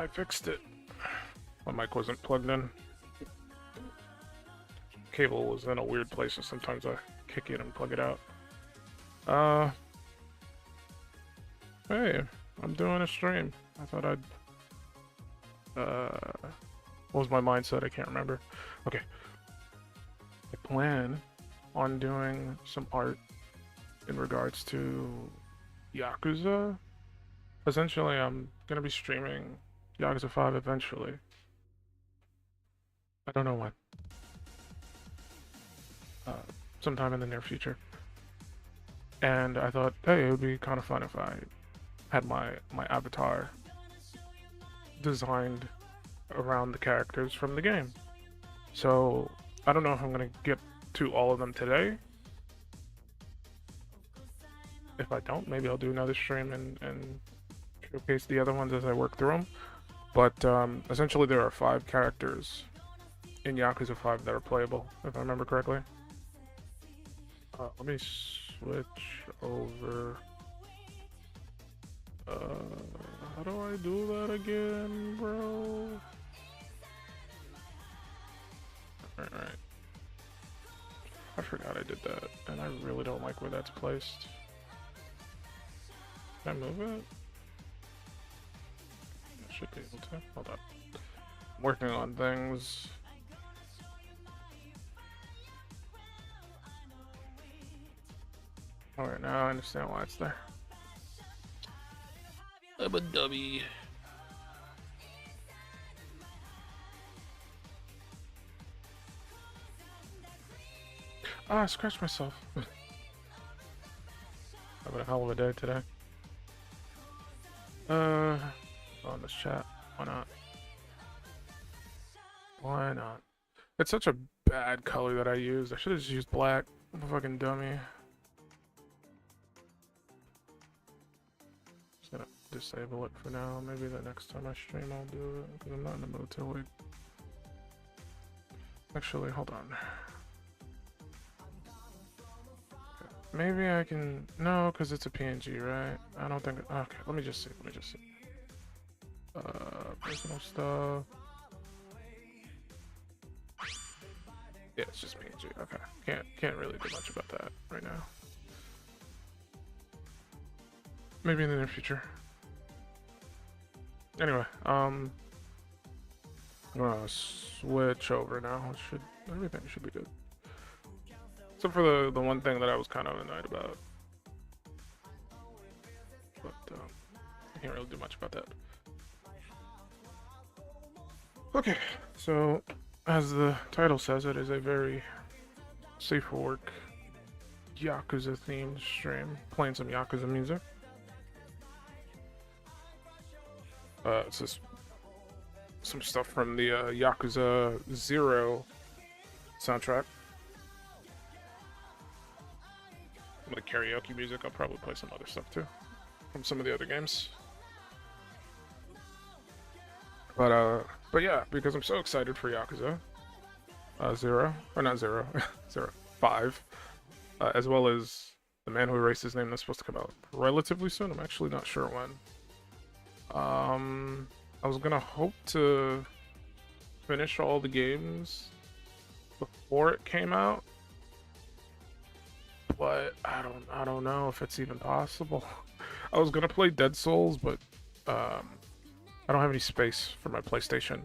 I fixed it. My mic wasn't plugged in. Cable was in a weird place, so sometimes I kick it and plug it out. Hey, I'm doing a stream. I thought I'd, what was my mindset? I can't remember. Okay. I plan on doing some art in regards to Yakuza. Essentially, I'm gonna be streaming Yakuza 5 eventually. I don't know when. Sometime in the near future. And I thought, hey, it would be kind of fun if I had my avatar designed around the characters from the game. So I don't know if I'm gonna get to all of them today. If I don't, maybe I'll do another stream and showcase the other ones as I work through them. But essentially, there are 5 characters in Yakuza 5 that are playable, if I remember correctly. Let me switch over. How do I do that again, bro? Alright. I forgot I did that, and I really don't like where that's placed. Can I move it? I should be able to. Hold on. I'm working on things. Alright, now I understand why it's there. I'm a dummy. Ah, I scratched myself. Having a hell of a day today. On this chat. Why not? Why not? It's such a bad color that I used. I should have just used black. I'm a fucking dummy. Just gonna disable it for now. Maybe the next time I stream I'll do it, because I'm not in the mood to wait. Actually, hold on. Maybe I can... No, because it's a PNG, right? I don't think... Okay, let me just see. Personal stuff. Yeah, it's just PNG. Okay. Can't really do much about that right now. Maybe in the near future. Anyway, I'm gonna switch over now. Everything should be good. Except for the one thing that I was kind of annoyed about. But I can't really do much about that. Okay, so as the title says, it is a very safe for work Yakuza themed stream, playing some Yakuza music. It's just some stuff from the Yakuza 0 soundtrack. Like karaoke music. I'll probably play some other stuff too from some of the other games. But yeah, because I'm so excited for Yakuza 0, or not 0, 5, as well as The Man Who Erased His Name that's supposed to come out relatively soon. I'm actually not sure when. I was gonna hope to finish all the games before it came out, but I don't know if it's even possible. I was gonna play Dead Souls, but I don't have any space for my PlayStation,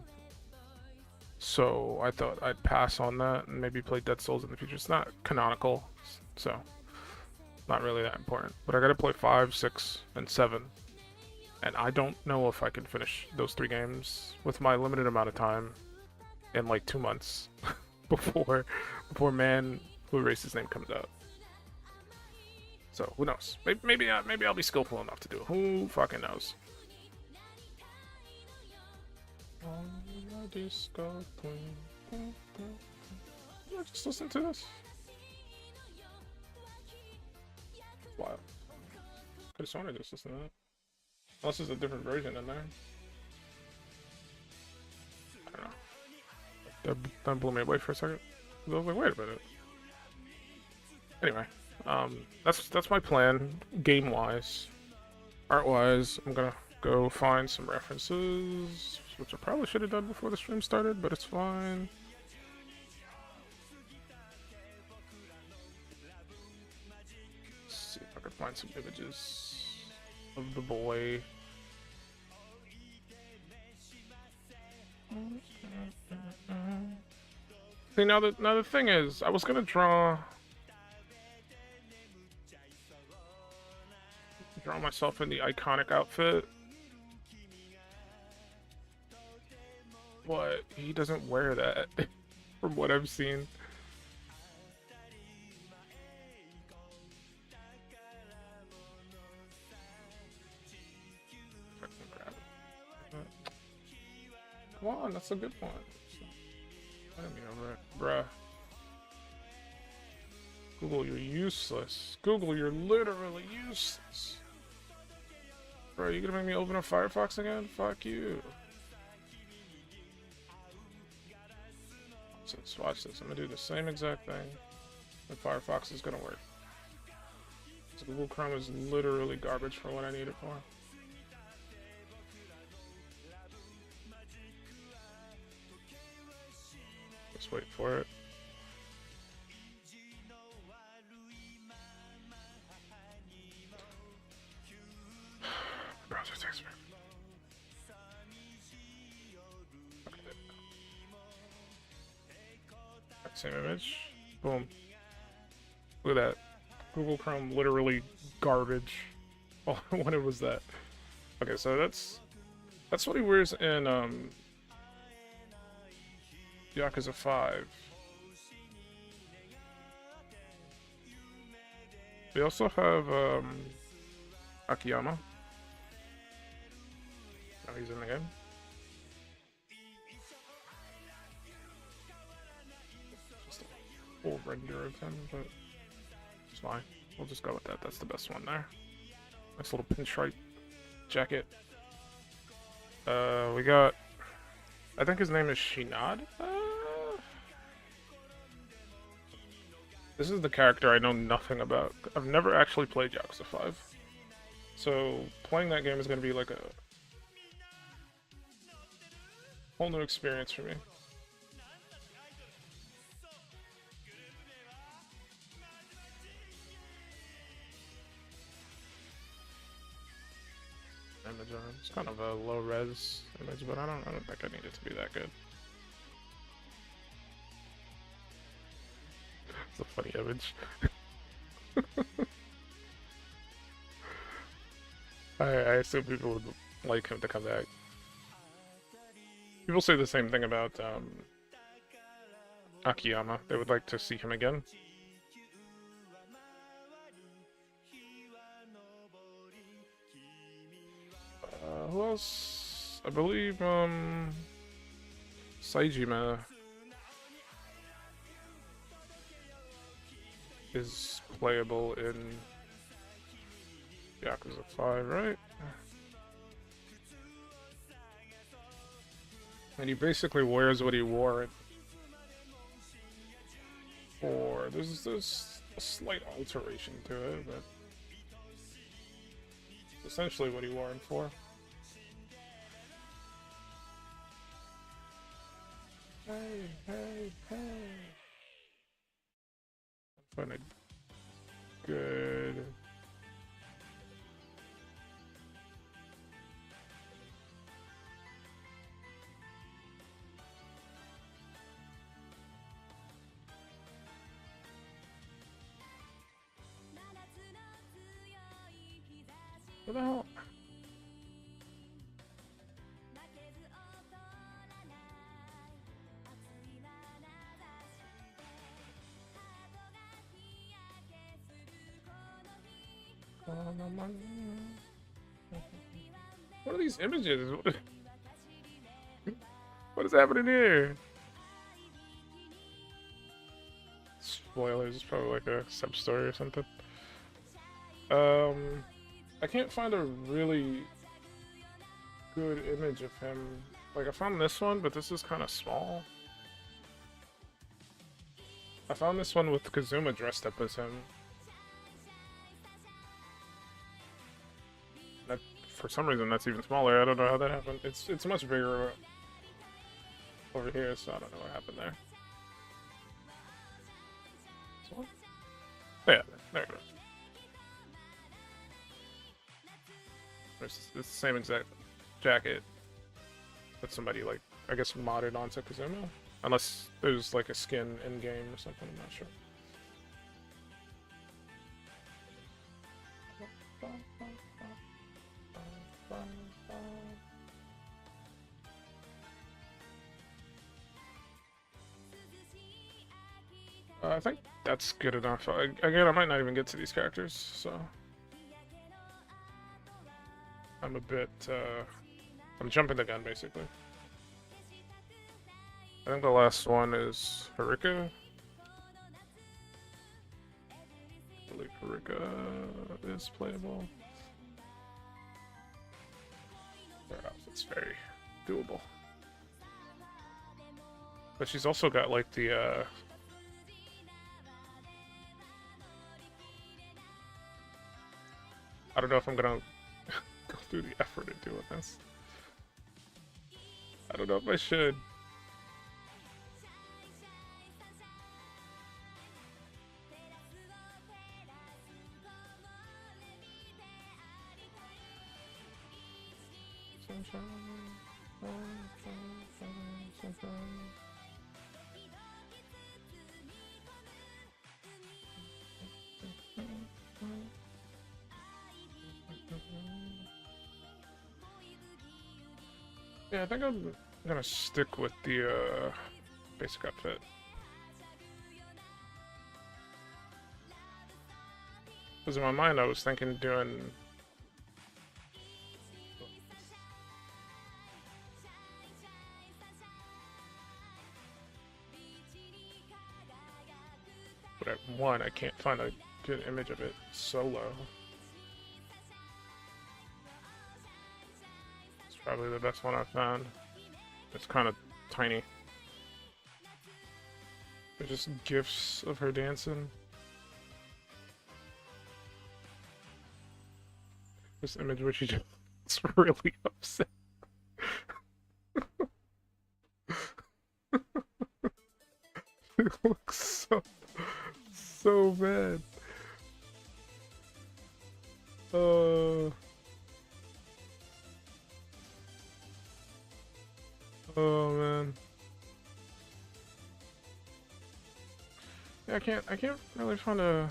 so I thought I'd pass on that and maybe play Dead Souls in the future. It's not canonical, so not really that important. But I gotta play 5, 6, and 7, and I don't know if I can finish those 3 games with my limited amount of time in like 2 months before Man Who Erased His Name comes out. So who knows? Maybe I'll be skillful enough to do it. Who fucking knows? Disco queen. Did I just listen to this? Wow. Could have sworn I just listened to that. Unless there's a different version in there. I don't know. That blew me away for a second. I was like, wait a minute. Anyway, that's my plan, game-wise. Art-wise, I'm gonna go find some references, which I probably should have done before the stream started, but it's fine. Let's see if I can find some images of the boy. See, now the thing is, I was gonna draw myself in the iconic outfit, but he doesn't wear that from what I've seen. Come on, that's a good one. Let me over it, bruh. Google, you're useless. Google, you're literally useless. Bro, you gonna make me open up Firefox again? Fuck you. So let's watch this. I'm gonna do the same exact thing, and Firefox is gonna work. So Google Chrome is literally garbage for what I need it for. Just wait for it. Browser takes me. Same image. Boom. Look at that. Google Chrome literally garbage. All I wanted was that. Okay, so that's what he wears in Yakuza 5. We also have Akiyama. Now he's in the game. Just a full render of him, but it's fine. We'll just go with that. That's the best one there. Nice little pinstripe jacket. We got, I think his name is Shinad. This is the character I know nothing about. I've never actually played Yakuza 5. So playing that game is going to be like a whole new experience for me. Image on it. It's kind of a low res image, but I don't think I need it to be that good. It's a funny image. I assume people would like him to come back. People say the same thing about Akiyama. They would like to see him again. Who else? I believe Saejima is playable in Yakuza 5, right? And he basically wears what he wore in 4. There's a slight alteration to it, but it's essentially what he wore in 4. Hey. Find a good. What the hell? What are these images? What is happening here? Spoilers, it's probably like a sub-story or something. I can't find a really good image of him. Like, I found this one, but this is kind of small. I found this one with Kazuma dressed up as him. I for some reason that's even smaller. I don't know how that happened. It's much bigger over here, so I don't know what happened there. So, yeah, there it is. It's the same exact jacket that somebody, like, I guess modded onto Kazuma. Unless there's like a skin in game or something, I'm not sure. I think that's good enough. Again, I might not even get to these characters, so I'm a bit, I'm jumping the gun, basically. I think the last one is Harika. I believe Harika is playable. Her outfit's very doable. But she's also got, like, the, I don't know if I'm gonna go through the effort of doing this. I don't know if I should. Yeah, I think I'm gonna stick with the basic outfit. Because in my mind I was thinking doing but one, I can't find a good image of it solo. It's probably the best one I've found. It's kind of tiny. They're just gifs of her dancing. This image where she just really upset. It looks so bad. Oh man. Yeah, I can't really find a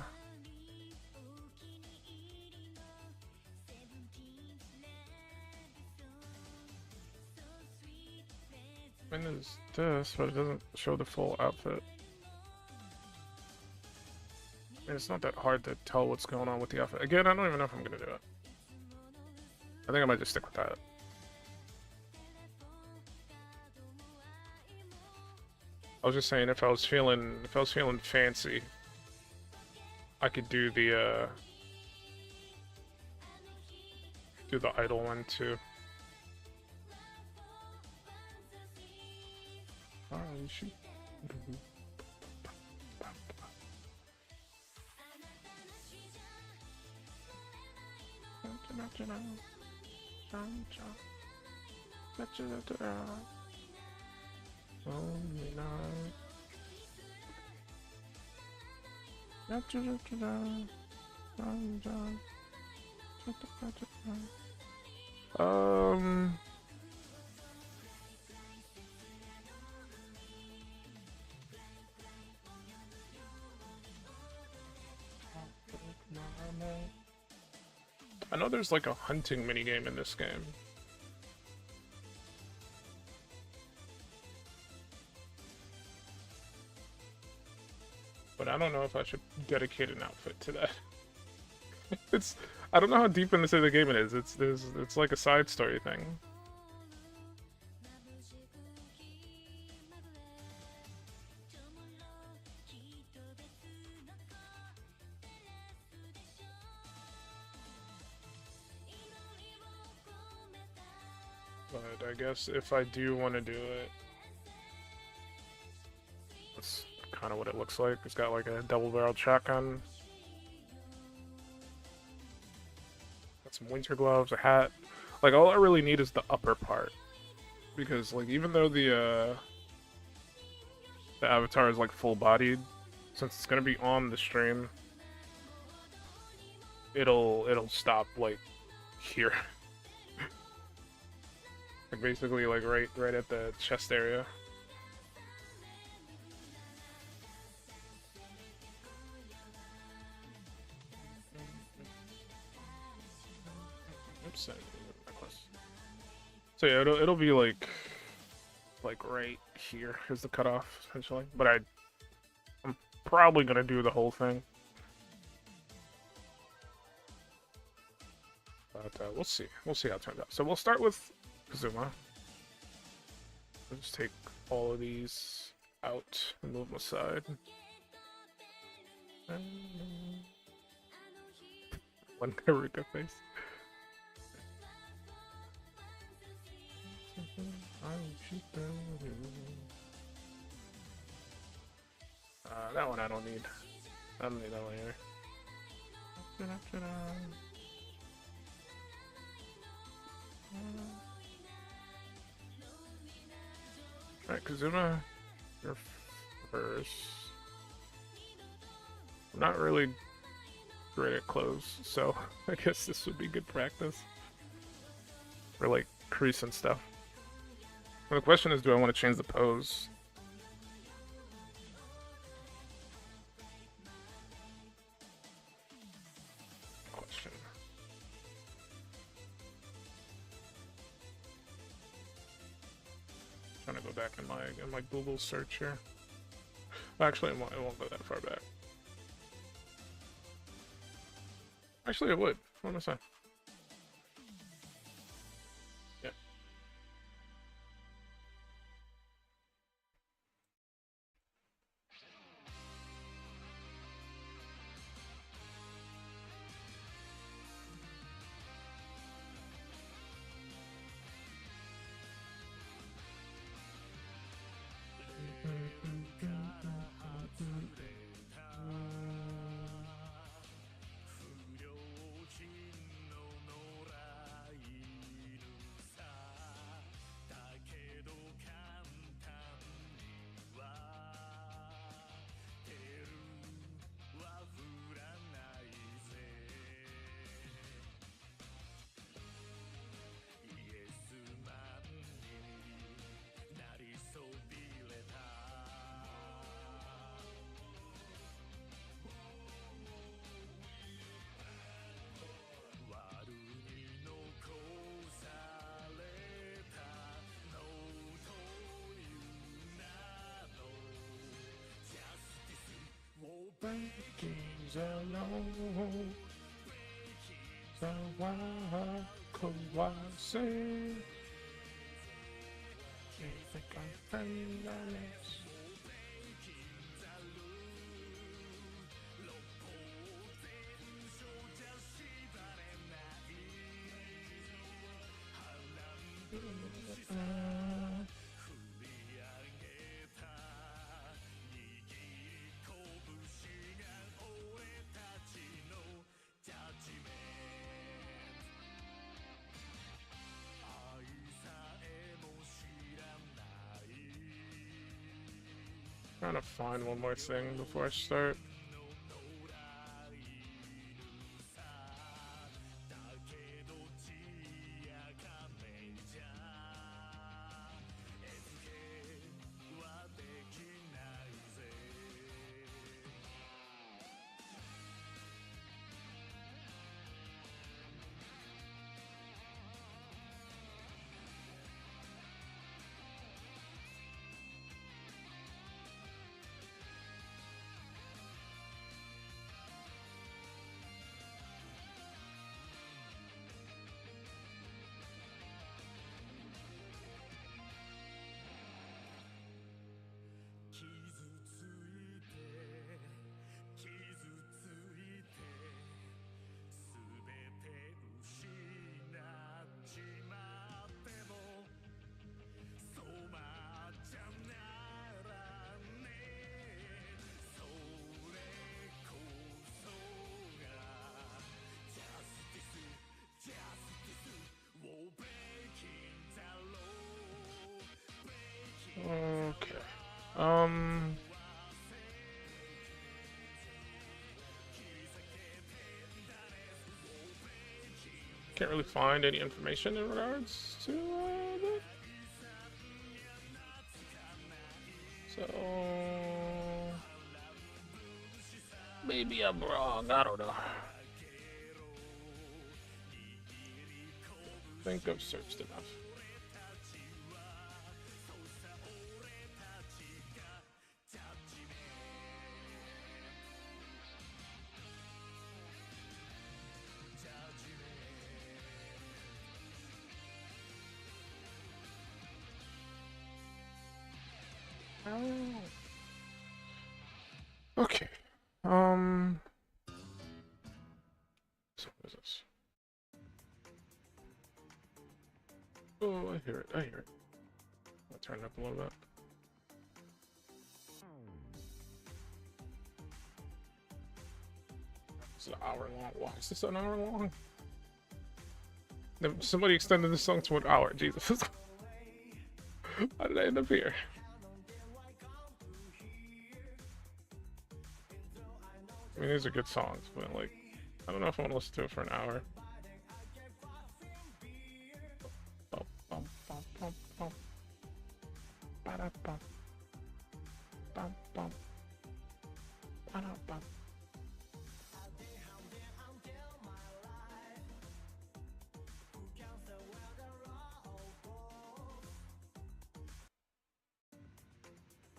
I mean, there's this, but it doesn't show the full outfit. I mean, it's not that hard to tell what's going on with the outfit. Again, I don't even know if I'm gonna do it. I think I might just stick with that. I was just saying, if I was feeling fancy, I could do the idol one too. Oh, shoot. I know there's like a hunting minigame in this game. But I don't know if I should dedicate an outfit to that. I don't know how deep into the game it is. It's like a side story thing. But I guess if I do want to do it, that's kind of what it looks like. It's got like a double-barreled shotgun. Got some winter gloves, a hat. Like, all I really need is the upper part. Because, like, even though the avatar is, like, full-bodied, since it's gonna be on the stream, it'll stop, like, here. Like, basically, like, right at the chest area. Oops, so yeah, it'll be like right here is the cutoff essentially. But I'm probably gonna do the whole thing. But we'll see. We'll see how it turns out. So we'll start with Kazuma. I'll just take all of these out and move them aside. One Karuka face. That one I don't need. I don't need that one either. Alright, Kazuma, you're first. I'm not really great at clothes, so I guess this would be good practice. For like crease and stuff. Well, the question is, do I want to change the pose? Question. Trying to go back in my Google search here. Actually, it won't go that far back. Actually, it would. What am I saying? Yeah. Breaking's alone. So why could I say? You think I'm friendless? Trying to find one more thing before I start. Can't really find any information in regards to that. So maybe I'm wrong. I don't know. I think I've searched enough. Okay. So what is this? Oh, I hear it. I hear it. I'll turn it up a little bit. It's an hour long. Why is this an hour long? Somebody extended this song to an hour. Jesus. How did I end up here? I mean, these are good songs, but like, I don't know if I want to listen to it for an hour.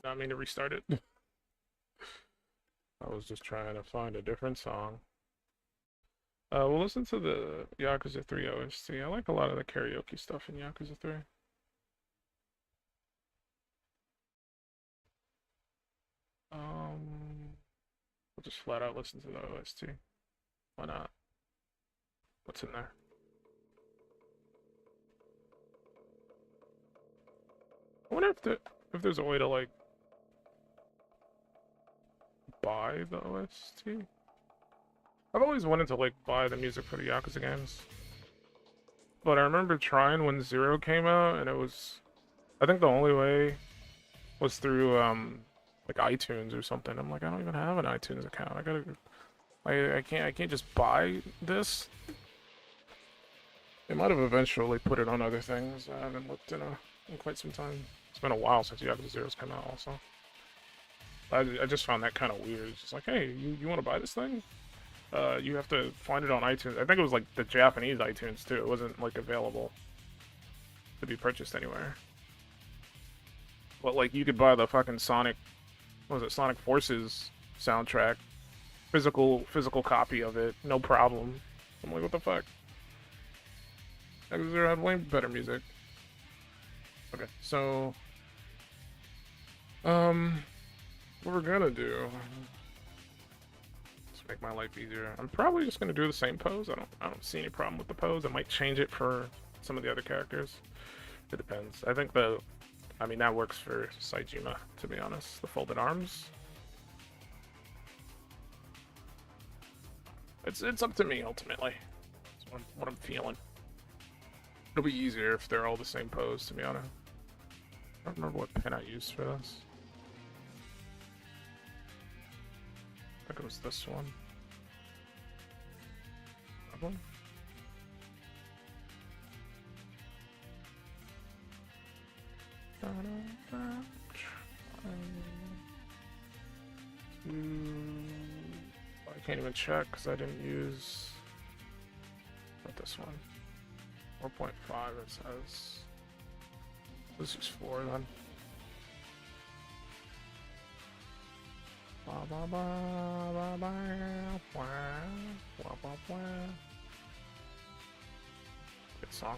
Not mean to restart it. I was just trying to find a different song. We'll listen to the Yakuza 3 OST. I like a lot of the karaoke stuff in Yakuza 3. We'll just flat out listen to the OST. Why not? What's in there? I wonder if there's a way to like buy the OST. I've always wanted to like buy the music for the Yakuza games, but I remember trying when Zero came out, and it was, I think the only way was through like iTunes or something. I'm like, I don't even have an iTunes account. I can't just buy this. They might have eventually put it on other things. I haven't looked in quite some time. It's been a while since Yakuza Zero's come out also. I just found that kind of weird. It's just like, hey, you want to buy this thing? You have to find it on iTunes. I think it was like the Japanese iTunes too. It wasn't like available to be purchased anywhere. But like you could buy the fucking Sonic, what was it, Sonic Forces soundtrack, physical copy of it, no problem. I'm like, what the fuck? Yakuza Zero had way better music. Okay, so what we're gonna do, let's make my life easier. I'm probably just gonna do the same pose. I don't see any problem with the pose. I might change it for some of the other characters. It depends. I think I mean that works for Saejima, to be honest. The folded arms. It's up to me ultimately. That's what I'm feeling. It'll be easier if they're all the same pose, to be honest. I don't remember what pen I used for this. I think it was this one. That one? I can't even check because I didn't use this one. 4.5 it says. Let's use 4 then. Good song.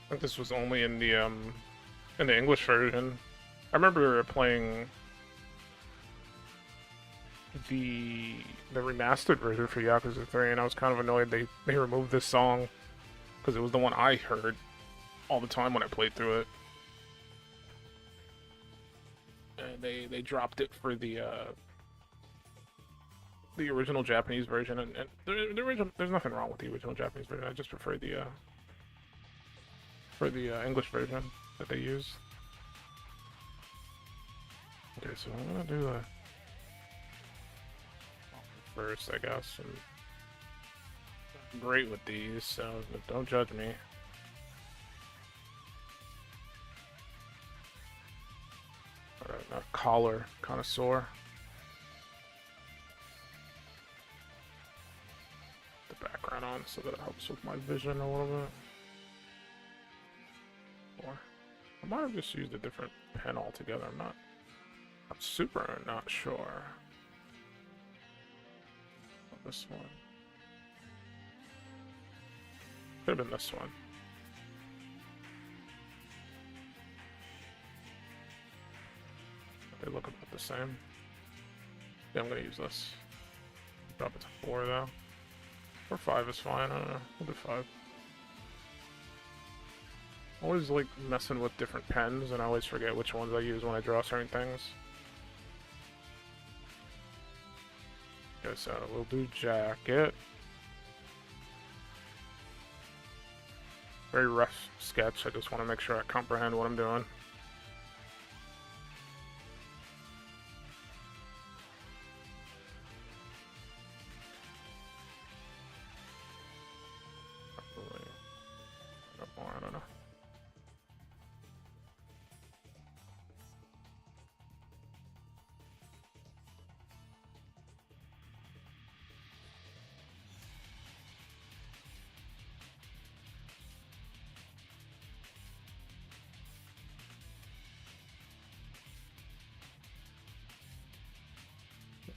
I think this was only in the English version. I remember playing the remastered version for Yakuza 3, and I was kind of annoyed they removed this song because it was the one I heard all the time when I played through it. And they dropped it for the original Japanese version, and the original, there's nothing wrong with the original Japanese version. I just prefer the English version that they use. Okay, so I'm gonna do the first, I guess, and great with these, so don't judge me. A collar connoisseur. The background on so that it helps with my vision a little bit. Or I might have just used a different pen altogether. I'm super not sure. This one. Could have been this one. They look about the same. Yeah, I'm gonna use this. Drop it to 4 though. Or 5 is fine, I don't know. We'll do 5. Always like messing with different pens and I always forget which ones I use when I draw certain things. Okay, so we'll do jacket. Very rough sketch, I just want to make sure I comprehend what I'm doing. Probably more, I don't know.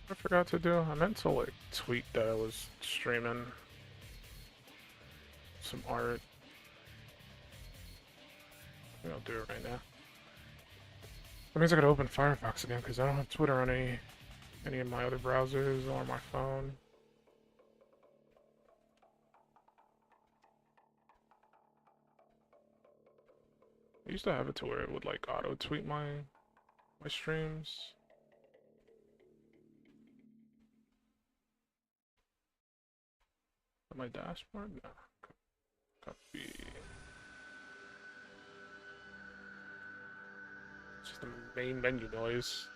I forgot to do. I meant to like tweet that I was streaming some art. I think I'll do it right now. That means I gotta open Firefox again because I don't have Twitter on any of my other browsers or my phone. I used to have it to where it would like auto tweet my streams. My dashboard? No. Copy. It's just the main menu noise.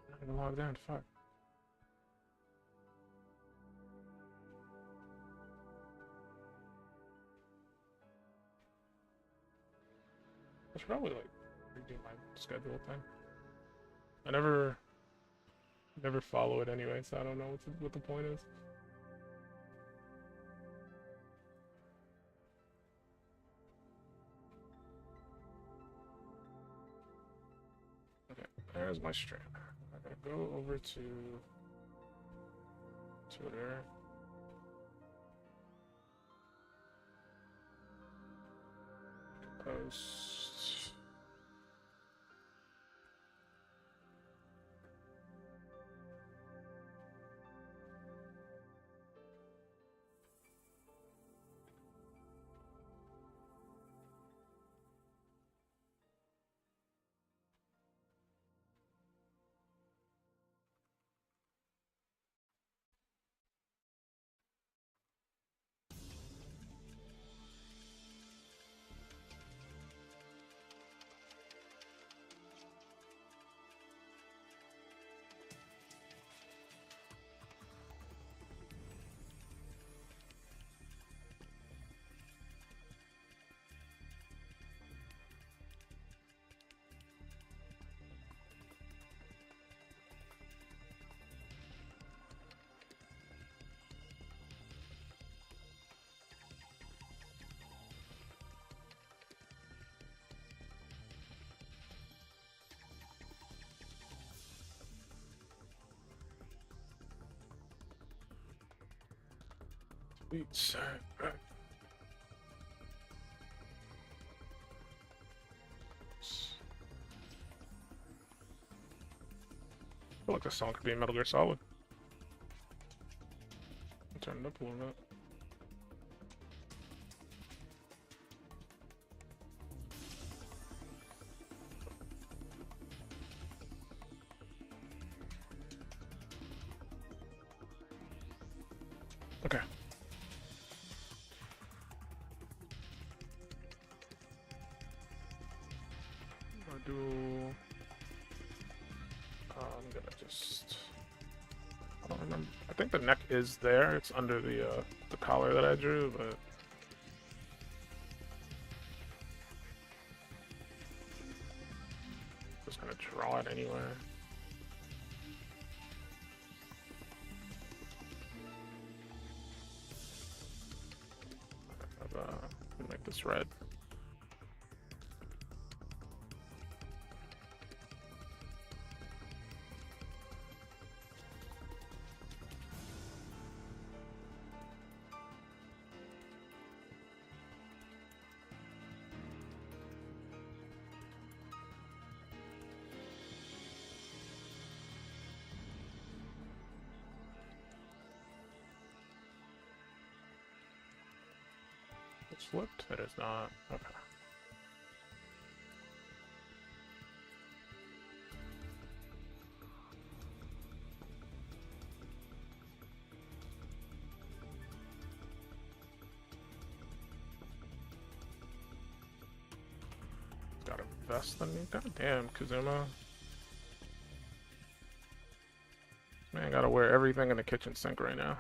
I'm not even logged in, fuck. I should probably like redo my schedule thing. I never follow it anyway, so I don't know what the point is. Okay, there's my stream. I'm gonna go over to Twitter. Post. Sweet. Right. I feel like this song could be a Metal Gear Solid. I'll turn it up a little bit. Okay. I'm gonna just... I don't remember. I think the neck is there. It's under the collar that I drew, but... Just gonna draw it anyway. Make this red. It's flipped? It is not. Okay. Got a vest on me? God damn, Kazuma. Man, I gotta wear everything in the kitchen sink right now.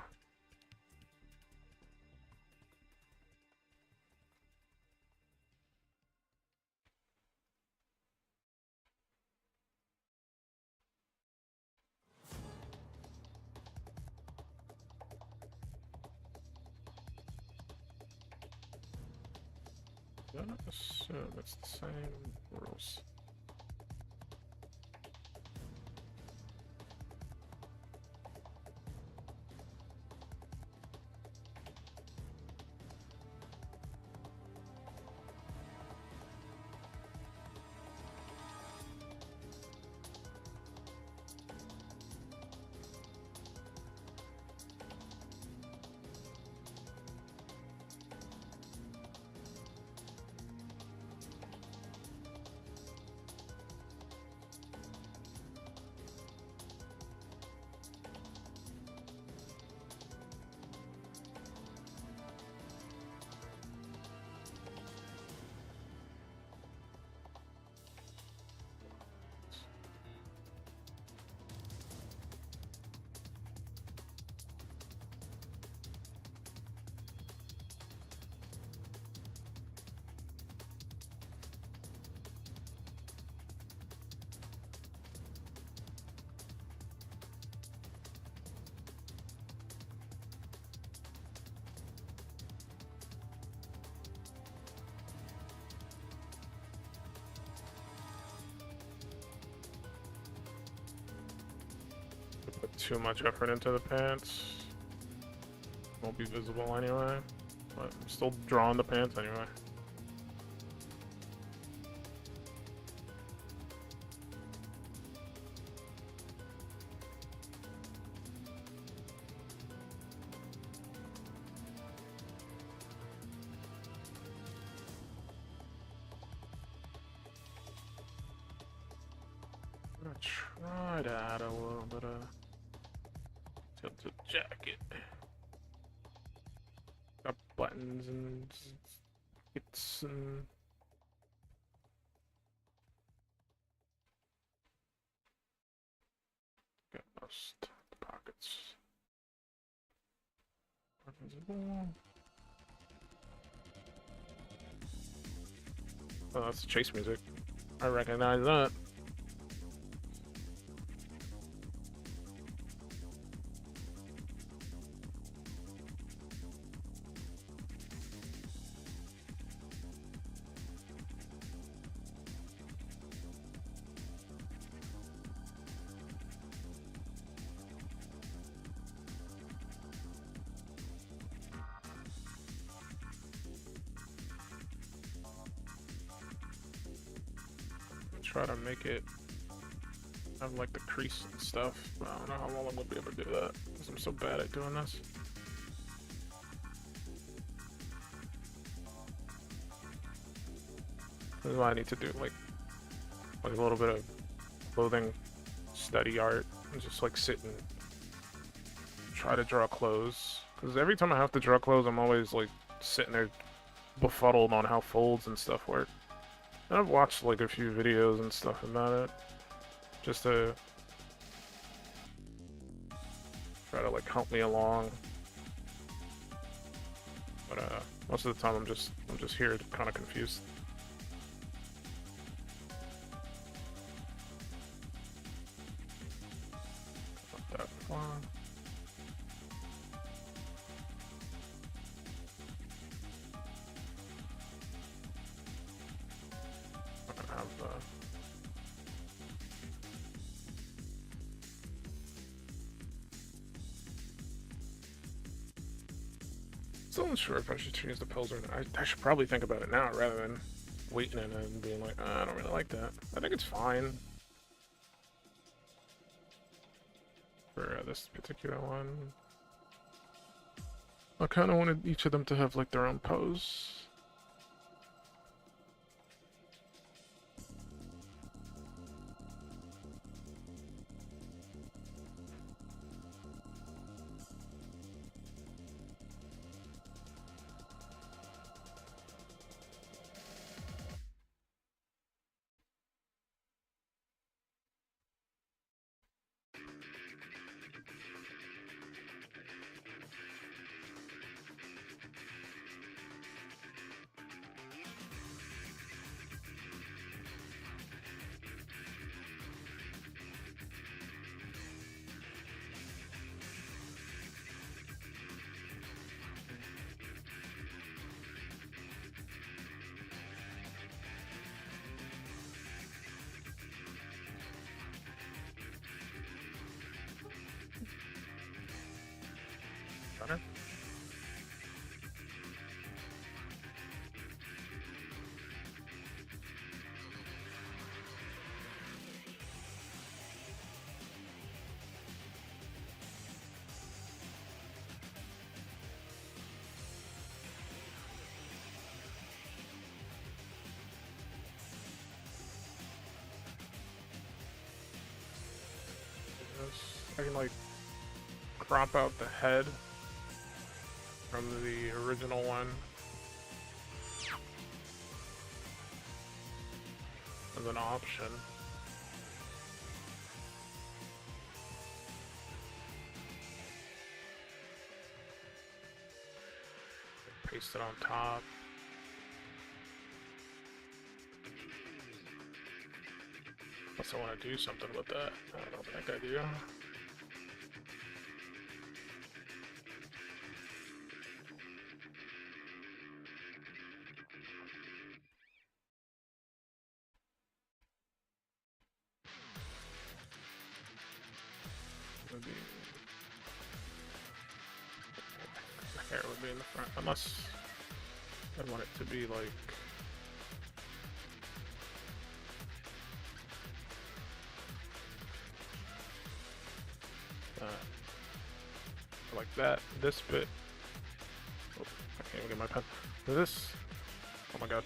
I assume it's the same rules. Put too much effort into the pants. Won't be visible anyway. But I'm still drawing the pants anyway. I'm gonna try to add a little bit of tilted jacket. Got buttons and it's got most pockets are visible. Oh, that's chase music. I recognize that. Try to make it have like the crease and stuff, but I don't know how long I'm gonna be able to do that because I'm so bad at doing this. This is why I need to do like a little bit of clothing study art and just like sit and try to draw clothes. Because every time I have to draw clothes, I'm always like sitting there befuddled on how folds and stuff work. I've watched like a few videos and stuff about it, just to try to like help me along. But most of the time I'm just here kind of confused. Not that far. I don't have Still unsure if I should change the pills or not. I should probably think about it now rather than waiting and being like, I don't really like that. I think it's fine for this particular one. I kind of wanted each of them to have like their own pose. Better? I can like crop out the head from the original one as an option. Paste it on top. Unless I want to do something with that. I don't think I do. The hair would be in the front, unless I want it to be like that. This bit. Oh, I can't even get my pen. This. Oh my god.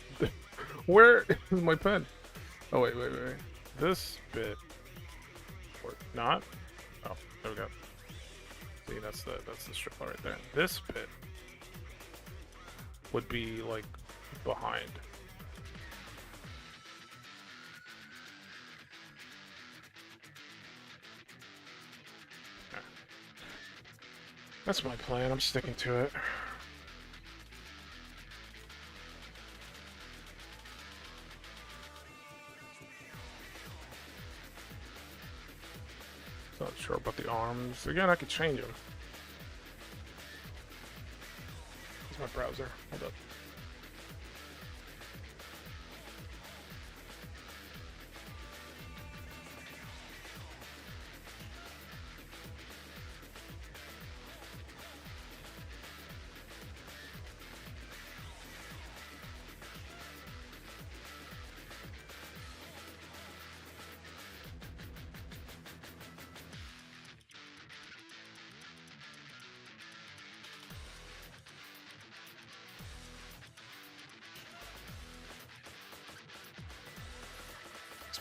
Where is my pen? Oh wait. This bit. Or not? Oh, there we go. See, that's the strip bar right there. This bit would be like behind. That's my plan. I'm sticking to it. Not sure about the arms. Again, I could change them. Where's my browser? Hold up.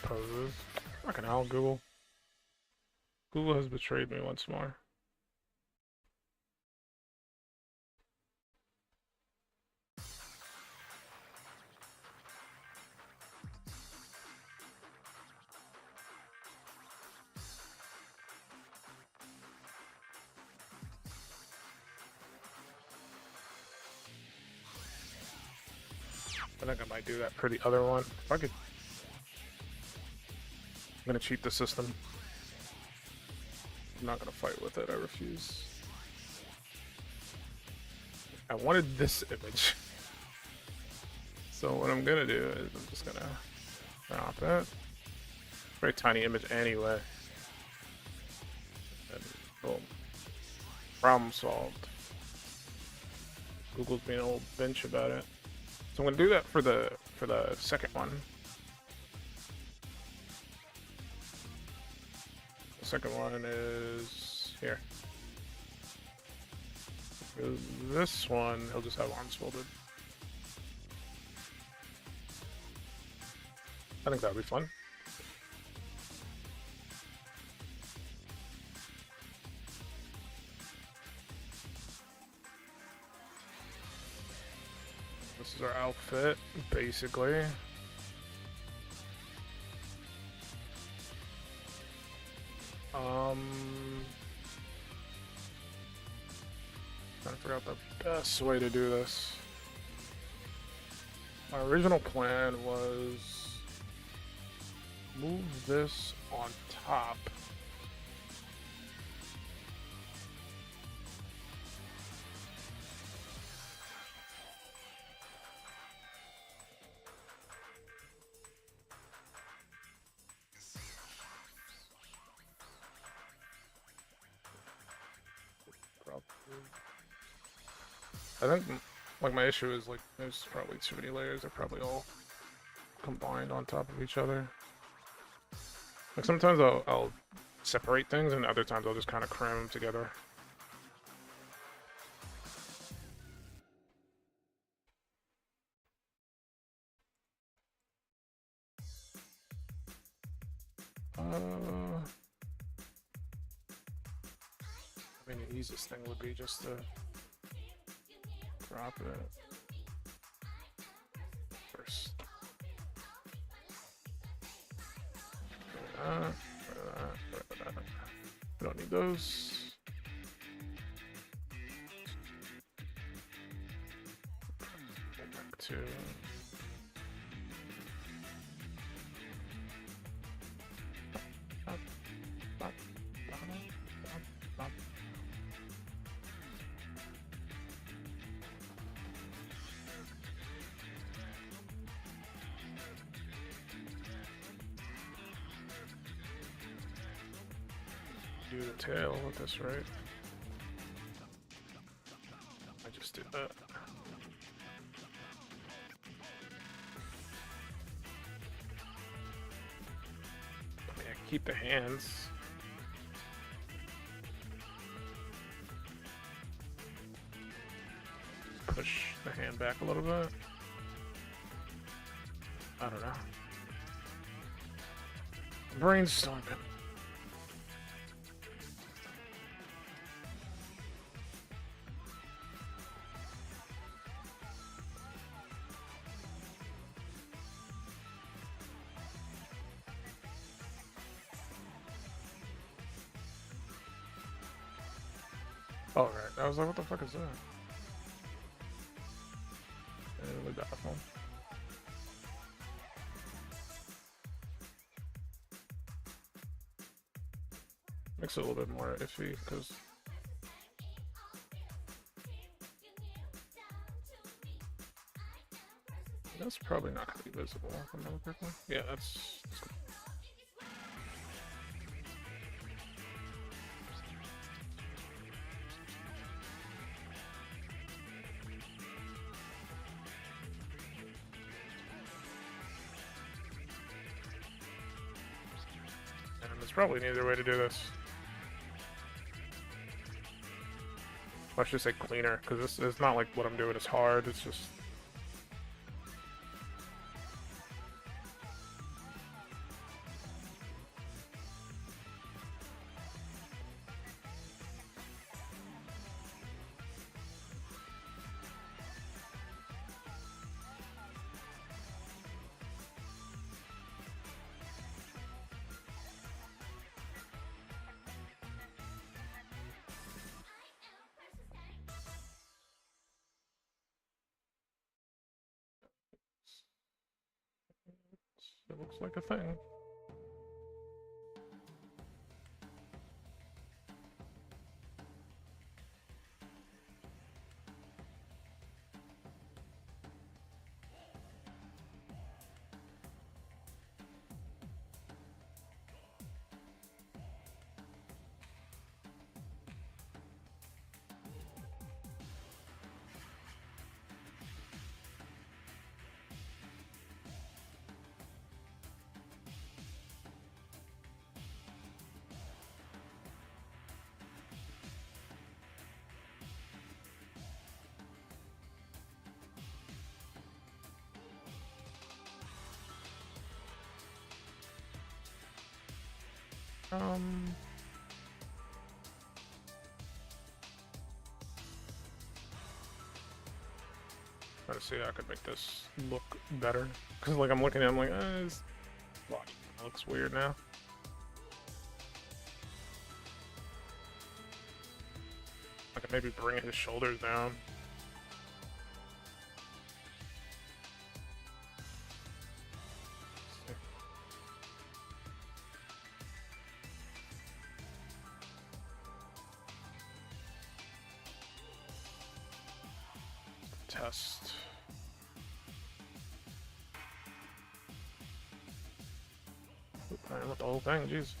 Poses. Fucking hell, Google. Google has betrayed me once more. I think I might do that for the other one. If I could... I'm gonna cheat the system. I'm not gonna fight with it, I refuse. I wanted this image. So what I'm gonna do is I'm just gonna crop it. Very tiny image anyway. And boom. Problem solved. Google's being a little bitch about it. So I'm gonna do that for the second one. The second one is here. For this one, he'll just have arms folded. I think that would be fun. This is our outfit, basically. Trying to figure out the best way to do this. My original plan was move this on top. I think, like, my issue is, like, there's probably too many layers. They're probably all combined on top of each other. Like, sometimes I'll separate things, and other times I'll just kind of cram them together. I mean, the easiest thing would be just to drop it first. We don't need those. Back to do the tail with this, right? I just did that. I mean, I keep the hands. Push the hand back a little bit. I don't know. Brainstorming. Oh, right. I was like, what the fuck is that? Really baffling. Makes it a little bit more iffy, because that's probably not going to be visible if I remember correctly. Yeah, that's good. There's probably neither way to do this. Let's just say cleaner, because this is not like what I'm doing is hard, it's just... It looks like a thing. Trying to see how I could make this look better. Cause like I'm looking at it, I'm like, his body looks weird now. I could maybe bring his shoulders down. Test. I want the whole thing, jeez.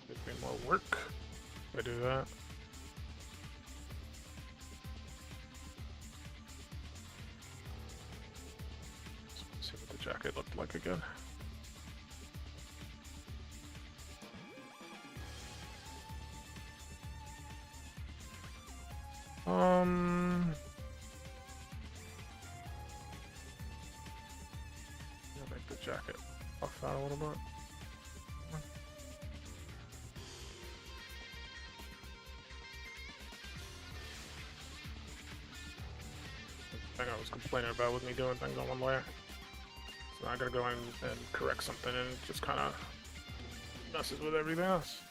Give me more work if I do that. Let's see what the jacket looked like again. I'll make the jacket puff out a little bit. The thing I was complaining about with me doing things on one layer. So I gotta go in and correct something, and it just kind of messes with everything else.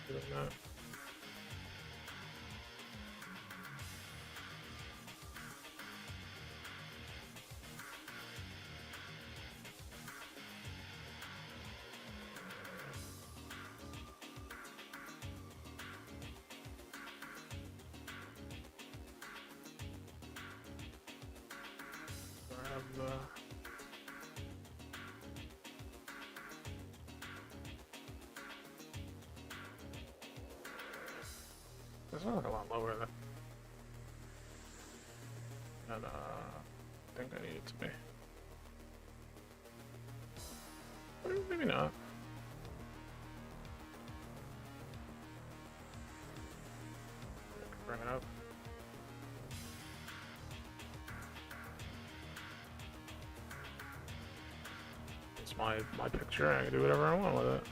Doing that. This is like a lot lower than I think I need it to be. Maybe not. Bring it up. It's my picture. I can do whatever I want with it.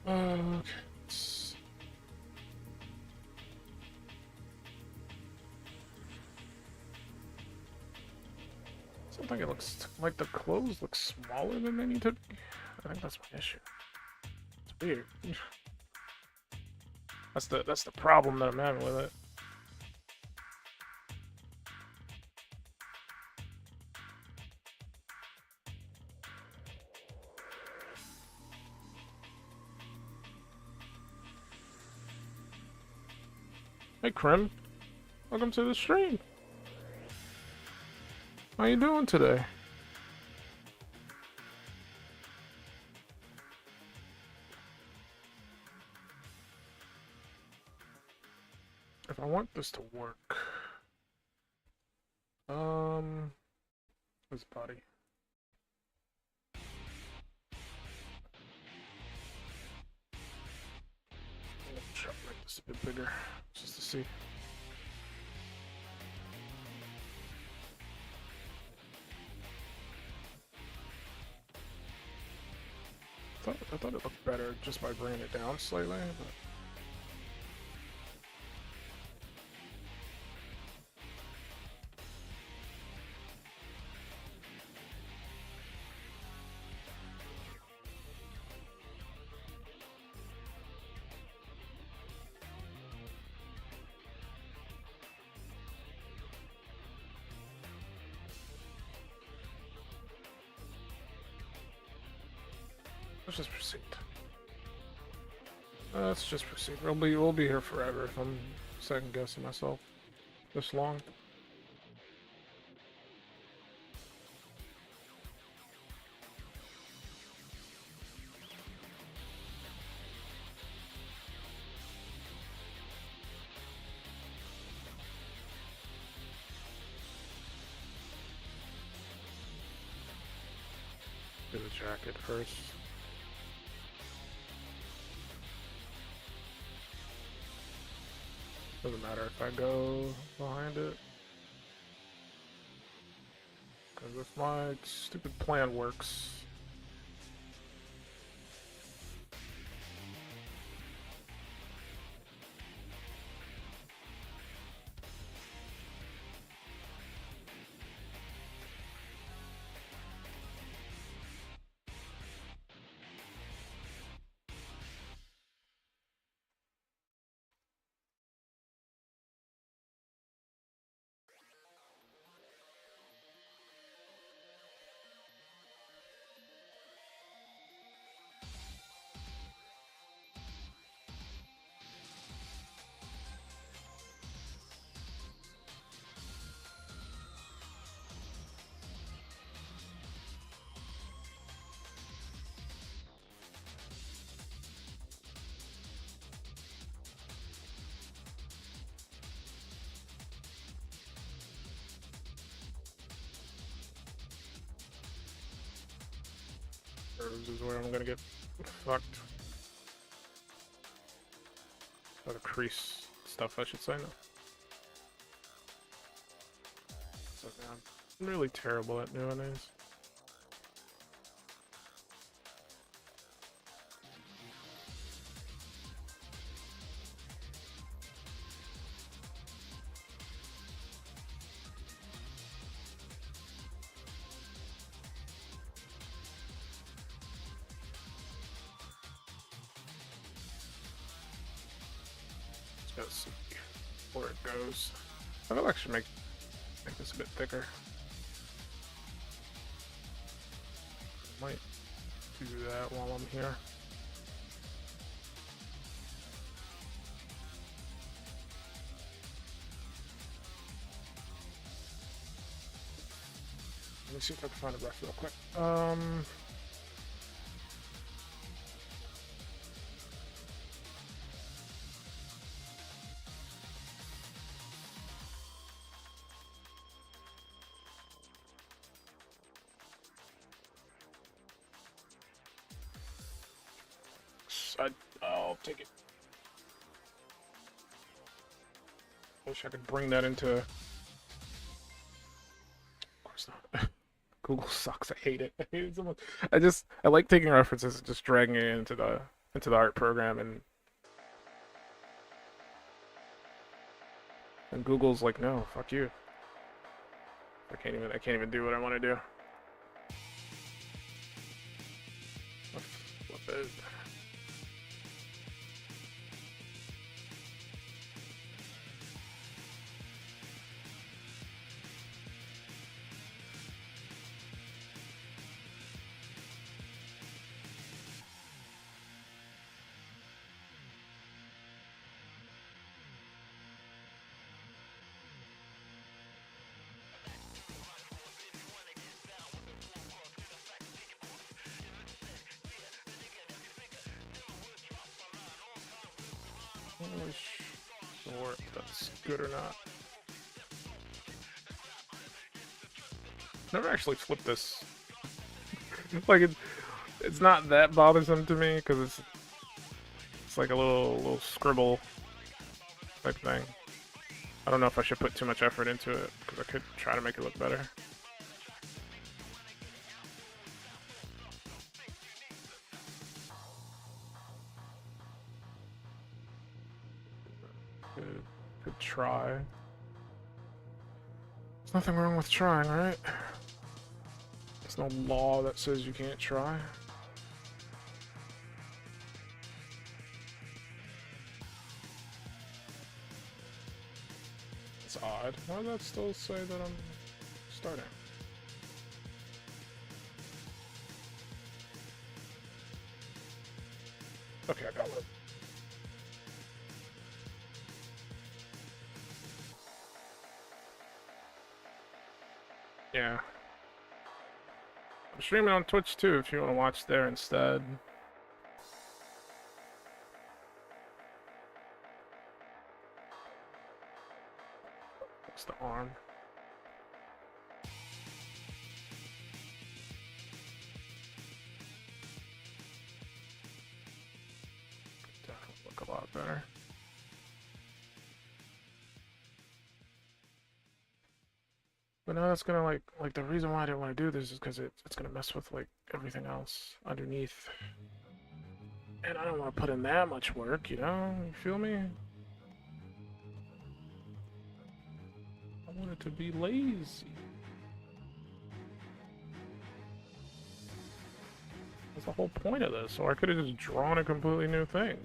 Okay. I think it looks like the clothes look smaller than they need to be. I think that's my issue. It's weird. That's the problem that I'm having with it. Hey Krim, welcome to the stream. How you doing today? If I want this to work, where's the body? I'm gonna try to make this a bit bigger, just to see. I thought it looked better just by bringing it down slightly, but... Let's just proceed. Let's just proceed. We'll be here forever if I'm second guessing myself this long. Do the jacket first. Doesn't matter if I go behind it. Because if my stupid plan works... This is where I'm gonna get fucked. Or the crease stuff, I should say. No. So, yeah, I'm really terrible at mayonnaise. Let's see where it goes. I will actually make this a bit thicker. Might do that while I'm here. Let me see if I can find a ref real quick. I'll take it. Wish I could bring that into. Of course not. Google sucks. I hate it. I hate it so much. I like taking references and just dragging it into the art program, and Google's like, no, fuck you. I can't even do what I want to do. Flip it. I'm not really sure if that's good or not. Never actually flipped this. Like it's not that bothersome to me because it's like a little scribble type thing. I don't know if I should put too much effort into it because I could try to make it look better. Could try. There's nothing wrong with trying, right? There's no law that says you can't try. It's odd. Why does that still say that I'm starting? Okay, I got it. Yeah. I'm streaming on Twitch too if you want to watch there instead. What's the arm? Definitely look a lot better. But now that's gonna like the reason why I didn't want to do this is because it's gonna mess with like everything else underneath. And I don't want to put in that much work, you know? You feel me? I want it to be lazy. That's the whole point of this, or I could have just drawn a completely new thing.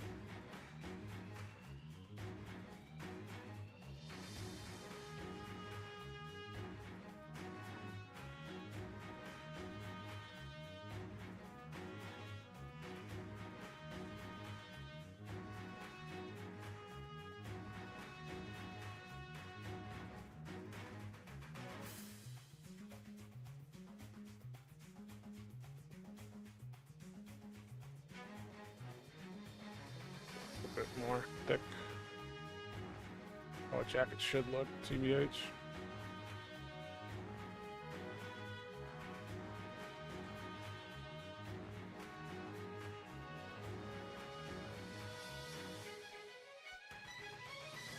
A bit more thick. Oh, a jacket should look, TBH.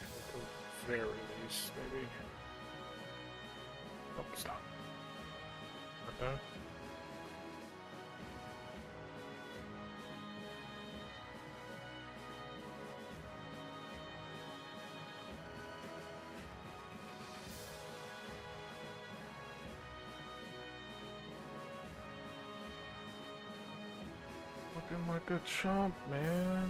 At the very least, maybe. Oh, stop. Okay. Looking like a chump, man.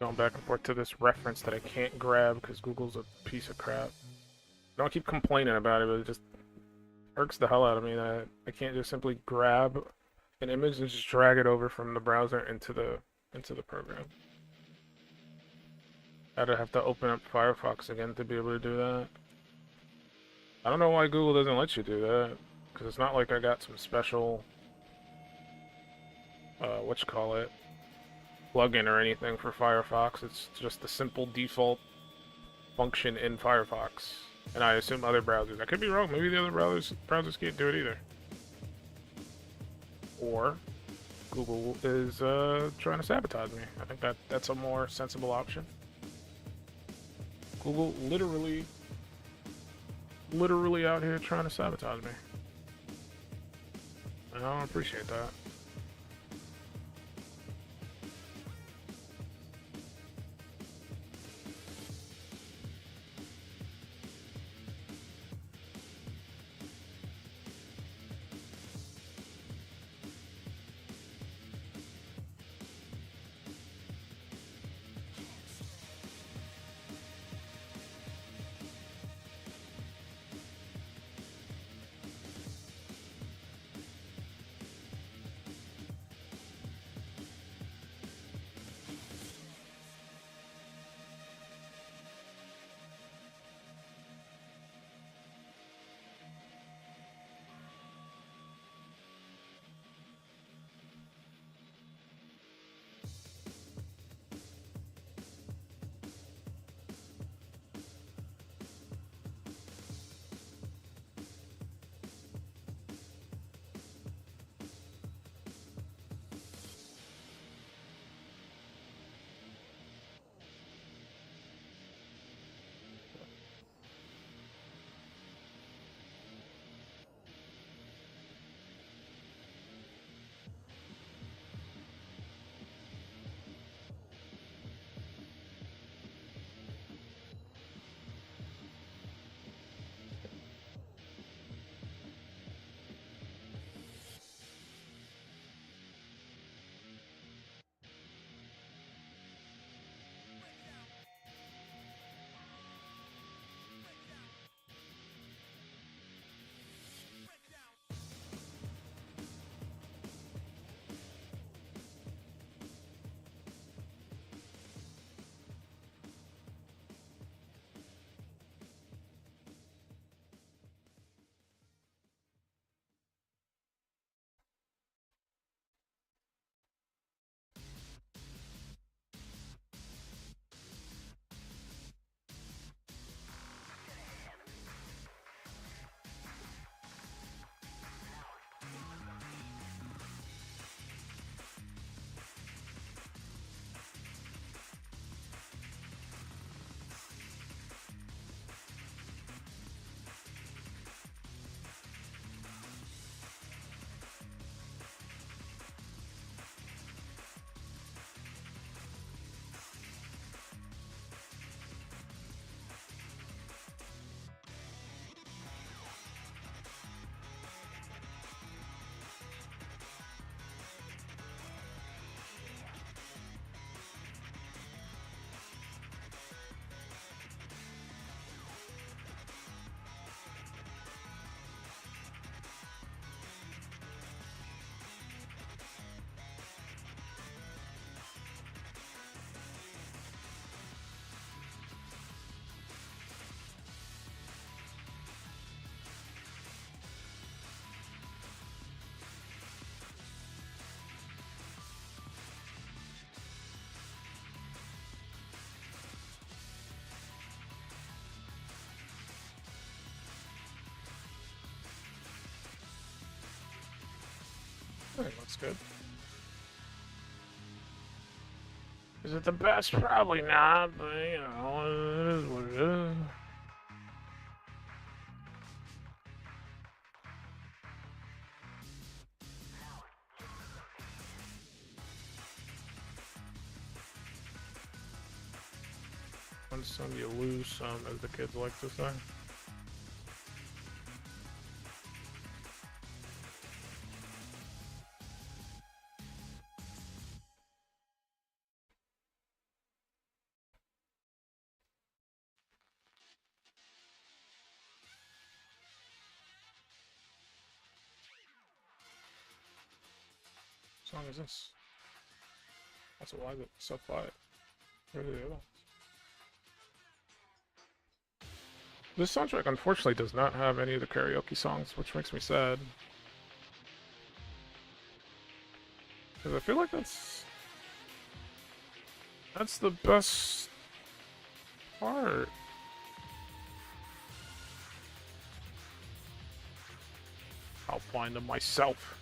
Going back and forth to this reference that I can't grab because Google's a piece of crap. Don't keep complaining about it, but it just irks the hell out of me that I can't just simply grab an image and just drag it over from the browser into the program. I'd have to open up Firefox again to be able to do that. I don't know why Google doesn't let you do that, because it's not like I got some special, whatchamacallit, plugin or anything for Firefox. It's just a simple default function in Firefox. And I assume other browsers. I could be wrong. Maybe the other browsers can't do it either. Or Google is trying to sabotage me. I think that's a more sensible option. Google literally out here trying to sabotage me. And I don't appreciate that. Alright, looks good. Is it the best? Probably not, but you know, it is what it is. Win some, you lose some, as the kids like to say. song is this? Also, why is it so quiet? Where are the other ones? This soundtrack unfortunately does not have any of the karaoke songs, which makes me sad. Because I feel like that's the best part. I'll find them myself.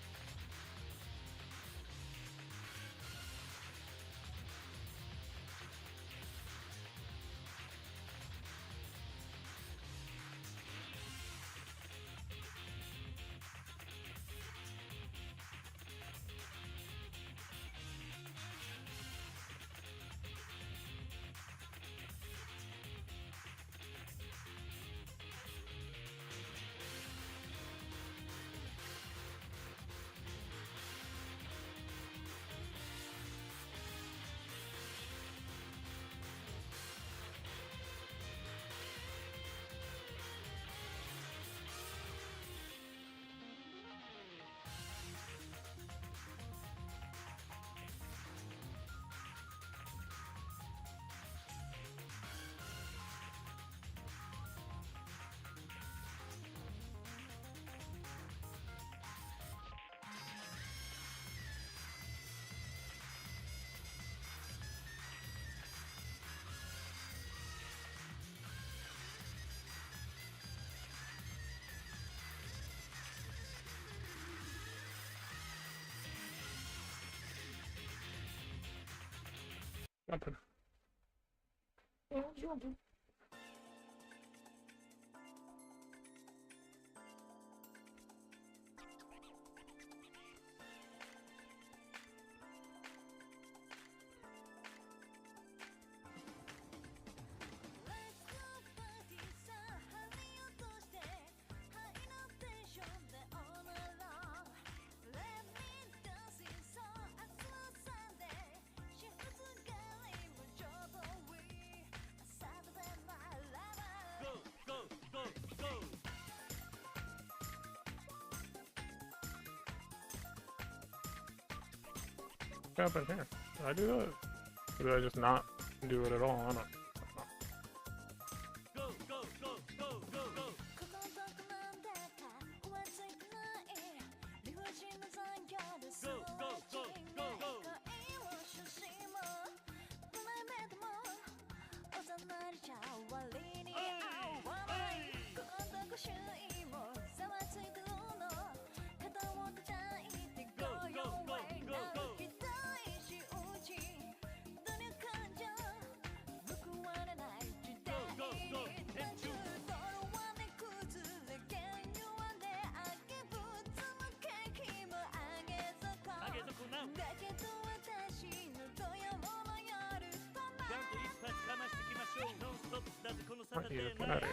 Jumping. Oh, jumping. What happened here? Did I do that? Or did I just not do it at all? I don't know. What are you looking at here?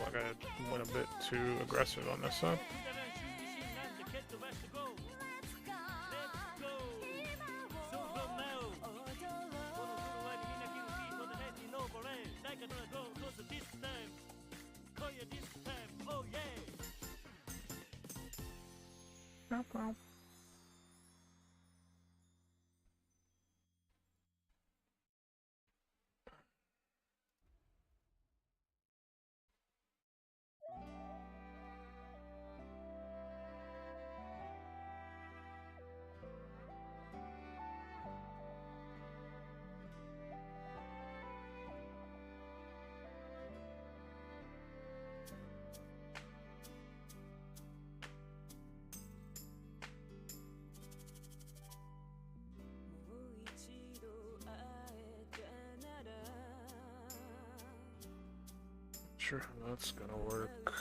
Like I went a bit too aggressive on this side. Sure how that's gonna work.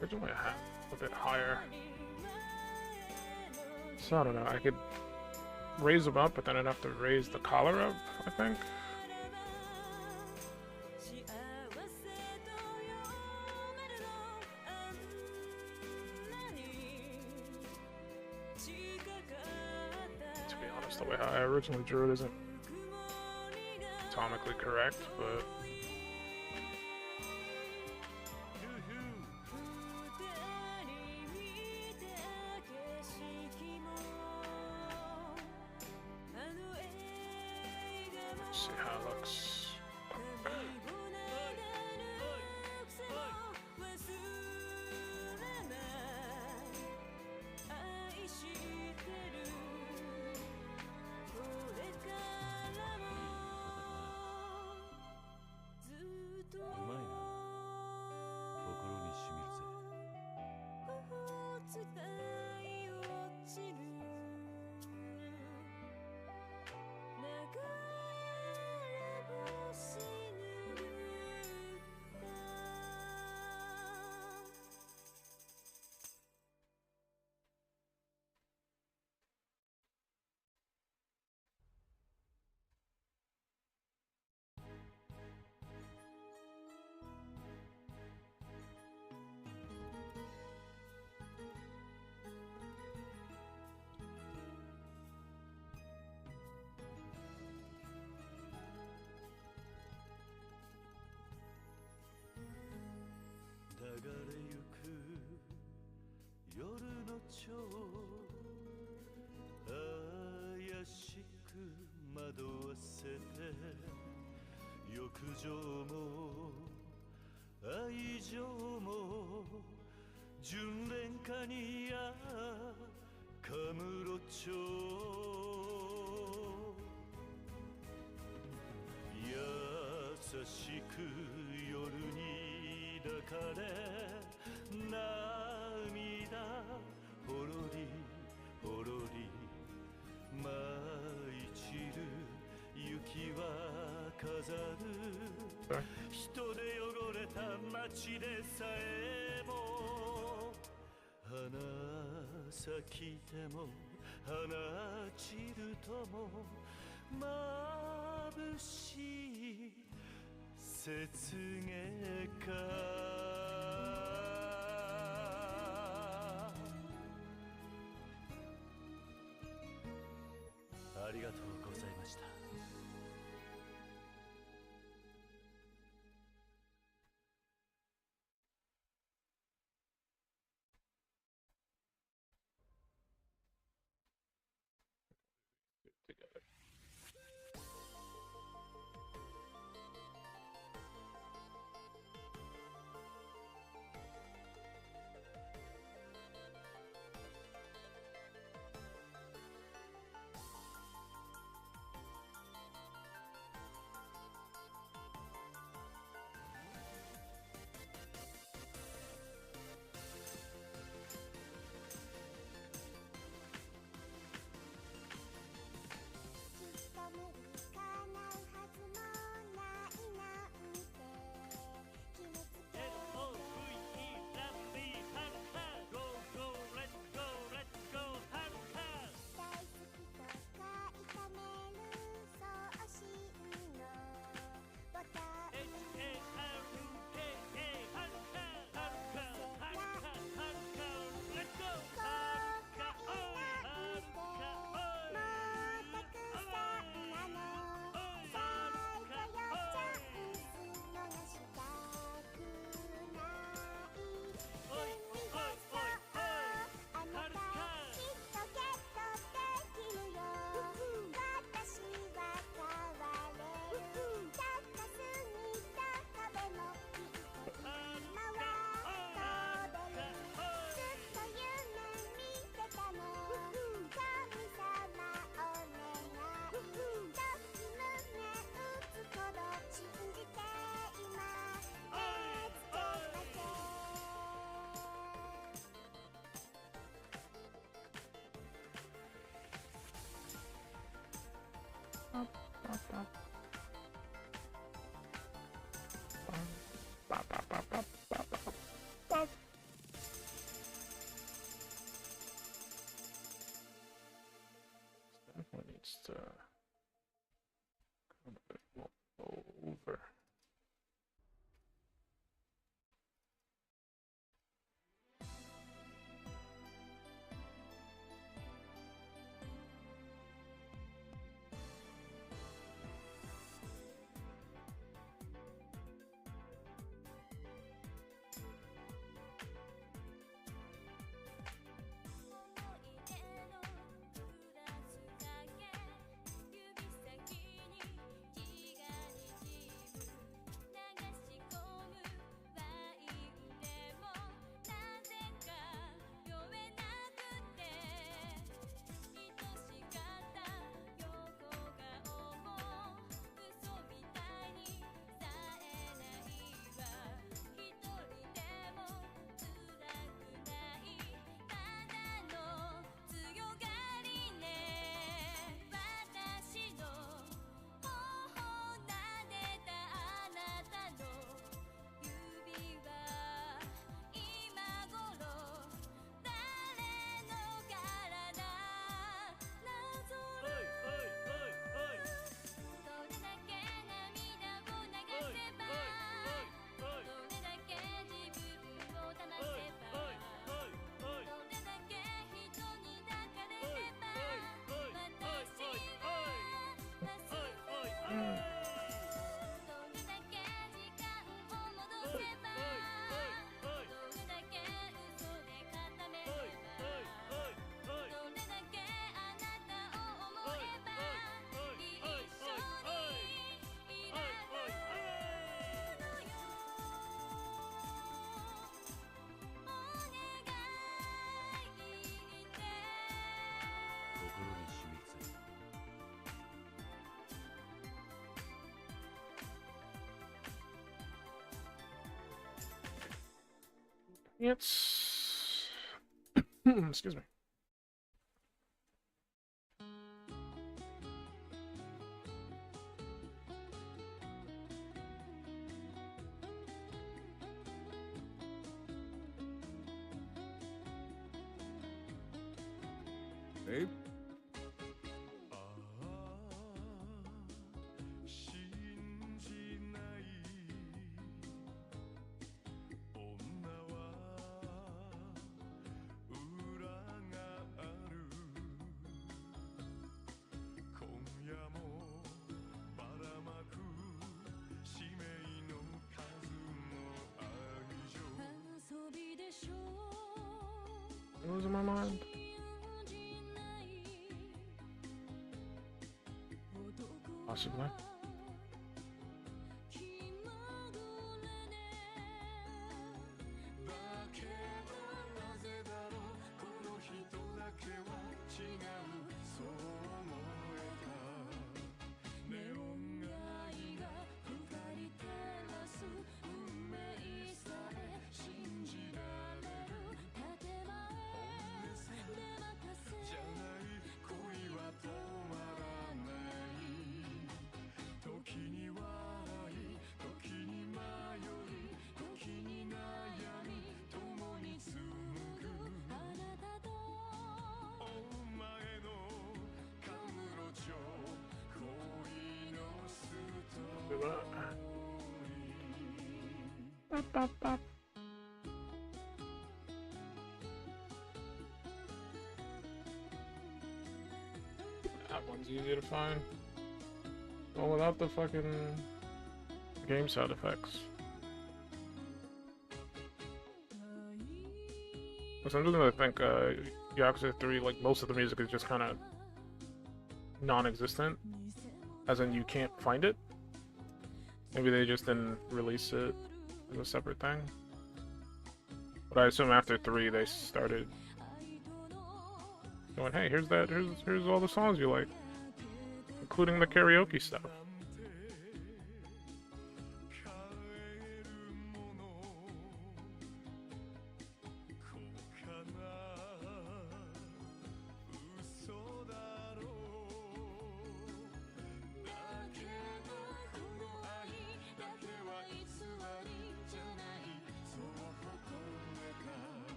Originally I had a bit higher. So I don't know, I could raise them up, but then I'd have to raise the collar up, I think. To be honest, the way I originally drew it isn't atomically correct, but see how it looks. Together. Definitely needs to come a bit over. It's excuse me. Babe? Losing my mind. Possibly. That one's easy to find. Well, without the fucking game sound effects. But sometimes I think Yakuza 3, like most of the music is just kind of non-existent, as in you can't find it. Maybe they just didn't release it as a separate thing. But I assume after 3 they started going, hey, here's all the songs you like, including the karaoke stuff.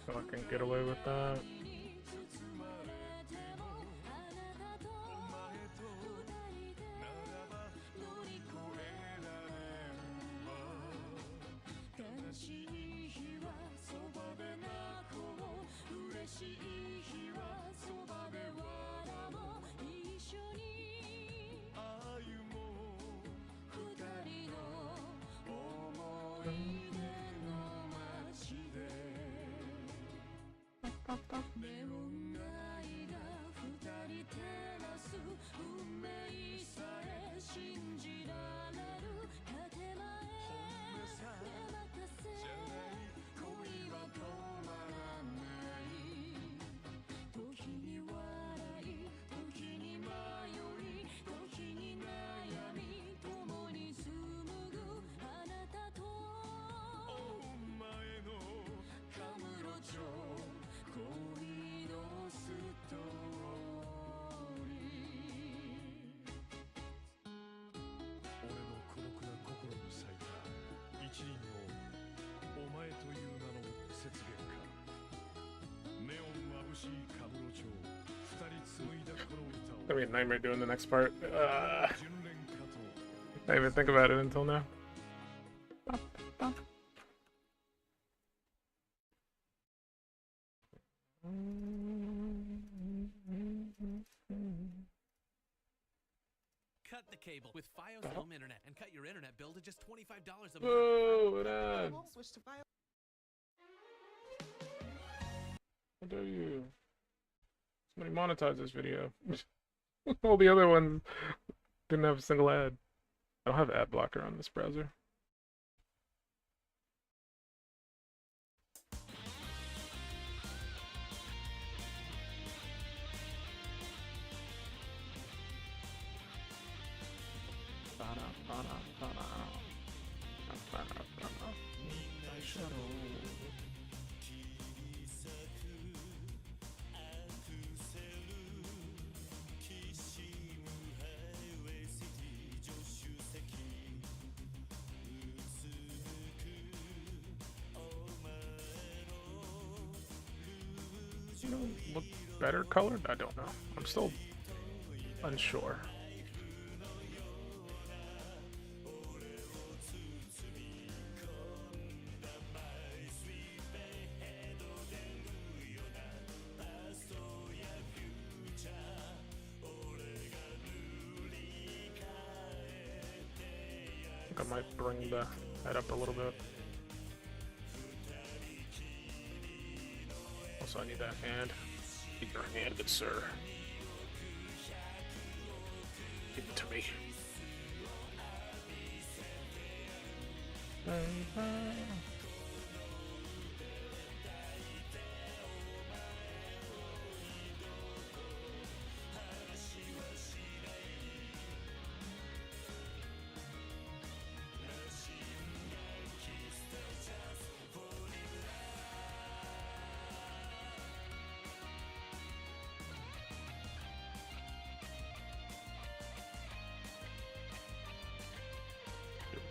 So I can get away with that. It's gonna be a nightmare doing the next part. I didn't even think about it until now. Cut the cable with Fios Home Internet and cut your internet bill to just $25 a month. Whoa, it adds. How dare you? Somebody monetize this video. All the other ones didn't have a single ad. I don't have ad blocker on this browser. Look better colored? I don't know. I'm still unsure. I think I might bring the head up a little bit. Also, I need that hand. Keep your hand, good sir. Give it to me.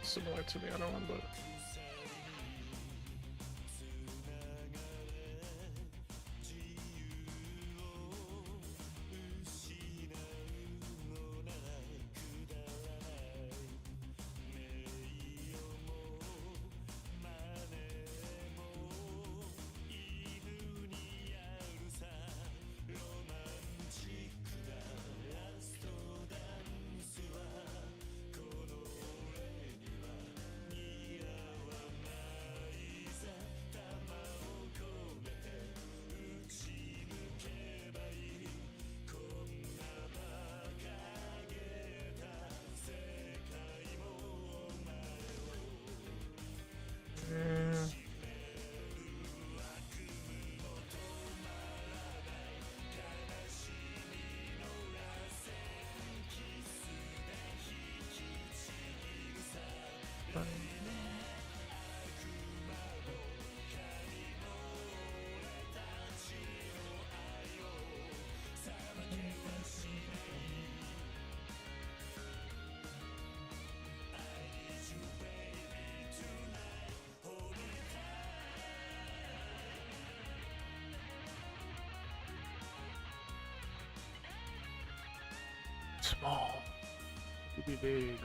Similar to the other one, but Small. You be big.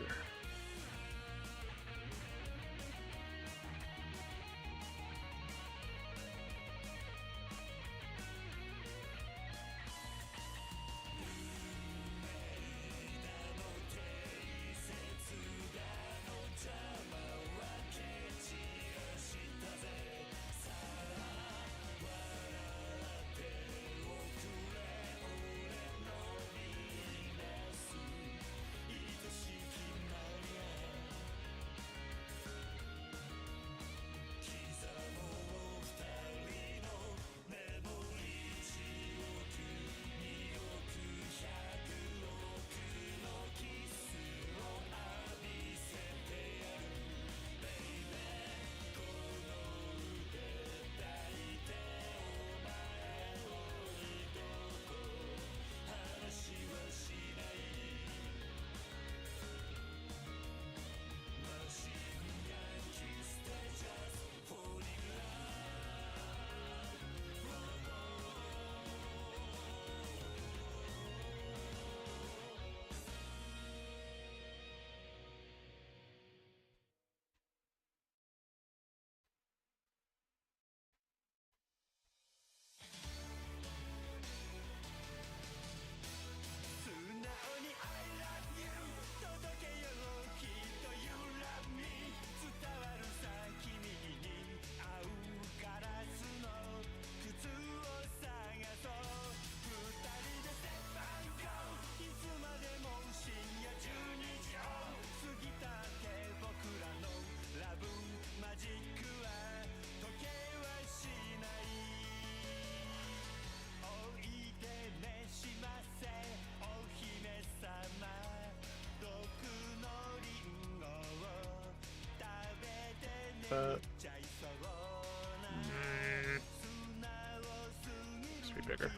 Must be bigger.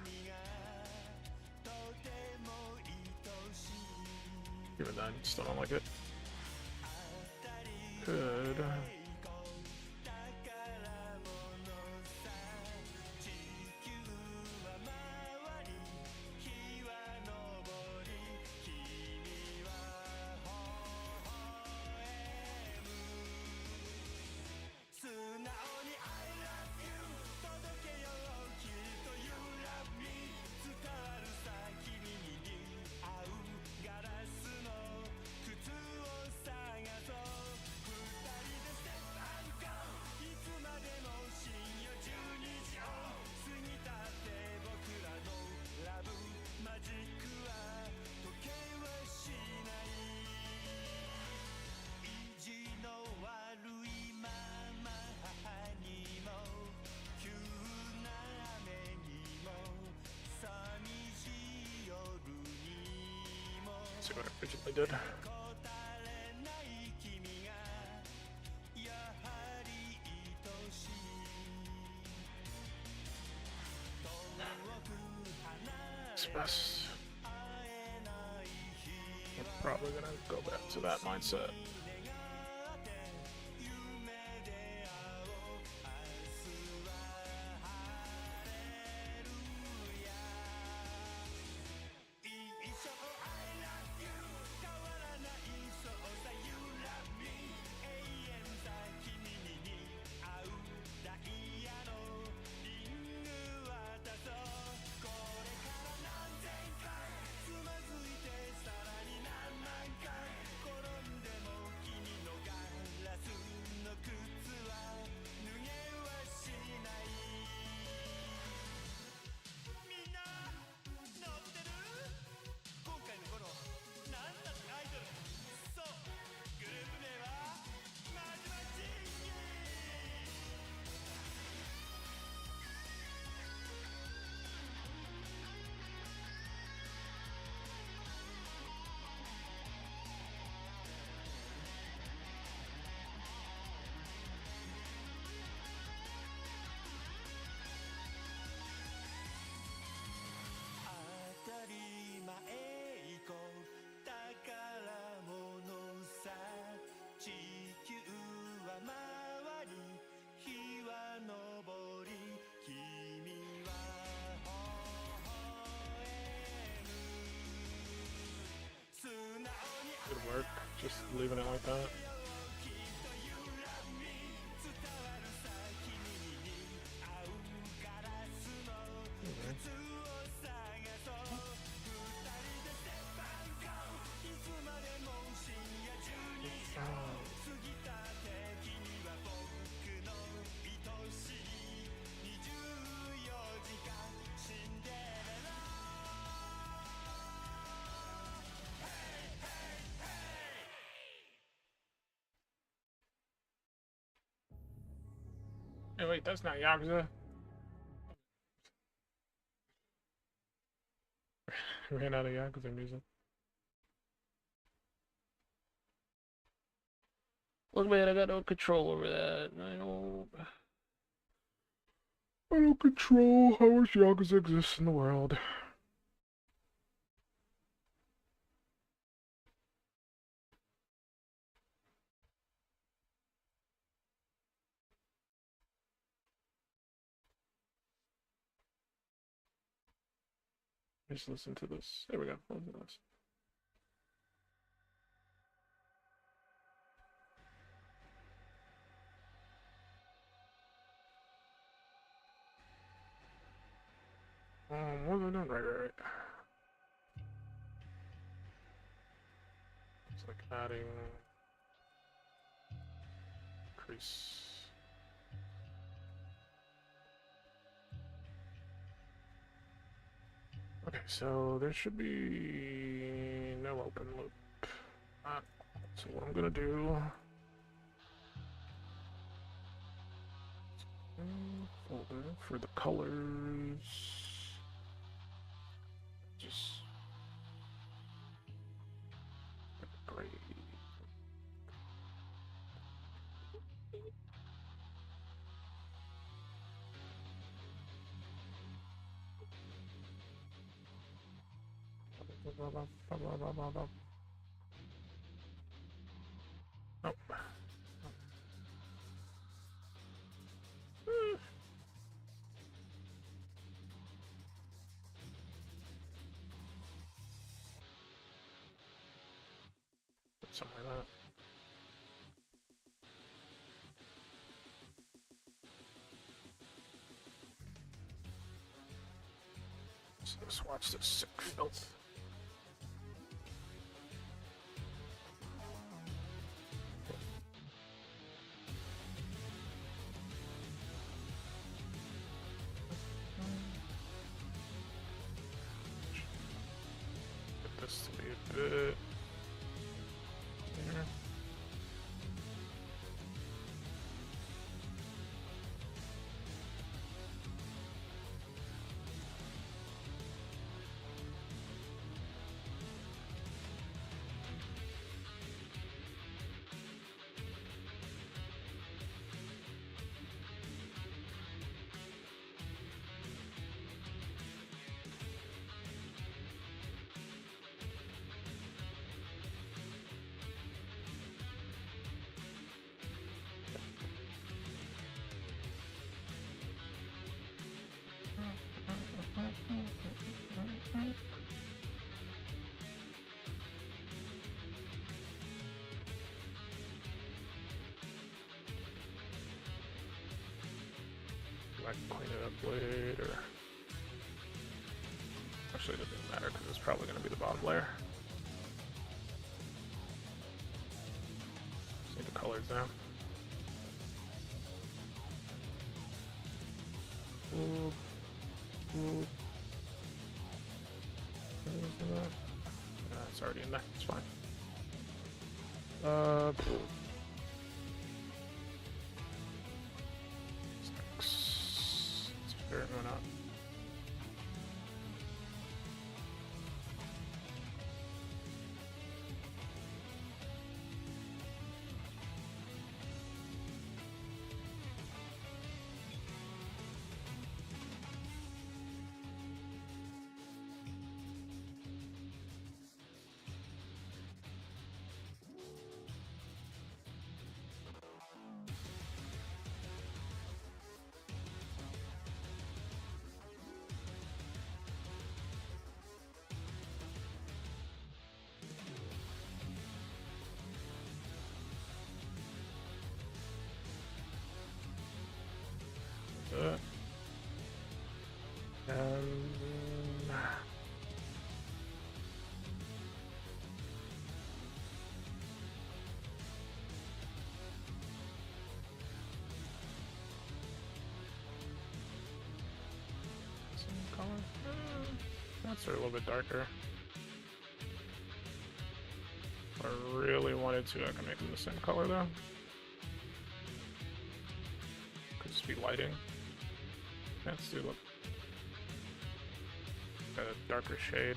Even then, still don't like it. Good. See what I originally did. It's best. I'm probably gonna go back to that mindset. Just leaving it like that. Hey, wait, that's not Yakuza. Ran out of Yakuza music. Look, man, I got no control over that. I don't control how much Yakuza exists in the world. Just listen to this. There we go. Listen to this. What am I doing? Right. It's like adding increase. Okay, so there should be no open loop. So what I'm gonna do, folder for the colors, just gray. Oh. Something like that. So let's watch this sick filth. Get this to be a bit there. I can clean it up later. Actually, it doesn't matter because it's probably going to be the bottom layer. Just need the colors now. It's already in there. It's fine. Let's figure it out. That's a little bit darker. If I really wanted to, I can make them the same color though. Could just be lighting. Let's do a darker shade.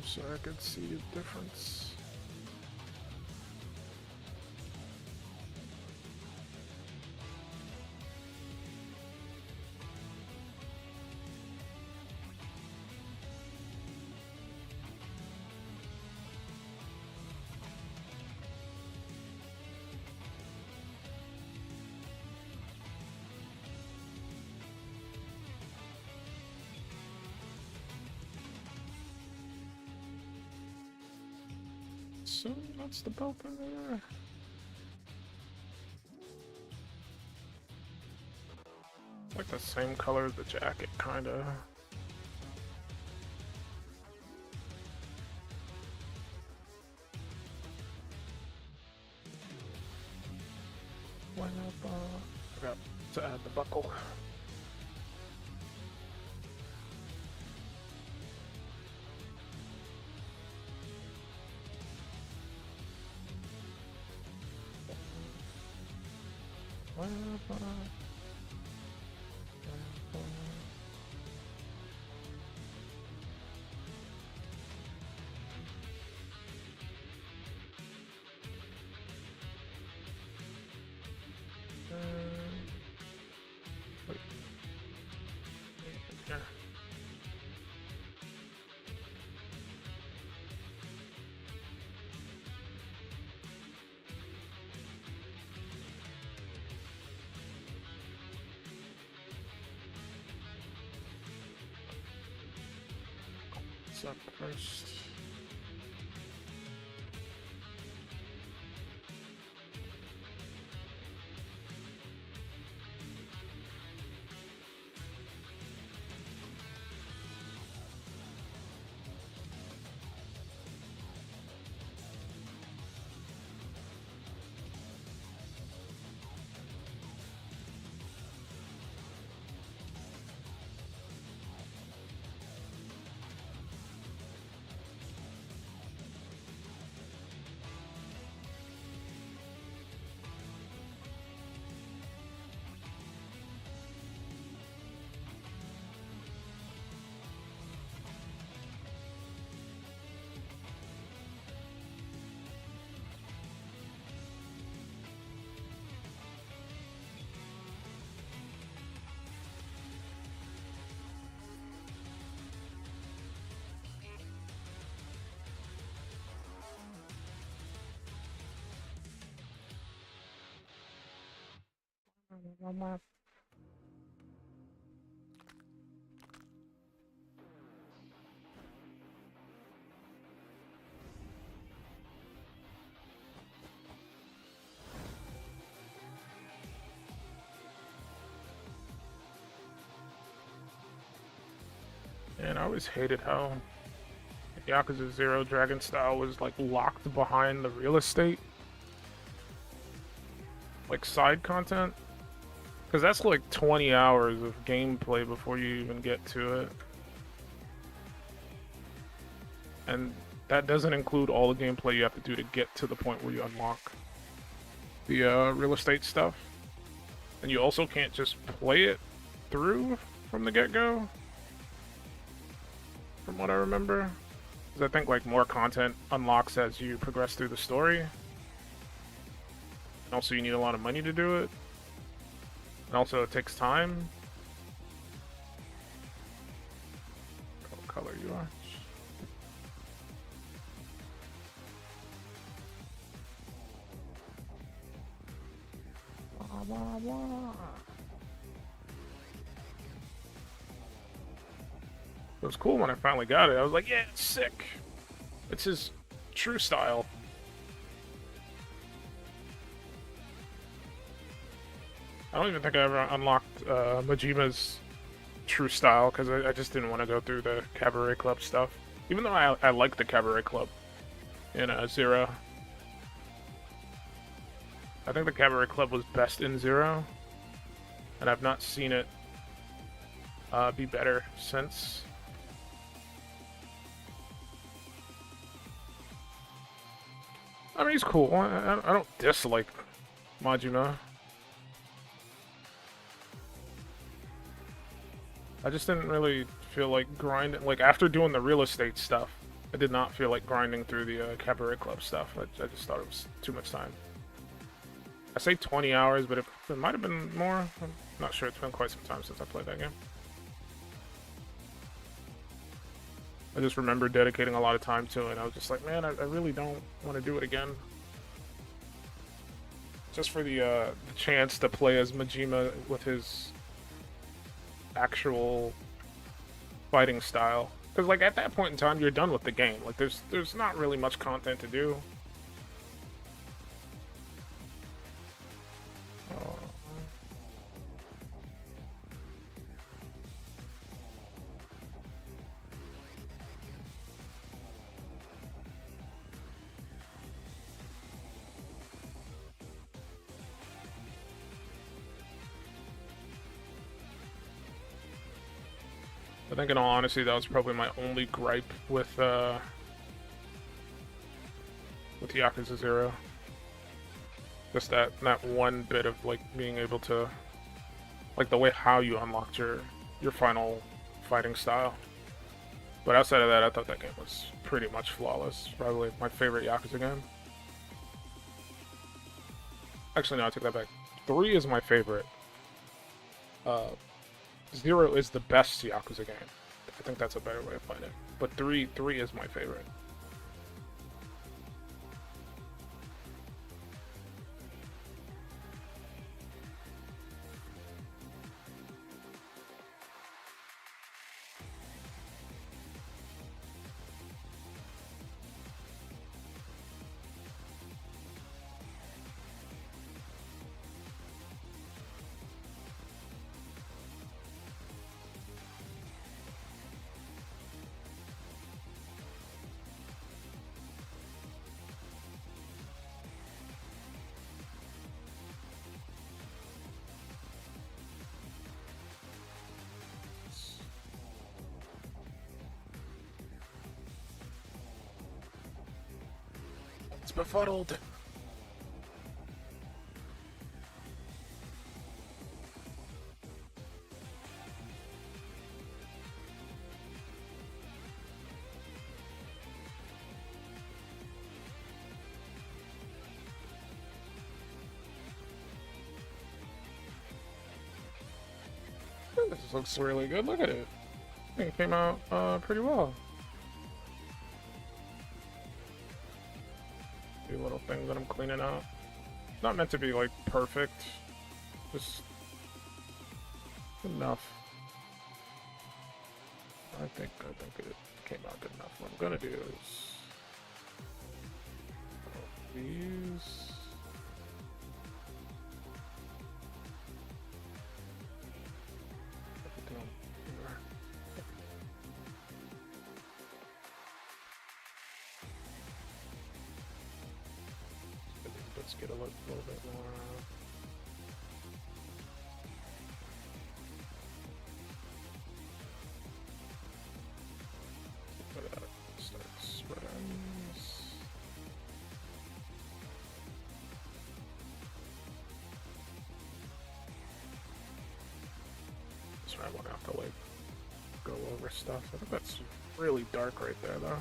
So I could see the difference. So that's the belt in there. Like the same color as the jacket, kinda. Why not? Forgot to add the buckle. What's up first? And I always hated how Yakuza 0 Dragon style was like locked behind the real estate, like side content, because that's like 20 hours of gameplay before you even get to it, and that doesn't include all the gameplay you have to do to get to the point where you unlock the real estate stuff. And you also can't just play it through from the get-go, from what I remember. Because I think like more content unlocks as you progress through the story. And also you need a lot of money to do it. And also it takes time. What color you are? blah, blah. It was cool when I finally got it. I was like, yeah, it's sick. It's his true style. I don't even think I ever unlocked Majima's true style because I just didn't want to go through the Cabaret Club stuff. Even though I like the Cabaret Club in Zero. I think the Cabaret Club was best in Zero, and I've not seen it be better since. I mean, he's cool. I don't dislike Majima. I just didn't really feel like grinding. Like, after doing the real estate stuff, I did not feel like grinding through the Cabaret Club stuff. I just thought it was too much time. I say 20 hours, but it might have been more. I'm not sure. It's been quite some time since I played that game. I just remember dedicating a lot of time to it. I was just like, man, I really don't want to do it again. Just for the chance to play as Majima with his actual fighting style. Because, like, at that point in time, you're done with the game. Like, there's not really much content to do. I think, in all honesty, that was probably my only gripe with Yakuza 0. Just that one bit of, like, being able to, like, the way how you unlocked your final fighting style. But outside of that, I thought that game was pretty much flawless. Probably my favorite Yakuza game. Actually, no, I take that back. 3 is my favorite. 0 is the best Yakuza game. I think that's a better way of putting it. But 3 is my favorite. It's befuddled. This looks really good. Look at it. I think it came out pretty well. A few little things that I'm cleaning up. Not meant to be like perfect. Just enough. I think it came out good enough. What I'm gonna do is these. Let's get a little bit more. Start spreading. That's right, I won't have to like go over stuff. I think that's really dark right there though.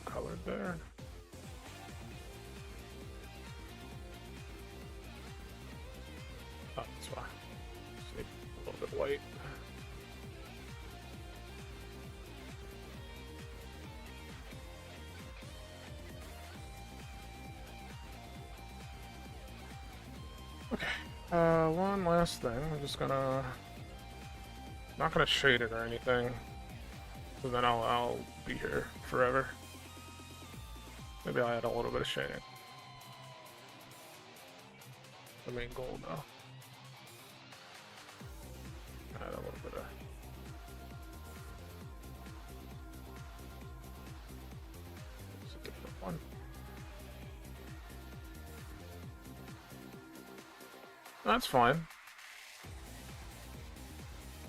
Colored there. Oh, that's why. Just need a little bit white. Okay. One last thing. I'm just gonna not gonna shade it or anything, so then I'll be here forever. Maybe I'll add a little bit of shading. The main goal though. Add a little bit of. It's a different one. That's fine.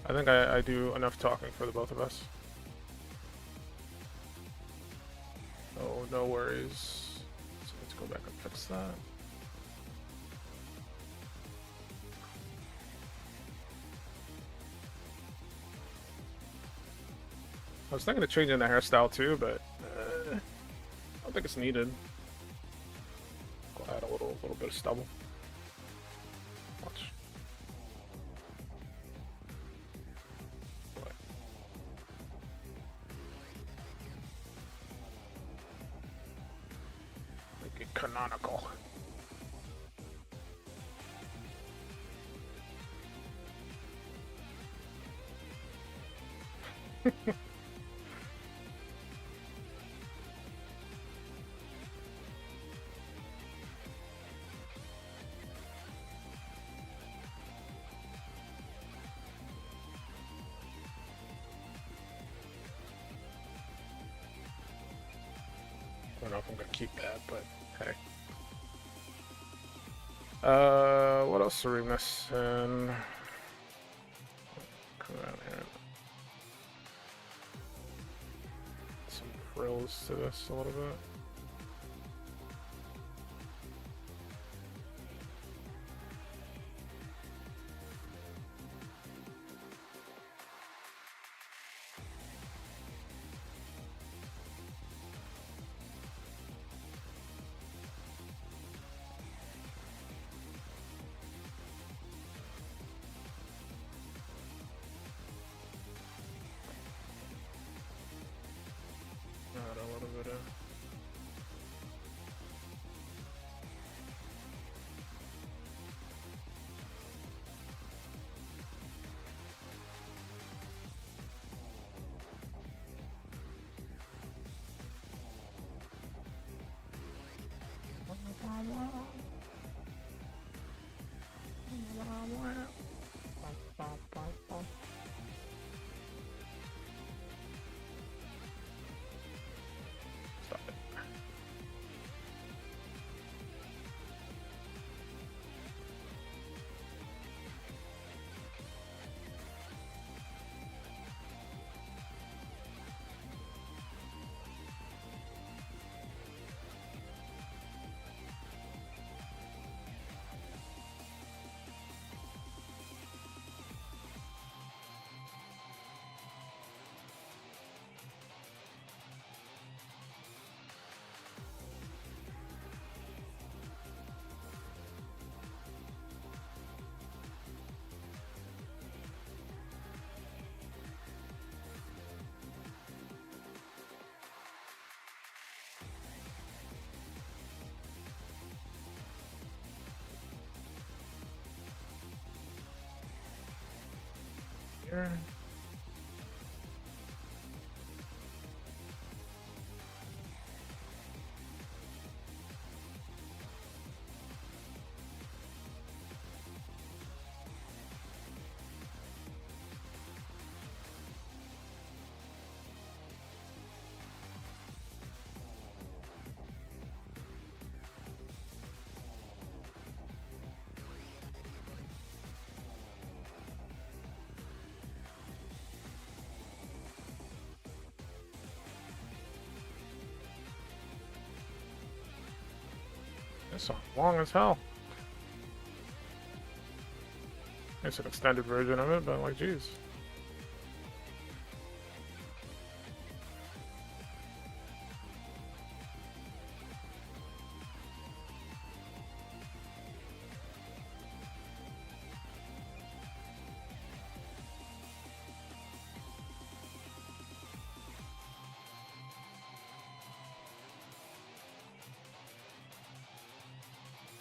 I think I do enough talking for the both of us. Oh, no worries. So let's go back and fix that. I was thinking of changing the hairstyle too, but I don't think it's needed. I'll add a little bit of stubble. Watch. What? Make it canonical. I don't know if I'm gonna keep that, but hey. What else are we missing? Come around here. Some frills to this a little bit. Add a little bit of. Stop it. Here. This song's long as hell. It's an extended version of it, but like, geez.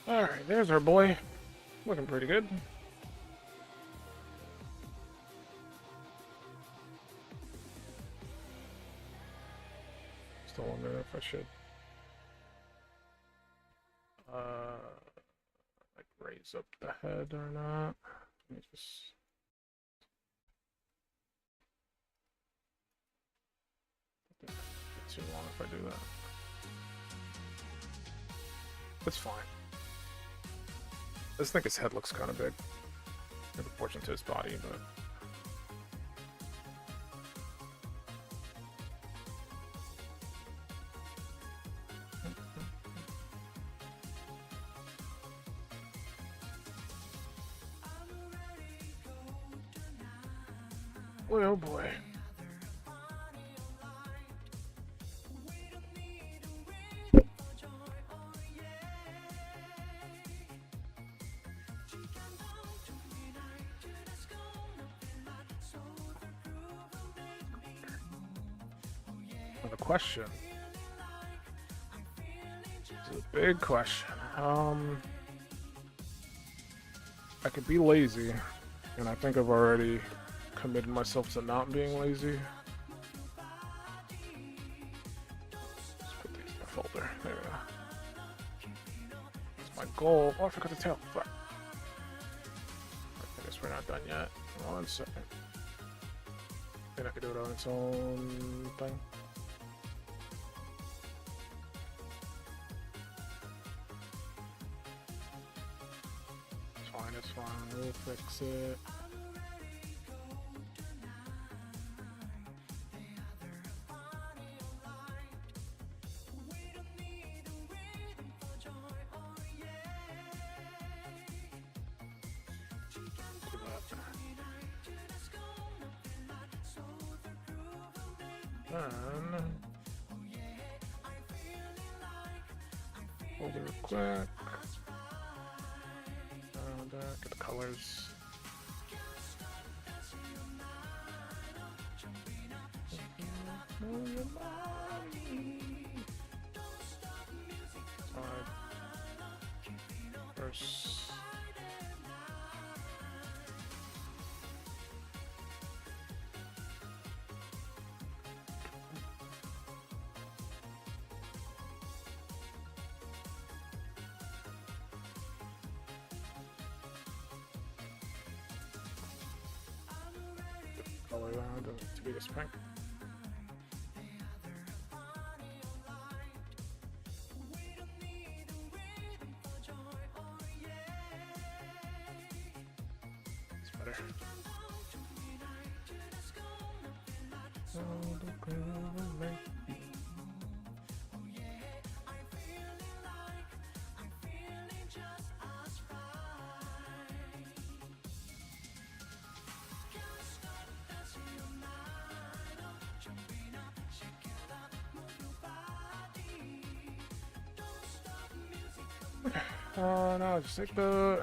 Alright, there's our boy. Looking pretty good. Still wondering if I should like raise up the head or not. Let me just I think it's too long if I do that. That's fine. I just think his head looks kind of big in proportion to his body, but boy, oh boy. The question. This is a big question. I could be lazy, and I think I've already committed myself to not being lazy. Let's put these in a folder. There we go. That's my goal. Oh, I forgot the tail. Fuck. I guess we're not done yet. 1 second. I think I could do it on its own thing. It's fine, we'll fix it. Hold it real quick. Get the colors. First. Color that to be this pink. It's better. Now just take the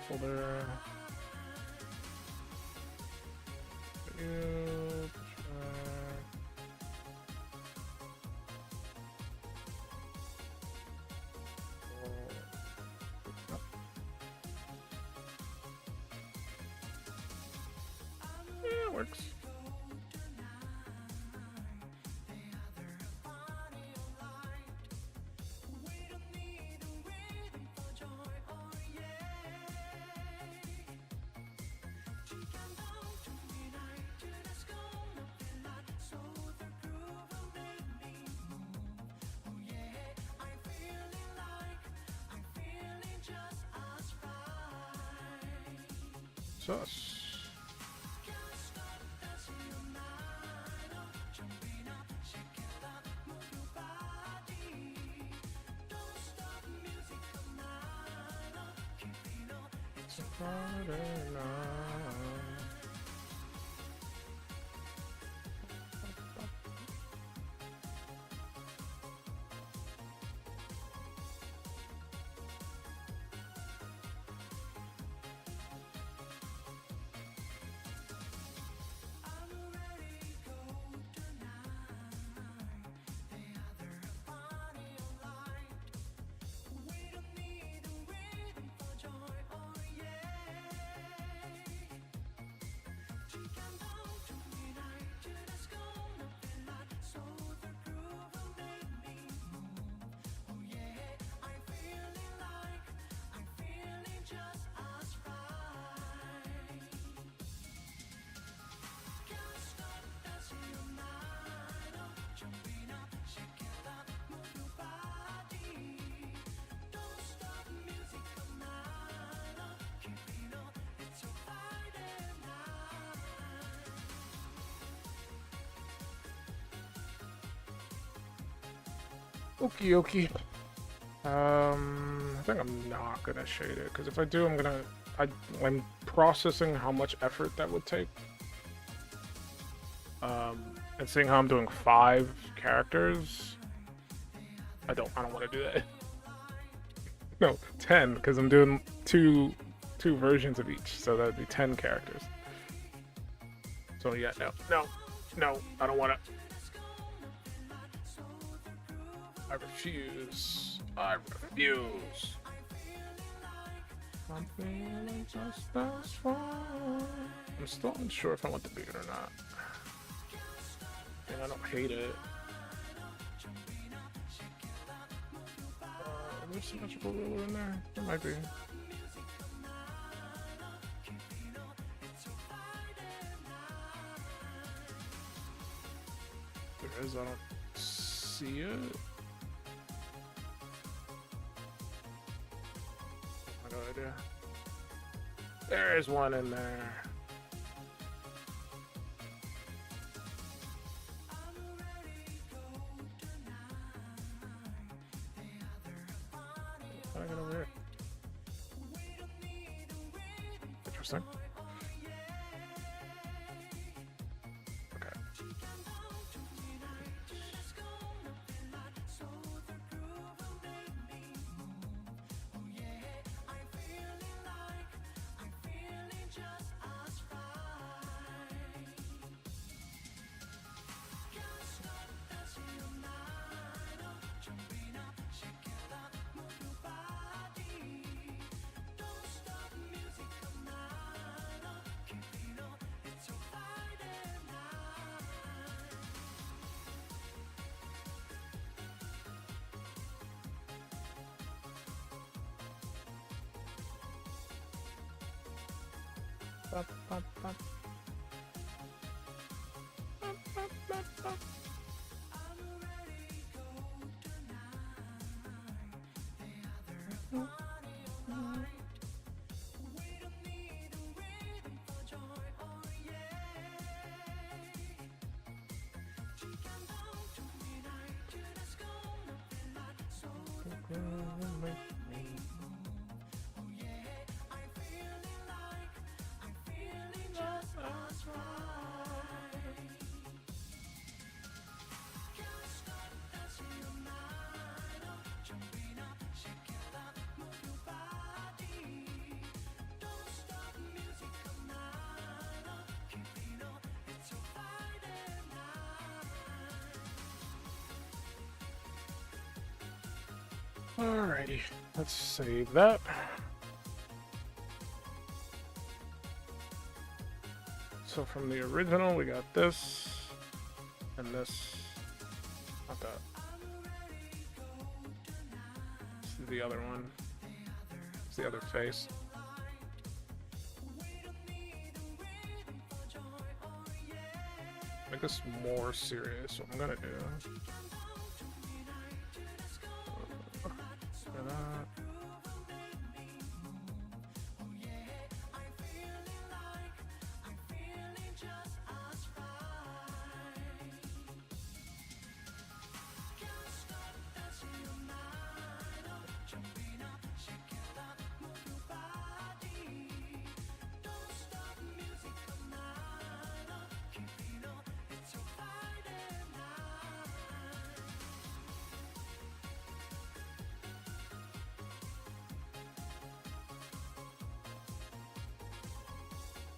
folder. Yeah, it works. Sus. It's a Friday night. Okie dokie. I think I'm not gonna shade it because if I do, I'm processing how much effort that would take. And seeing how I'm doing 5 characters, I don't want to do that. No, 10 because I'm doing two versions of each, so that'd be 10 characters. So yeah, no, I don't want to. I refuse. I refuse. I'm feeling just as fine. I'm still unsure if I want to beat it or not. And I don't hate it. There's symmetrical ruler in there. There might be. There is. I don't see it. I have no idea. There's one in there. How did I get over here? Interesting. Okay. Bop, bop, bop. Bop, bop, bop, bop. Alrighty, let's save that. So from the original, we got this and this. Not that. This is the other one. It's the other face. Make this more serious. What I'm gonna do.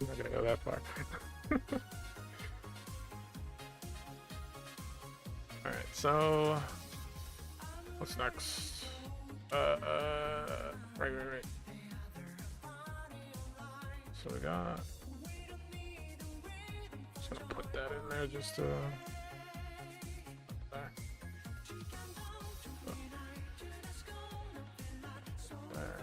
I'm not gonna go that far. Alright, so what's next? Right. So we got. Just gonna put that in there just to. There. There.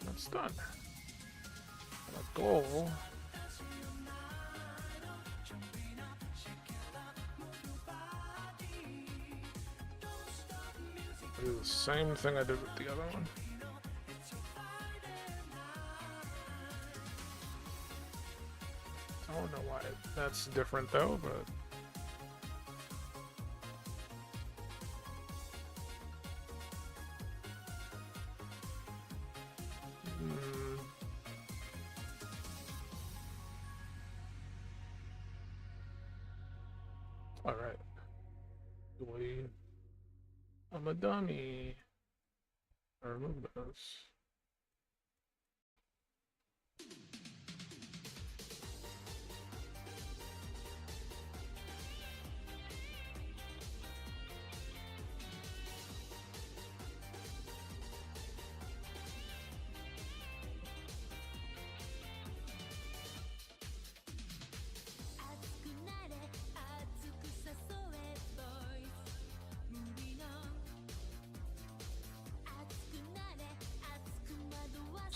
That's done. And our goal. Do the same thing I did with the other one. I don't know why that's different though, but all right. I'm a dummy. I remove those.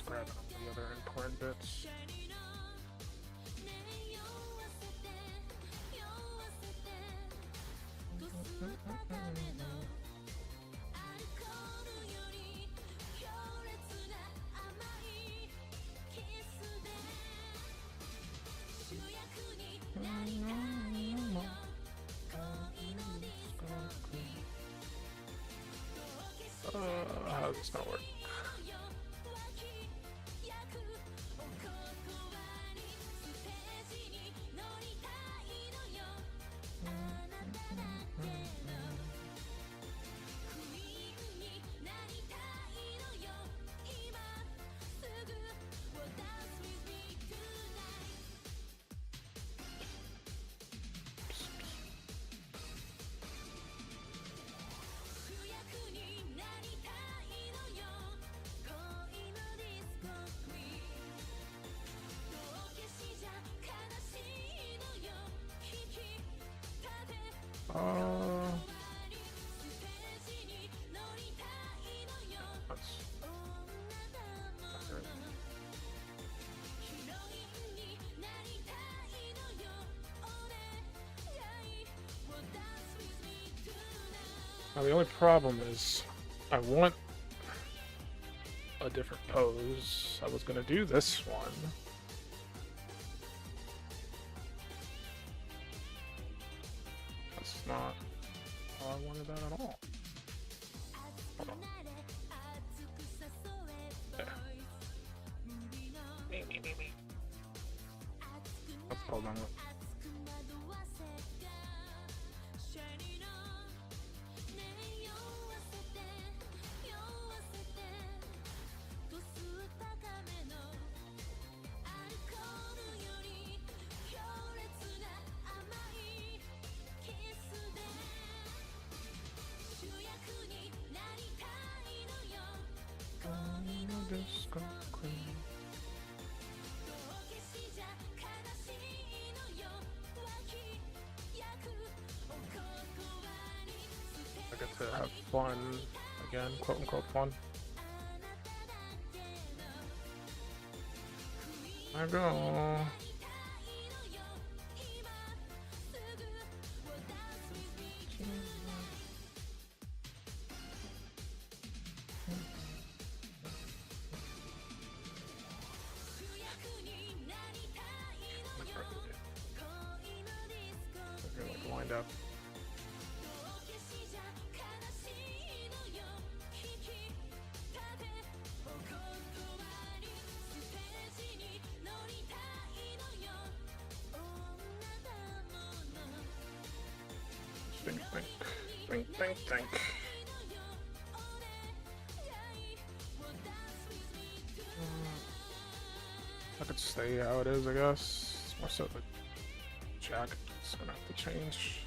Grabbing all the other important bits. How's this gonna work? Now the only problem is I want a different pose. I was gonna do this one. That's not how I wanted that at all. Hold on. There. Let's hold on. I get to have fun again, quote unquote fun. I go. Wind up. Think. I could stay how it is, I guess. It's more so the jacket's gonna have to change.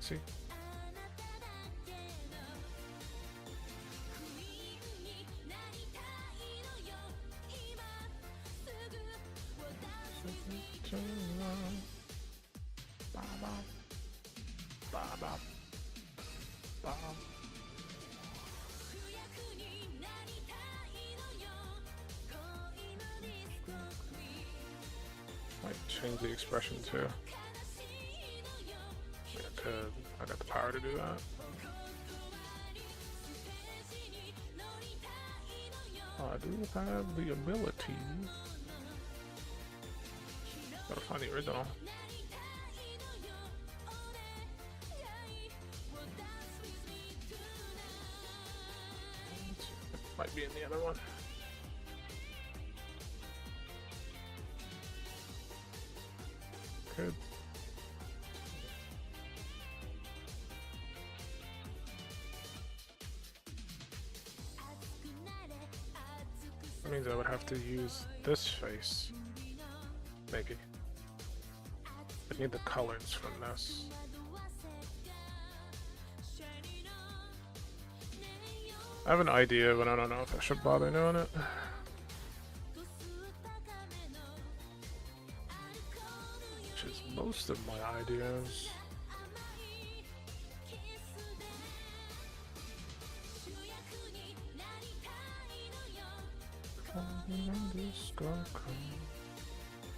see. Might change the expression too. I got the power to do that. I do have the ability. Gotta find the original. Might be in the other one. Could. That means I would have to use this face. Maybe. I need the colors from this. I have an idea, but I don't know if I should bother doing it. Which is most of my ideas.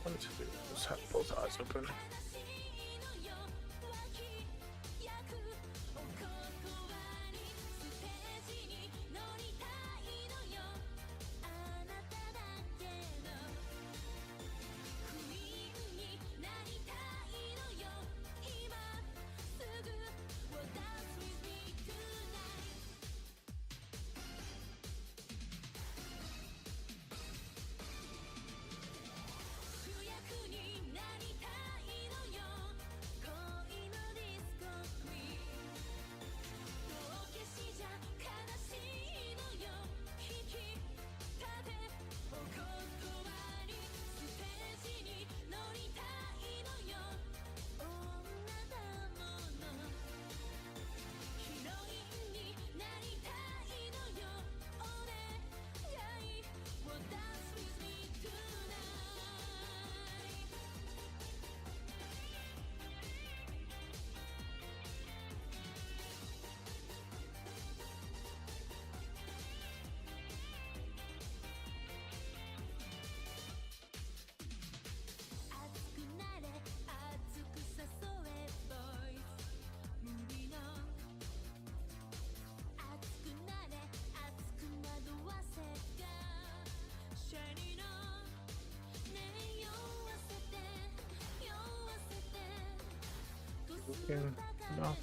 Let's do this. Have both eyes open. No.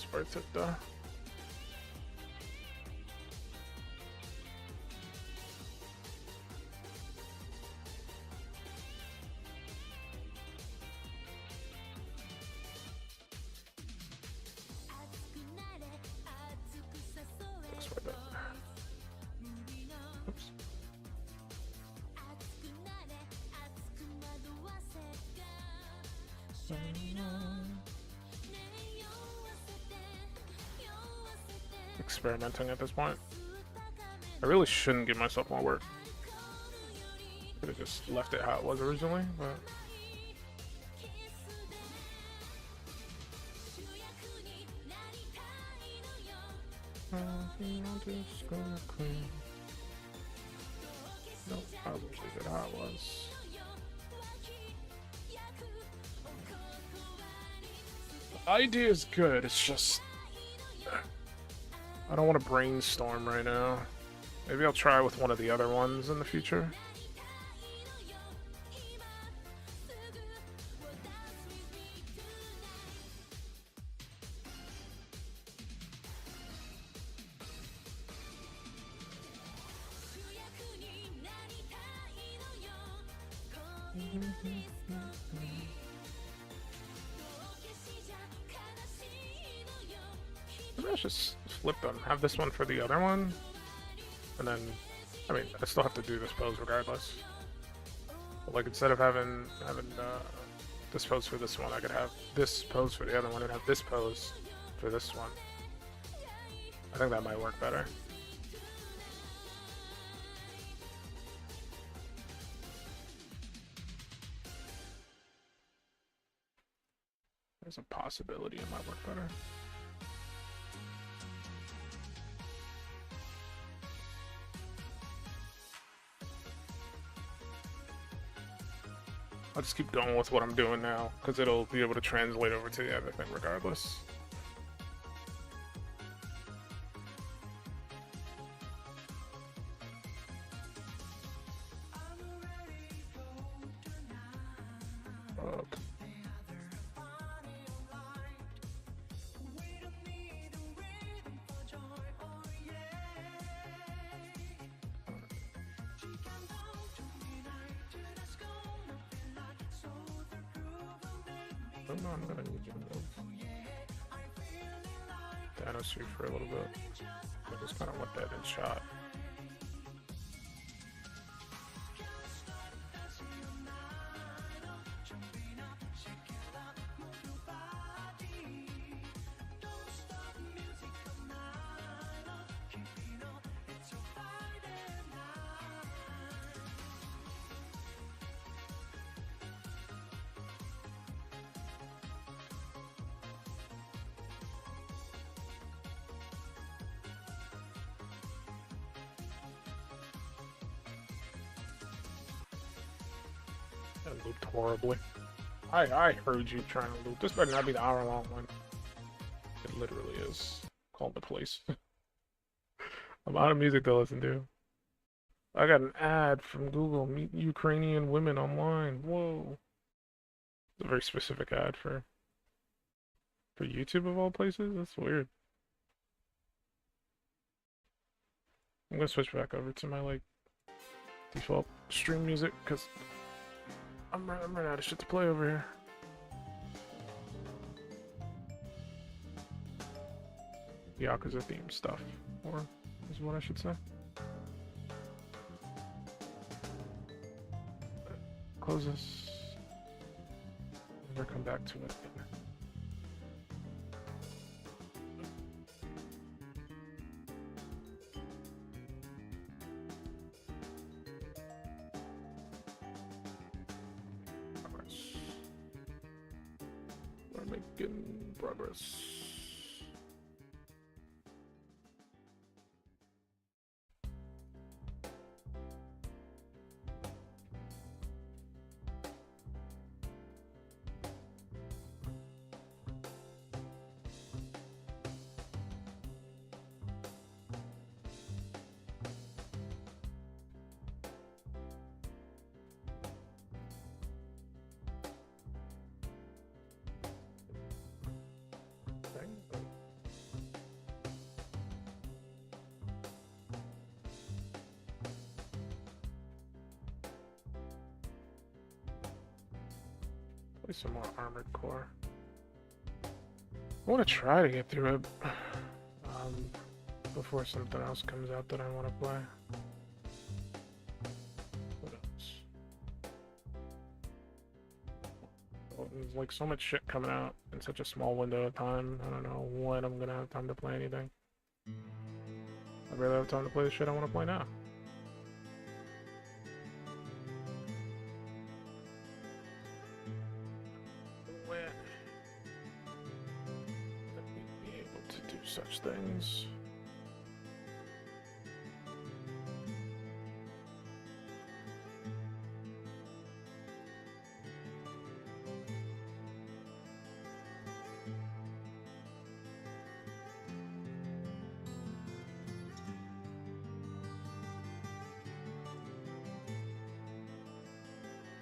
It's worth it though. That's right there. Oops. experimenting at this point. I really shouldn't give myself more work. Could have just left it how it was originally, but. Nope, I'll just leave it how it was. The idea is good, it's just... I don't want to brainstorm right now. Maybe I'll try with one of the other ones in the future. Maybe I should just flip them. Have this one for the other one. And then, I mean, I still have to do this pose regardless. But like, instead of having this pose for this one, I could have this pose for the other one and have this pose for this one. I think that might work better. There's a possibility it might work better. I'll just keep going with what I'm doing now, because it'll be able to translate over to the other thing regardless. I'm gonna need you to move. Dinosaur for a little bit. I just kind of want that in shot. That looped horribly. I heard you trying to loop. This better not be the hour-long one. It literally is. Call the police. I'm out of music to listen to. I got an ad from Google. Meet Ukrainian women online. Whoa. It's a very specific ad for YouTube of all places. That's weird. I'm gonna switch back over to my like default stream music because I'm running out of shit to play over here. Yakuza theme stuff, or is what I should say. Close this. Never come back to it. We're making progress. Play some more Armored Core. I want to try to get through it before something else comes out that I want to play. What else? Well, there's like so much shit coming out in such a small window of time. I don't know when I'm gonna have time to play anything. barely have time to play the shit I want to play now. When let me be able to do such things.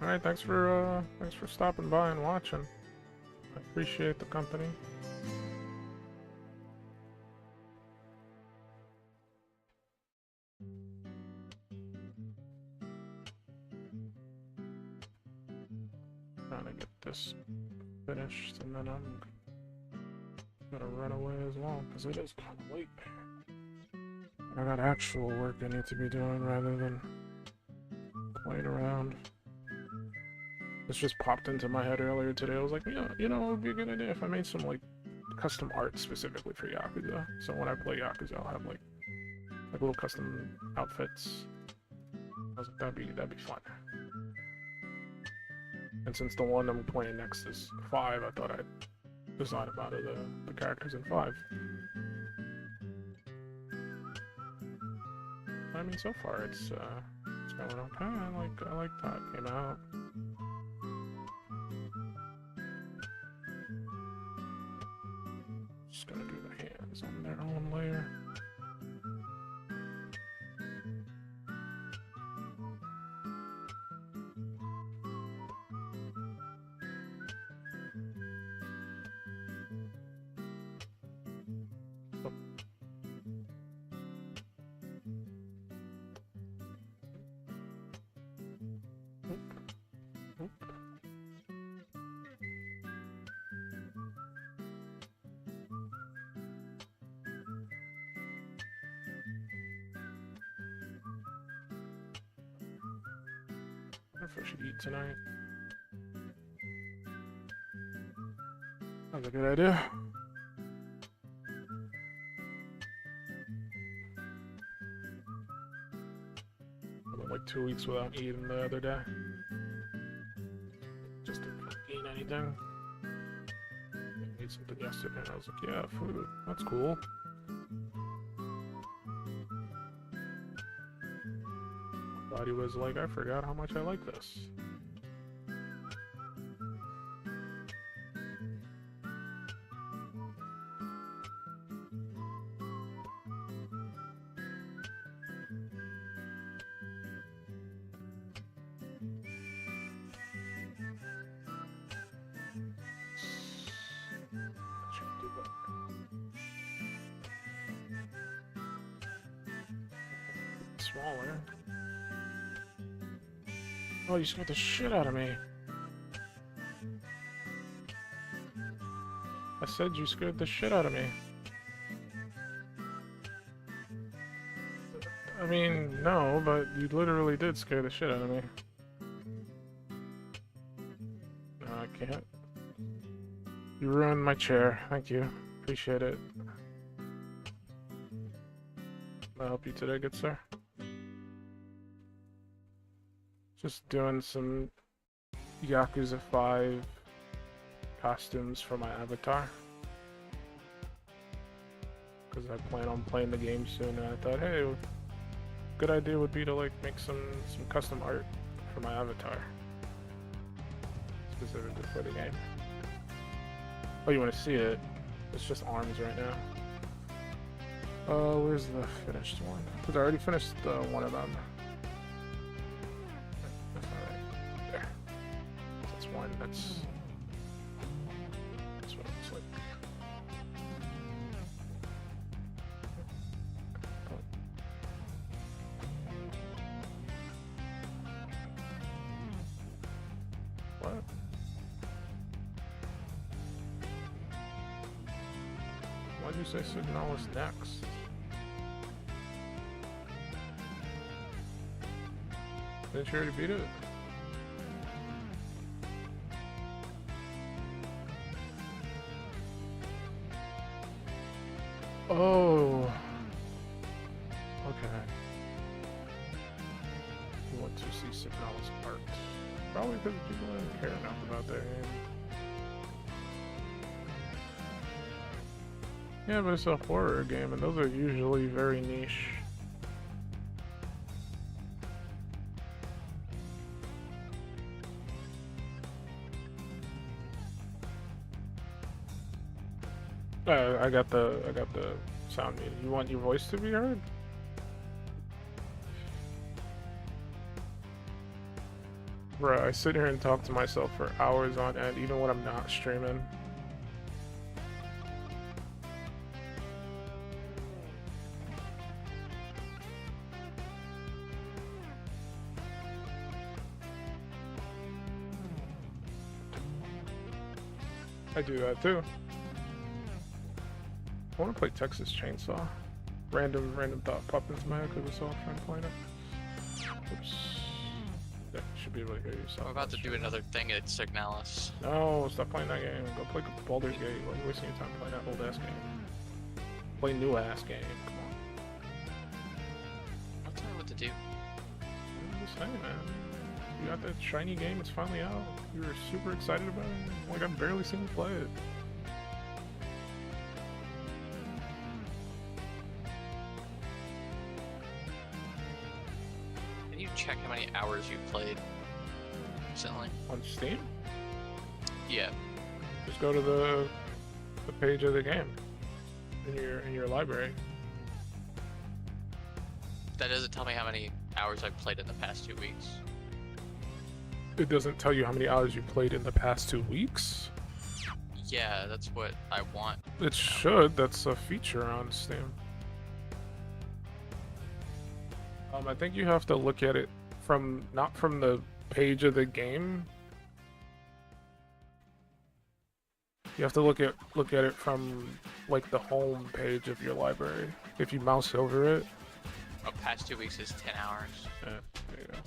Alright, thanks for stopping by and watching. I appreciate the company. Trying to get this finished, and then I'm gonna run away as well, because it is kind of late. I got actual work I need to be doing rather than playing around. This just popped into my head earlier today. I was like, yeah, you know, it would be a good idea if I made some like custom art specifically for Yakuza. So when I play Yakuza, I'll have like little custom outfits. I was like, that'd be fun. And since the one I'm playing next is 5, I thought I'd design them out of the characters in 5. I mean, so far it's going okay. I like how it came out. Just gonna do the hands on their own layer. I wonder if I should eat tonight. That's a good idea. I went like 2 weeks without eating the other day. Just didn't eat anything. I ate something yesterday and I was like, yeah, food. That's cool. My body was like, I forgot how much I like this. Smaller. Oh, you scared the shit out of me. I said you scared the shit out of me. I mean, no, but you literally did scare the shit out of me. No, I can't. You ruined my chair. Thank you. Appreciate it. Can I help you today, good sir? Just doing some Yakuza 5 costumes for my avatar. Because I plan on playing the game soon, and I thought, hey, good idea would be to like make some custom art for my avatar. Specifically for the game. Oh, you want to see it? It's just arms right now. Where's the finished one? Because I already finished one of them. There. That's one. That's what it looks like. What? Why'd you say Signal was next? Didn't you already beat it? Oh. to see Signal's art. Probably because people don't care enough about their game. Yeah, but it's a horror game, and those are usually very niche. I got the sound muted. You want your voice to be heard? Bruh, I sit here and talk to myself for hours on end, even when I'm not streaming. I do that too. I want to play Texas Chainsaw. Random thought popped into my head because I saw a friend playing it. Oops. Yeah, you should be able to hear yourself. I'm about to do another thing at Signalis. No, stop playing that game. Go play Baldur's Gate. Why are you wasting your time playing that old ass game? Play new ass game. Come on. I'll tell you what to do. I'm just saying, man. You got that shiny game. It's finally out. You were super excited about it. Like I've barely seen you play it. Can you check how many hours you've played recently? On Steam? Yeah. Just go to the page of the game in your library. That doesn't tell me how many hours I've played in the past 2 weeks. It doesn't tell you how many hours you played in the past 2 weeks? Yeah, that's what I want. It should. That's a feature on Steam. I think you have to look at it from not from the page of the game. You have to look at it from like the home page of your library. If you mouse over it. Oh, past 2 weeks is 10 hours. Yeah, there you go.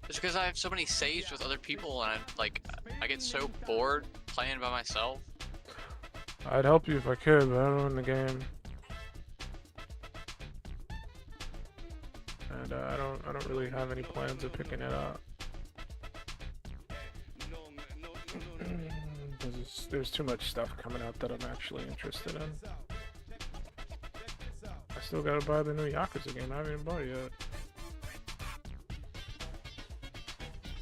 It's because I have so many saves with other people, and I get so bored playing by myself. I'd help you if I could, but I don't own the game. And I don't really have any plans of picking it up. There's too much stuff coming out that I'm actually interested in. I still gotta buy the new Yakuza game. I haven't even bought it yet.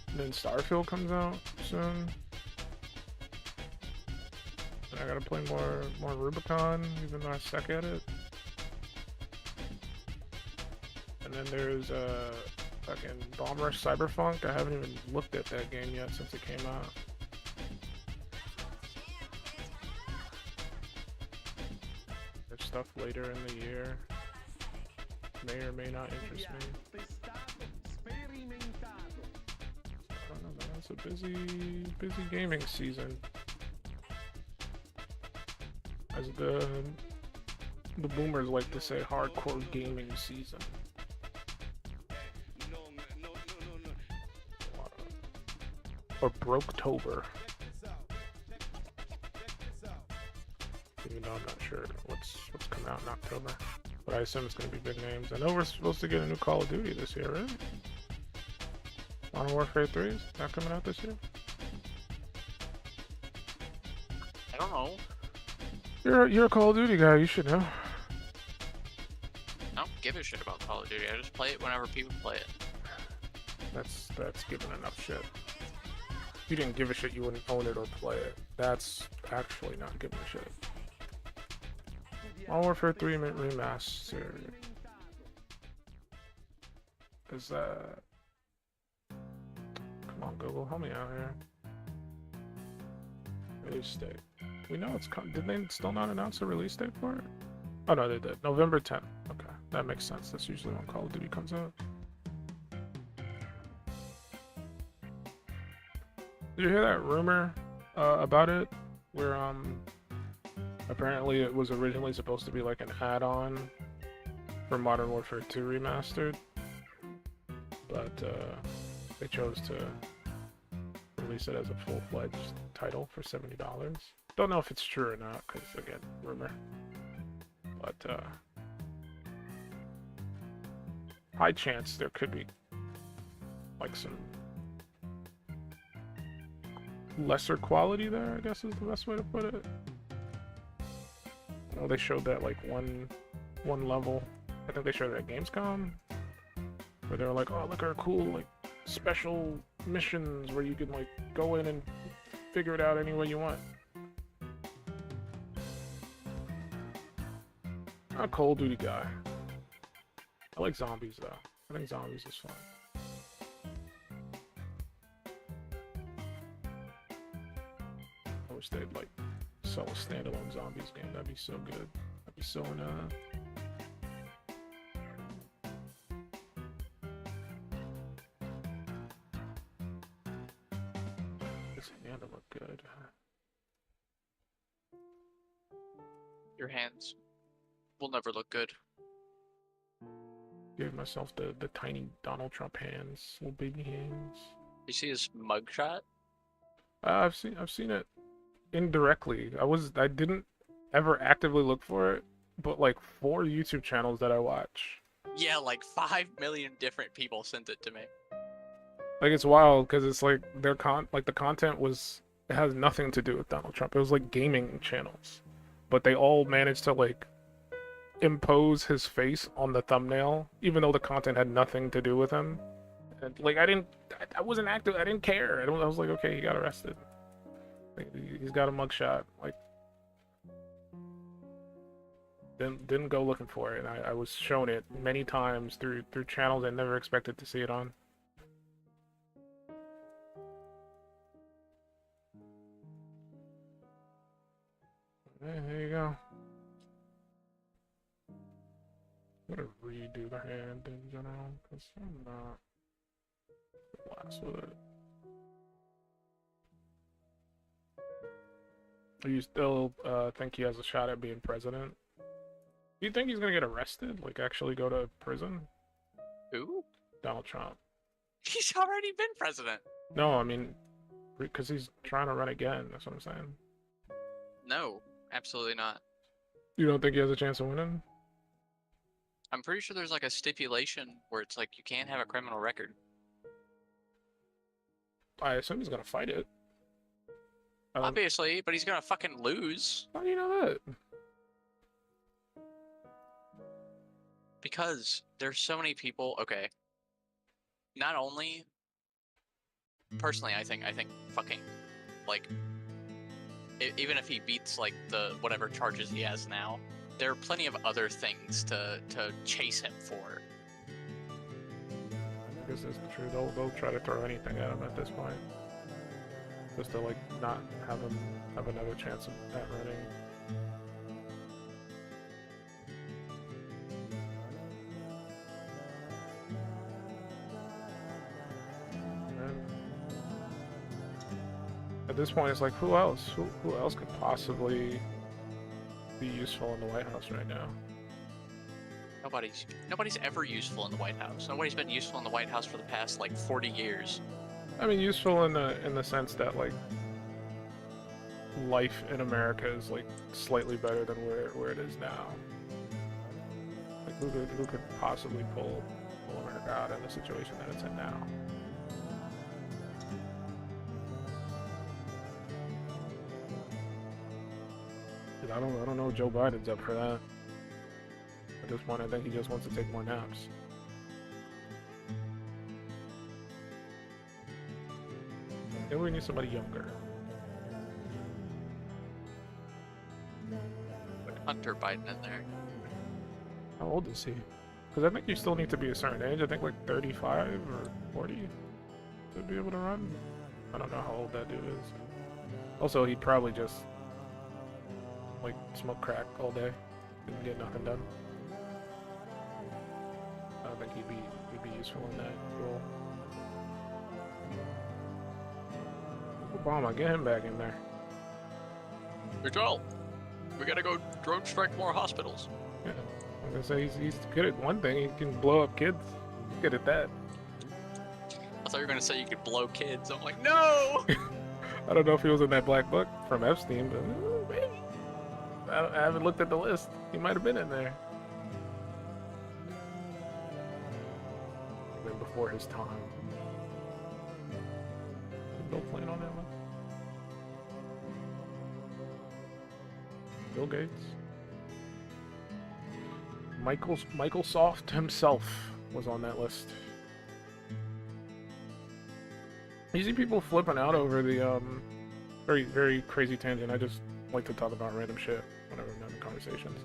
And then Starfield comes out soon. And I gotta play more Rubicon, even though I suck at it. And then there's fucking Bomb Rush Cyberpunk. I haven't even looked at that game yet since it came out. There's stuff later in the year. May or may not interest me. I don't know, man. It's a busy gaming season. As the boomers like to say, hardcore gaming season. Or Broketober. Even though I'm not sure what's coming out in October. But I assume it's going to be big names. I know we're supposed to get a new Call of Duty this year, right? Modern Warfare 3 is not coming out this year? I don't know. You're a Call of Duty guy, you should know. I don't give a shit about Call of Duty. I just play it whenever people play it. That's giving enough shit. If you didn't give a shit, you wouldn't own it or play it. That's actually not giving a shit. Modern Warfare 3 Remastered. Is that... Come on, Google, help me out here. Release date. We know it's did they still not announce a release date for it? Oh no, they did. November 10th. Okay, that makes sense. That's usually when Call of Duty comes out. Did you hear that rumor about it? Where apparently it was originally supposed to be like an add-on for Modern Warfare 2 Remastered, but they chose to release it as a full-fledged title for $70. Don't know if it's true or not, because again, rumor. But high chance there could be like some lesser quality there, I guess is the best way to put it. Oh, they showed that like one level. I think they showed it at Gamescom, where they were like, "Oh, look at our cool like special missions where you can like go in and figure it out any way you want." Not a Call of Duty guy. I like zombies though. I think zombies is fun. I wish they'd like sell a standalone zombies game. That'd be so good. I'd be so in This hand will look good. Your hands will never look good. Gave myself the tiny Donald Trump hands, little baby hands. You see his mugshot? I've seen it indirectly. I didn't ever actively look for it, but like 4 YouTube channels that I watch. Yeah, like 5 million different people sent it to me. Like it's wild because it's like the content it has nothing to do with Donald Trump. It was like gaming channels, but they all managed to like impose his face on the thumbnail, even though the content had nothing to do with him. And like I wasn't active. I didn't care. I was like, okay, he got arrested. Like, he's got a mugshot. Like, didn't go looking for it, and I was shown it many times through channels I never expected to see it on. There you go. I'm gonna redo the hand in general, because I'm not blessed with it. Do you still think he has a shot at being president? Do you think he's gonna get arrested? Like, actually go to prison? Who? Donald Trump. He's already been president. No, I mean, because he's trying to run again, that's what I'm saying. No, absolutely not. You don't think he has a chance of winning? I'm pretty sure there's like a stipulation where it's like you can't have a criminal record. I assume he's gonna fight it. Obviously, but he's gonna fucking lose. How do you know that? Because there's so many people. Okay. Not only. Personally, I think fucking, like, even if he beats like the whatever charges he has now, there are plenty of other things to chase him for. I guess that's true. They'll try to throw anything at him at this point, just to like not have him have another chance at running. At this point, it's like, who else? Who else could possibly be useful in the White House right now? Nobody's ever useful in the White House. Nobody's been useful in the White House for the past like 40 years. I mean, useful in the sense that like life in America is like slightly better than where it is now. Like who could possibly pull America out in the situation that it's in now? I don't know if Joe Biden's up for that. At this point, I think he just wants to take more naps. Maybe we need somebody younger. Put Hunter Biden in there. How old is he? Because I think you still need to be a certain age. I think like 35 or 40 to be able to run. I don't know how old that dude is. Also, he'd probably just like smoke crack all day and get nothing done. I don't think he'd be useful in that role. Obama, get him back in there. Miguel, we gotta go drone strike more hospitals. Yeah, I'm gonna say he's good at one thing. He can blow up kids. He's good at that. I thought you were gonna say you could blow kids. I'm like, no! I don't know if he was in that black book from Epstein, but maybe. I haven't looked at the list. He might have been in there. before his time. Is Bill playing on that one? Bill Gates. Michael Soft himself was on that list. You see people flipping out over the very, very crazy tangent. I just like to talk about random shit whenever I'm having conversations.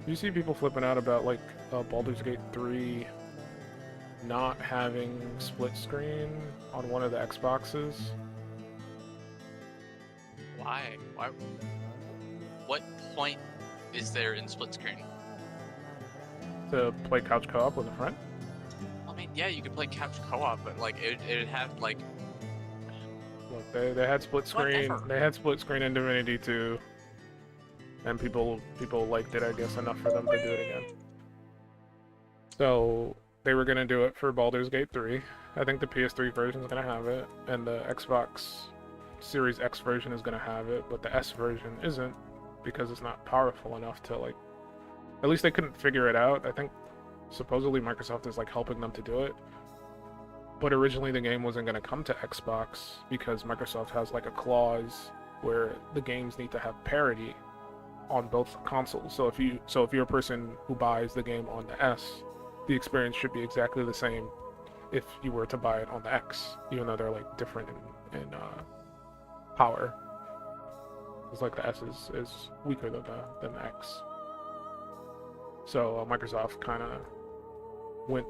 You see people flipping out about like Baldur's Gate 3 not having split screen on one of the Xboxes. Why? Why? What point is there in split screen? To play couch co-op with a friend. I mean, yeah, you could play couch co-op, but like it'd have like. Look, they had split screen. Whatever. They had split screen in Divinity 2, and people liked it, I guess, enough for them to do it again. So they were gonna do it for Baldur's Gate 3. I think the PS3 version is gonna have it, and the Xbox Series X version is gonna have it, but the S version isn't because it's not powerful enough to like. At least they couldn't figure it out. I think supposedly Microsoft is like helping them to do it. But originally the game wasn't going to come to Xbox because Microsoft has like a clause where the games need to have parity on both consoles. So if you're a person who buys the game on the S, the experience should be exactly the same if you were to buy it on the X, even though they're like different in power. It's like the S is weaker than the X. So Microsoft kind of went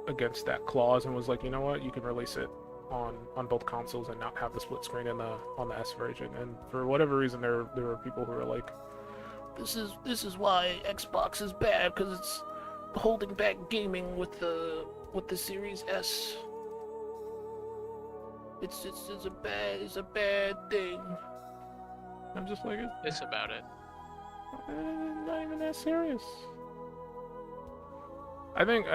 against that clause and was like, you know what, you can release it on both consoles and not have the split screen on the S version. And for whatever reason, there were people who were like, This is why Xbox is bad, because it's holding back gaming with the Series S. It's a bad thing. I'm just like, It's about it. not even that serious. I think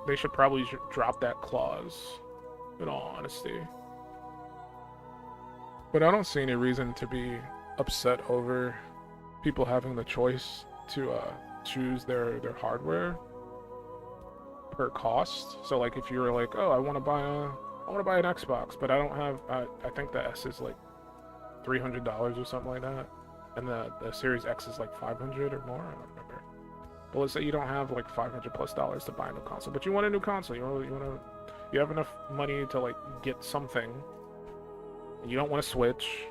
they should probably drop that clause, in all honesty. But I don't see any reason to be upset over people having the choice to choose their hardware per cost. So like if you were like, oh, I want to buy an Xbox, but I don't have. I think the S is like $300 or something like that, and the Series X is like $500 or more. I don't remember. But let's say you don't have like $500+ to buy a new console, but you want a new console. You have enough money to like get something. And you don't want to Switch,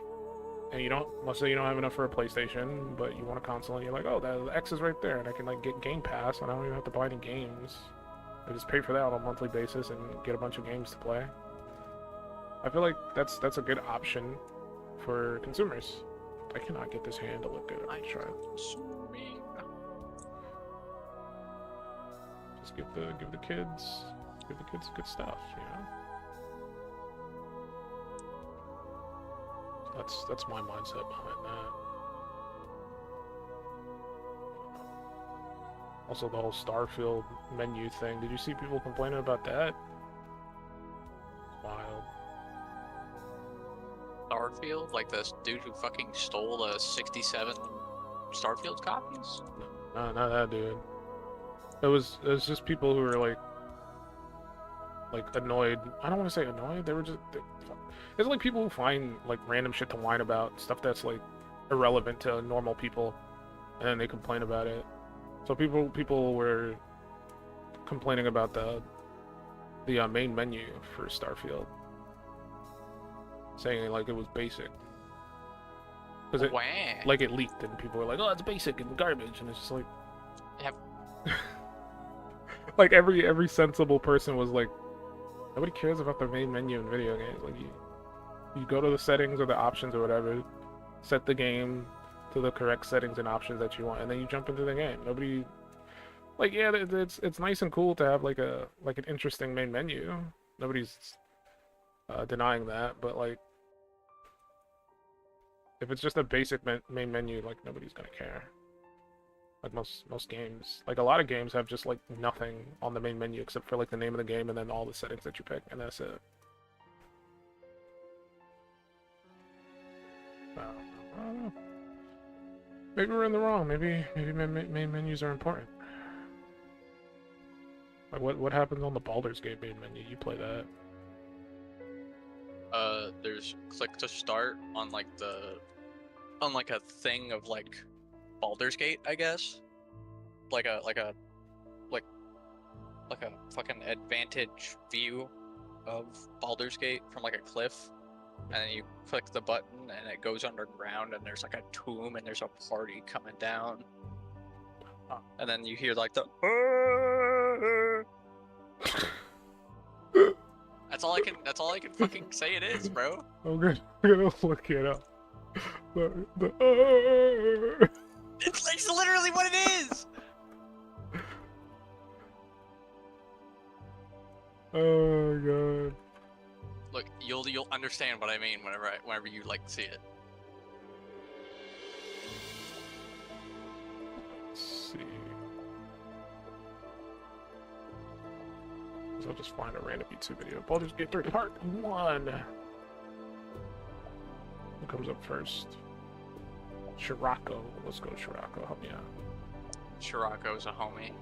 and let's say you don't have enough for a PlayStation, but you want a console, and you're like, oh, the X is right there, and I can like get Game Pass, and I don't even have to buy any games. I just pay for that on a monthly basis and get a bunch of games to play. I feel like that's a good option for consumers. I cannot get this hand to look good. I'm trying. Just give the kids good stuff, you know. That's my mindset behind that. Also, the whole Starfield menu thing. Did you see people complaining about that? Wild. Starfield? Like this dude who fucking stole the 67 Starfield copies? No, not that dude. It was just people who were like annoyed. I don't want to say annoyed. They were just. It's like people who find like random shit to whine about, stuff that's like irrelevant to normal people, and then they complain about it. So people were complaining about the main menu for Starfield, saying like it was basic because it like it leaked, and people were like, "Oh, it's basic and garbage," and it's just like, Yep. like every sensible person was like, nobody cares about the main menu in video games. Like you go to the settings or the options or whatever, set the game to the correct settings and options that you want, and then you jump into the game. Nobody, like, yeah, it's nice and cool to have like an interesting main menu. Nobody's denying that, but like, if it's just a basic main menu, like nobody's gonna care. Like most games, like a lot of games have just like nothing on the main menu except for like the name of the game and then all the settings that you pick, and that's it. I don't know. Maybe we're in the wrong. Maybe main menus are important. Like what happens on the Baldur's Gate main menu? You play that? There's click to start on like a thing of like Baldur's Gate, I guess. Like a fucking advantage view of Baldur's Gate from like a cliff. And then you click the button and it goes underground and there's like a tomb and there's a party coming down. And then you hear like the That's all I can fucking say it is, bro. I'm gonna look it up. It's literally what it is. Oh god. Look, you'll understand what I mean whenever you like see it. Let's see. So I'll just find a random YouTube video. Baldur's Gate 3 Part 1. Who comes up first? Shirako. Let's go, Shirako. Help me out. Shirako's a homie.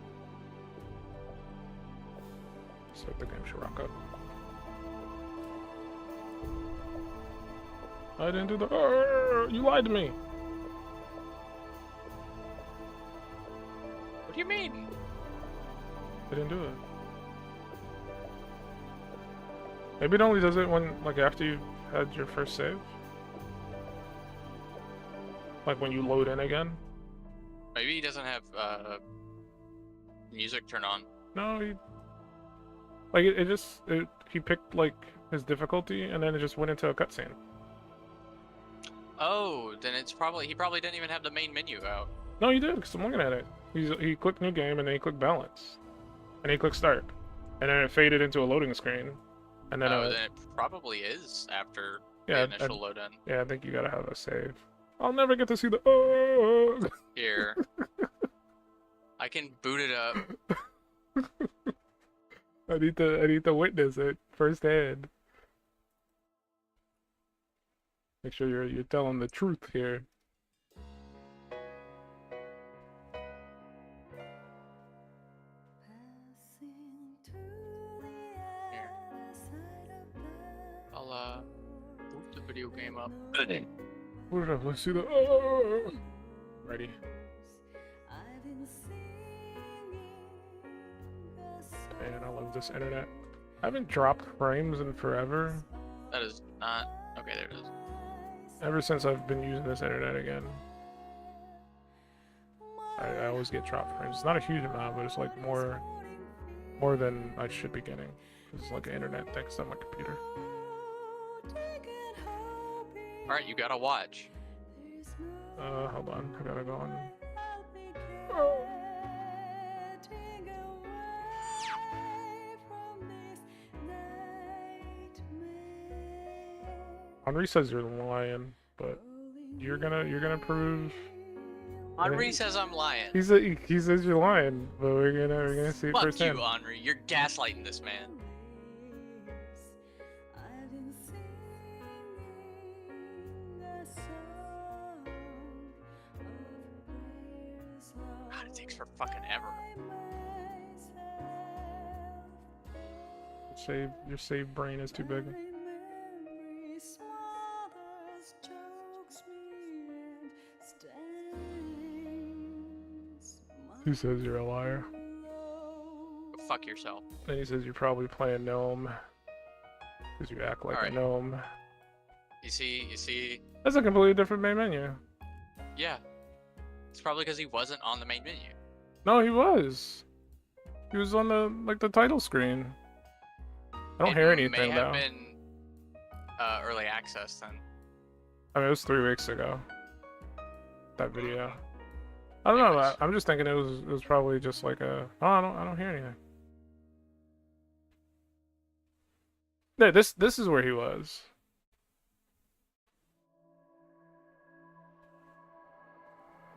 Start the game, Shirako. I didn't do the. You lied to me. What do you mean? I didn't do it. Maybe it only does it when, like, after you've had your first save. Like when you load in again. Maybe he doesn't have music turned on. No, he. Like he picked like his difficulty and then it just went into a cutscene. Oh, then he probably didn't even have the main menu out. No, you did, because I'm looking at it. He clicked new game and then he clicked balance, and he clicked start, and then it faded into a loading screen, and then then it probably is after yeah, the initial load in. Yeah, I think you gotta have a save. I'll never get to see the. Here, I can boot it up. I need to witness it firsthand. Make sure you're telling the truth here. Here. I'll boot the video game up. Hold up, let's see the. Ready. Man, I love this internet. I haven't dropped frames in forever. That is not okay. There it is. Ever since I've been using this internet again. I always get drop frames. It's not a huge amount, but it's like more than I should be getting. It's like an internet thing on my computer. Alright, you gotta watch. Hold on. I gotta go on. Henri says you're lying, but you're gonna prove. Henri says I'm lying. He says you're lying, but we're gonna see it Fuck firsthand. you, Henri. You're gaslighting this man. God, it takes for fucking ever. Your save brain is too big. Who says you're a liar? Go fuck yourself. Then he says you're probably playing gnome. Because you act like a gnome. You see? That's a completely different main menu. Yeah. It's probably because he wasn't on the main menu. No, he was. He was on the title screen. I don't hear anything It may though. have been early access then. I mean, it was 3 weeks ago. That video. I don't know. I'm just thinking it was probably just like a. Oh, I don't hear anything. No, this is where he was.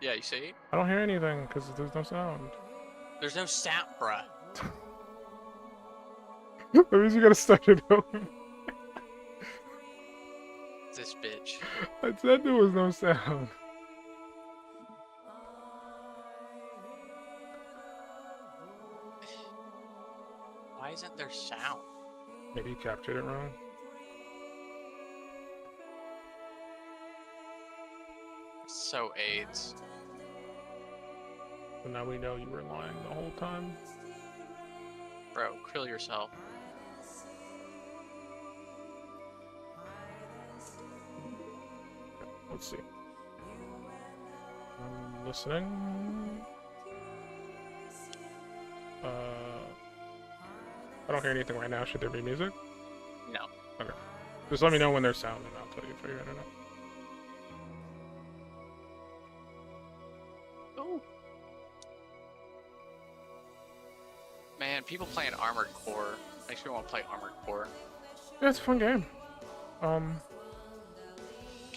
Yeah, you see? I don't hear anything because there's no sound. There's no sound, bruh. That means you gotta start it over. This bitch. I said there was no sound. isn't there sound? Maybe you captured it wrong. So AIDS. So now we know you were lying the whole time. Bro, kill yourself. Let's see. I'm listening. I don't hear anything right now. Should there be music? No. Okay. Just let me know when there's sound and I'll tell you for your internet. Oh. Man, people playing Armored Core makes me want to play Armored Core. Yeah, it's a fun game. Can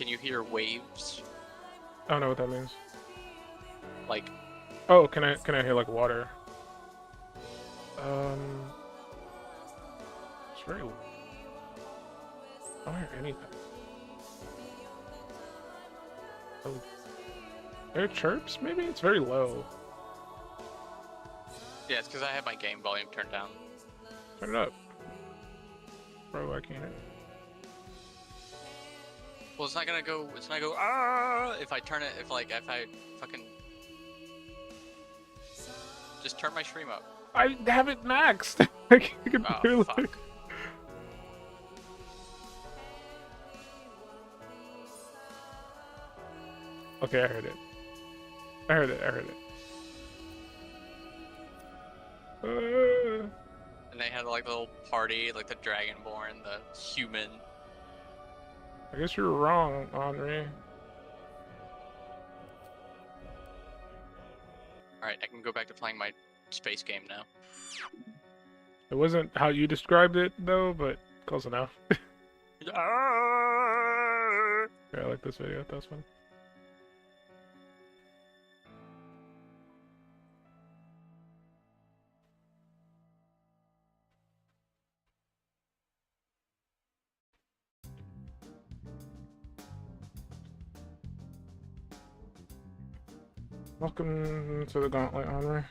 you hear waves? I don't know what that means. Like, Oh, can I hear like water? It's very low. I don't hear anything. Oh. Air chirps? Maybe? It's very low. yeah, it's because I have my game volume turned down. Turn it up. Bro, I can't hear it. Well, it's not gonna go. It's not gonna go. Ah! If I turn it, if I fucking just turn my stream up. I have it maxed. I can Oh, barely. fuck. Okay, I heard it. I heard it. And they had like the little party, like the Dragonborn, the human. I guess you're wrong, Henri. All right, I can go back to playing my space game now. It wasn't how you described it, though, but close enough. Ah! Yeah, I like this video. That was fun. Welcome to the Gauntlet, Henri.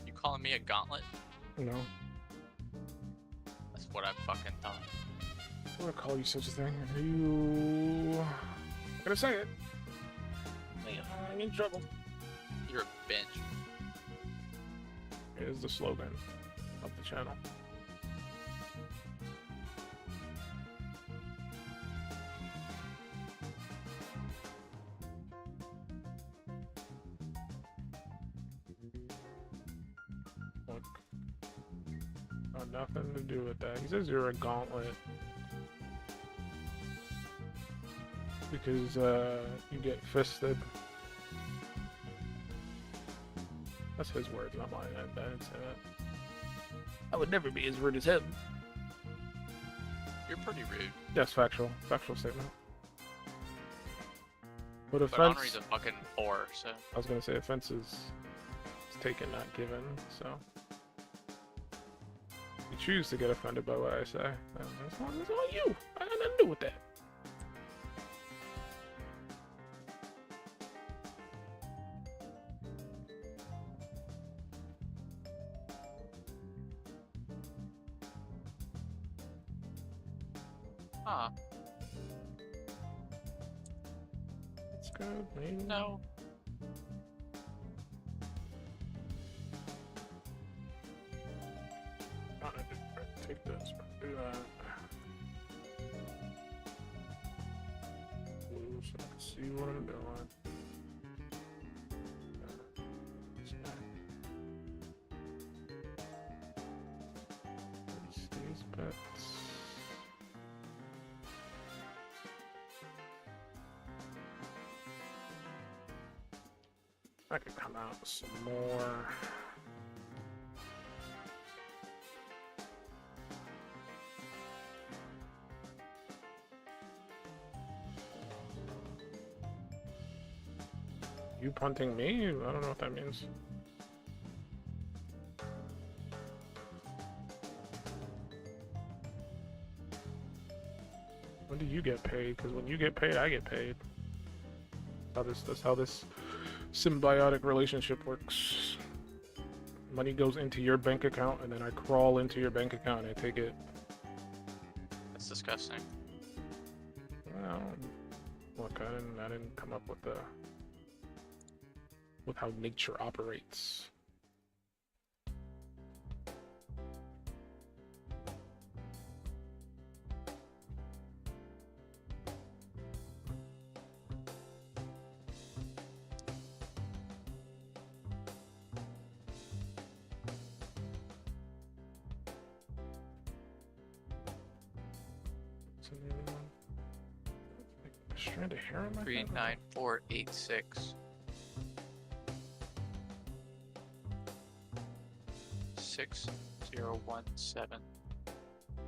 You calling me a gauntlet? No. That's what I fucking thought. I'm gonna call you such a thing. Are you... I'm gonna say it. I'm in trouble. You're a bitch. It is the slogan of the channel. Look. Oh, nothing to do with that. He says you're a gauntlet. Because, you get fisted. That's his words, not mine. I didn't say that. I would never be as rude as him. You're pretty rude. Yes, factual. Factual statement. But But offense... Henri's a fucking whore, so. I was gonna say offense is taken, not given, so... You choose to get offended by what I say. It's all you! I got nothing to do with that. Huh. It's good, maybe. No. Take this, do that. Blue, so I can see what I'm doing. These bets. I could come out with some more. You punting me? I don't know what that means. When do you get paid? Because when you get paid, I get paid. That's how this symbiotic relationship works. money goes into your bank account, and then I crawl into your bank account and I take it. That's disgusting. Well, look, I didn't come up with how nature operates. Strand of hair on my head? 394866. 6017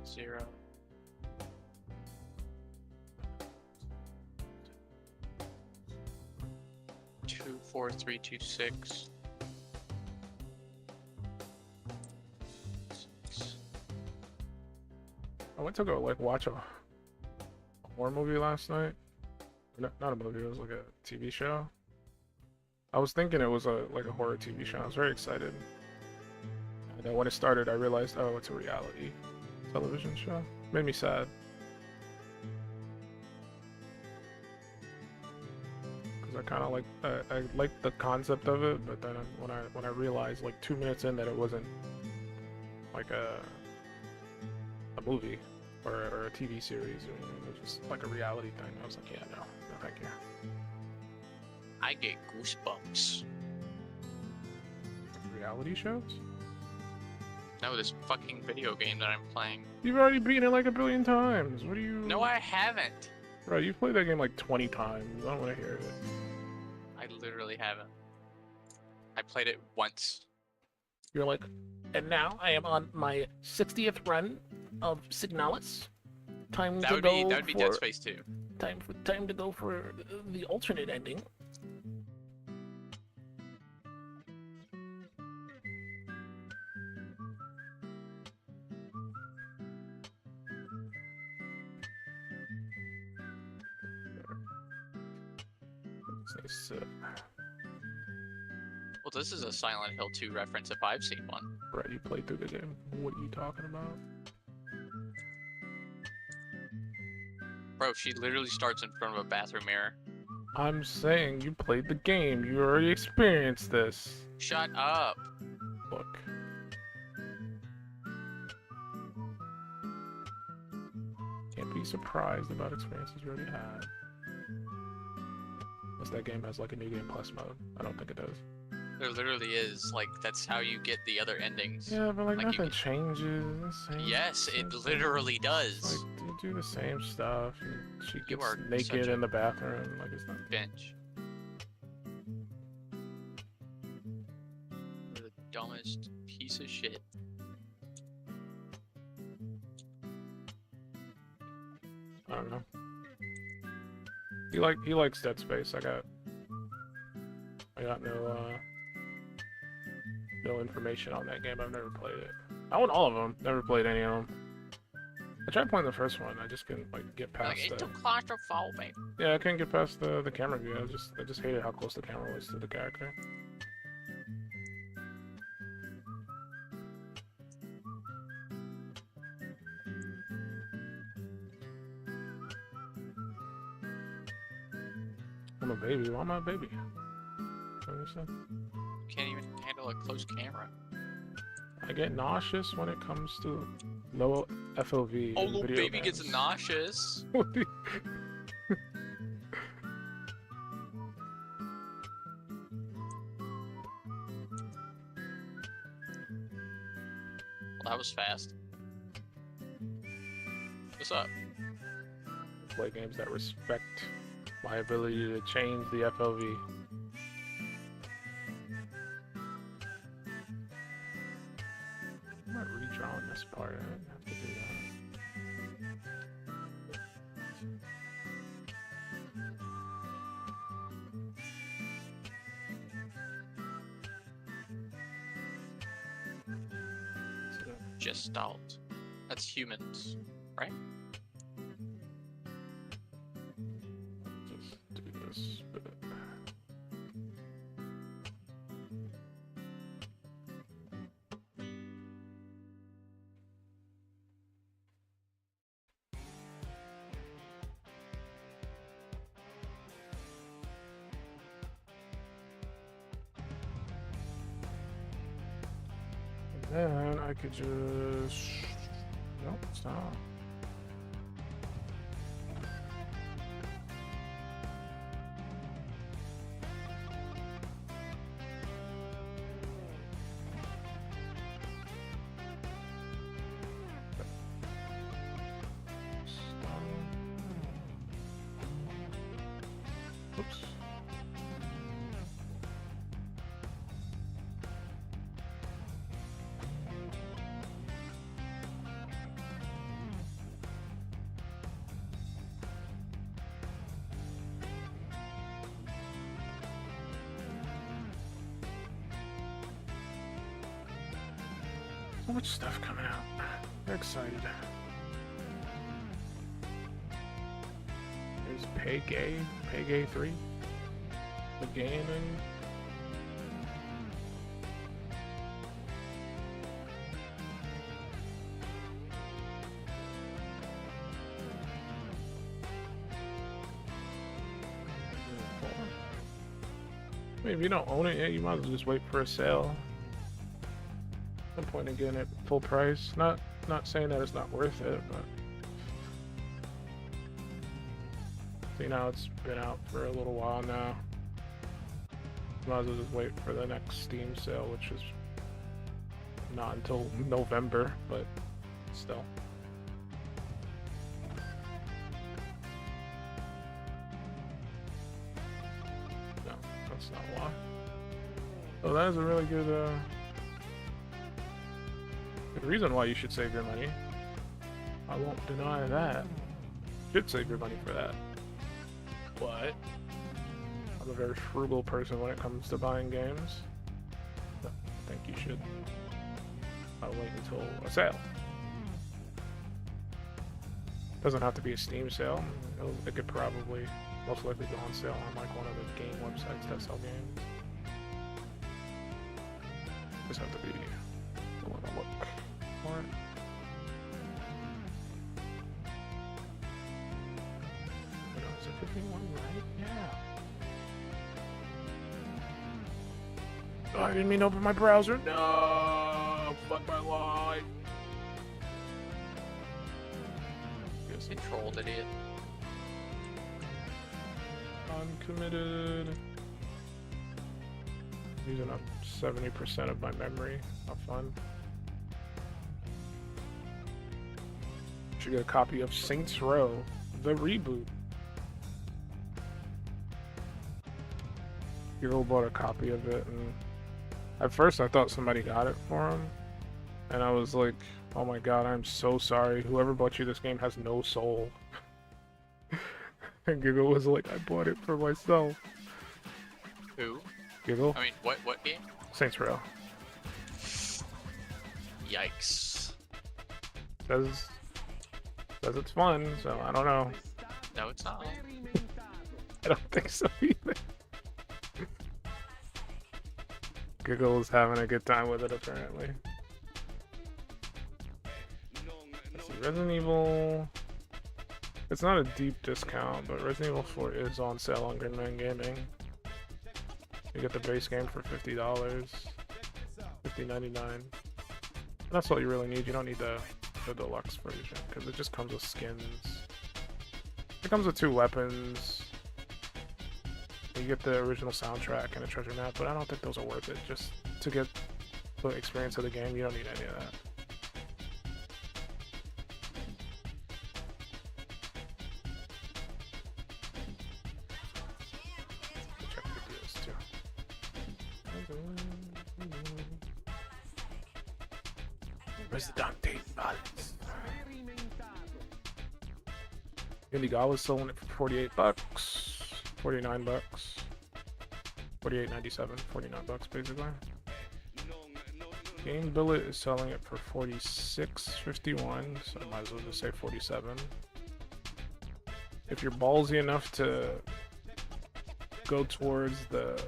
0. Two 4326. I went to go like watch a horror movie last night. Not a movie, it was like a TV show. I was thinking it was like a horror TV show. I was very excited. And then when it started, I realized, oh, it's a reality television show. Made me sad. Because I kind of like, I liked the concept of it, but then when I realized like 2 minutes in that it wasn't like a movie or a TV series, or it was just like a reality thing, I was like, yeah, no thank you. I get goosebumps. Reality shows? No, this fucking video game that I'm playing. You've already beaten it like 1 billion times. What do you... No, I haven't. Bro, you've played that game like 20 times. I don't want to hear it. I literally haven't. I played it once. You're like, and now I am on my 60th run of Signalis. Time That to would go be for Dead Space 2. time to go for the alternate ending. Well, this is a Silent Hill 2 reference if I've seen one. Right, you played through the game. What are you talking about? Bro, she literally starts in front of a bathroom mirror. I'm saying you played the game. You already experienced this. Shut up. Look. Can't be surprised about experiences you already had. Unless that game has like a new game plus mode. I don't think it does. There literally is. Like, that's how you get the other endings. Yeah, but like Like, nothing changes. The same, Yes, same it stuff. literally It's does. like, you do the same stuff. She You gets are naked such a in the bathroom. Like it's not. Bench. You're the dumbest piece of shit. I don't know. He likes Dead Space. I got no information on that game. I've never played it. I own all of them. Never played any of them. I tried playing the first one. I just couldn't like get past Like, it's the. too claustrophobic. Yeah, I couldn't get past the camera view. I just hated how close the camera was to the character. I'm a baby. Why am I a baby? What you said? You can't even handle a close camera. I get nauseous when it comes to low FOV. Oh, in little video baby gets games. nauseous. What do you- Well, that was fast. What's up? Play games that respect my ability to change the FOV. I'm not redrawing this part. I didn't have to do that. Gestalt. That's humans, right? Just do this bit. Then I could just... Nope, it's not. Oops. So much stuff coming out. I'm excited. There's Pay 3. The gaming. I mean, if you don't own it yet, you might as well just wait for a sale. No point in getting it full price. Not saying that it's not worth it, but see, now it's been out for a little while now. Might as well just wait for the next Steam sale, which is not until November, but still. No, that's not why. So that is a really good good reason why you should save your money. I won't deny that. You should save your money for that. But I'm a very frugal person when it comes to buying games. So I think you should wait until a sale. Doesn't have to be a Steam sale. It could probably most likely go on sale on like one of the game websites that sell games. Just have to be willing to look for it. Is it 51 right? Yeah. Oh, I didn't mean to open my browser. No! Fuck my life. Controlled idiot. I'm committed. Using up 70% of my memory. How fun. Should get a copy of Saints Row, the reboot. Hero bought a copy of it, and at first I thought somebody got it for him, and I was like, oh my god, I'm so sorry. Whoever bought you this game has no soul. And Giggle was like, I bought it for myself. Who? Giggle? I mean, what game? Saints Row. Yikes. Says it's fun, so I don't know. No, it's not. I don't think so either. Giggle is having a good time with it, apparently. Let's see, Resident Evil... It's not a deep discount, but Resident Evil 4 is on sale on Green Man Gaming. You get the base game for $50, $50.99. That's all you really need. You don't need the deluxe version, because it just comes with skins. It comes with 2 weapons. You get the original soundtrack and a treasure map, but I don't think those are worth it. Just to get the experience of the game, you don't need any of that. Check the deals too. Resident Balance. Indigo is selling it for 48 bucks, 49 bucks, 48.97, 49 bucks basically. Game Billet is selling it for 46.51, so I might as well just say 47. If you're ballsy enough to go towards the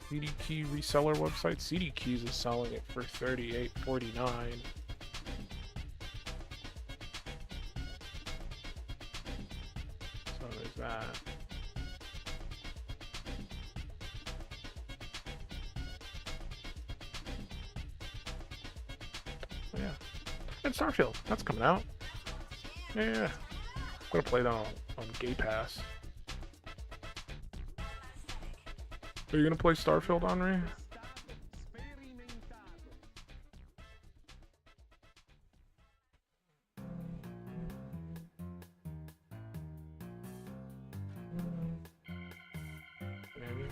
CD Key reseller website, CD Keys is selling it for 38.49. So there's that. And Starfield, that's coming out. Yeah. I'm gonna play that on Game Pass. Are you gonna play Starfield, Henri? Maybe.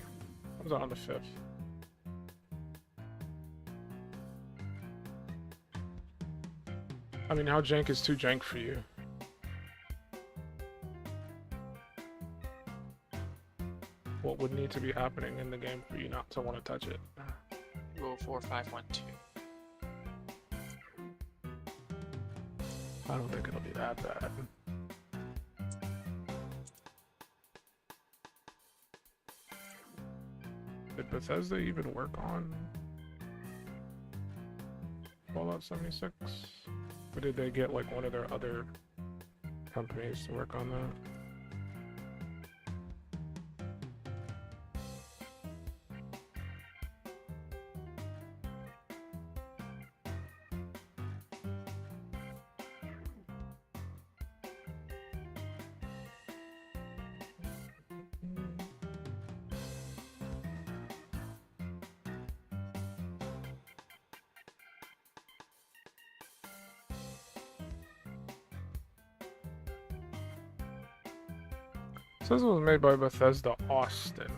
Comes out on the 5th. I mean, how jank is too jank for you? What would need to be happening in the game for you not to want to touch it? Rule 4512. I don't think it'll be that bad. Did Bethesda even work on Fallout 76? Or did they get like one of their other companies to work on that? It says it was made by Bethesda Austin.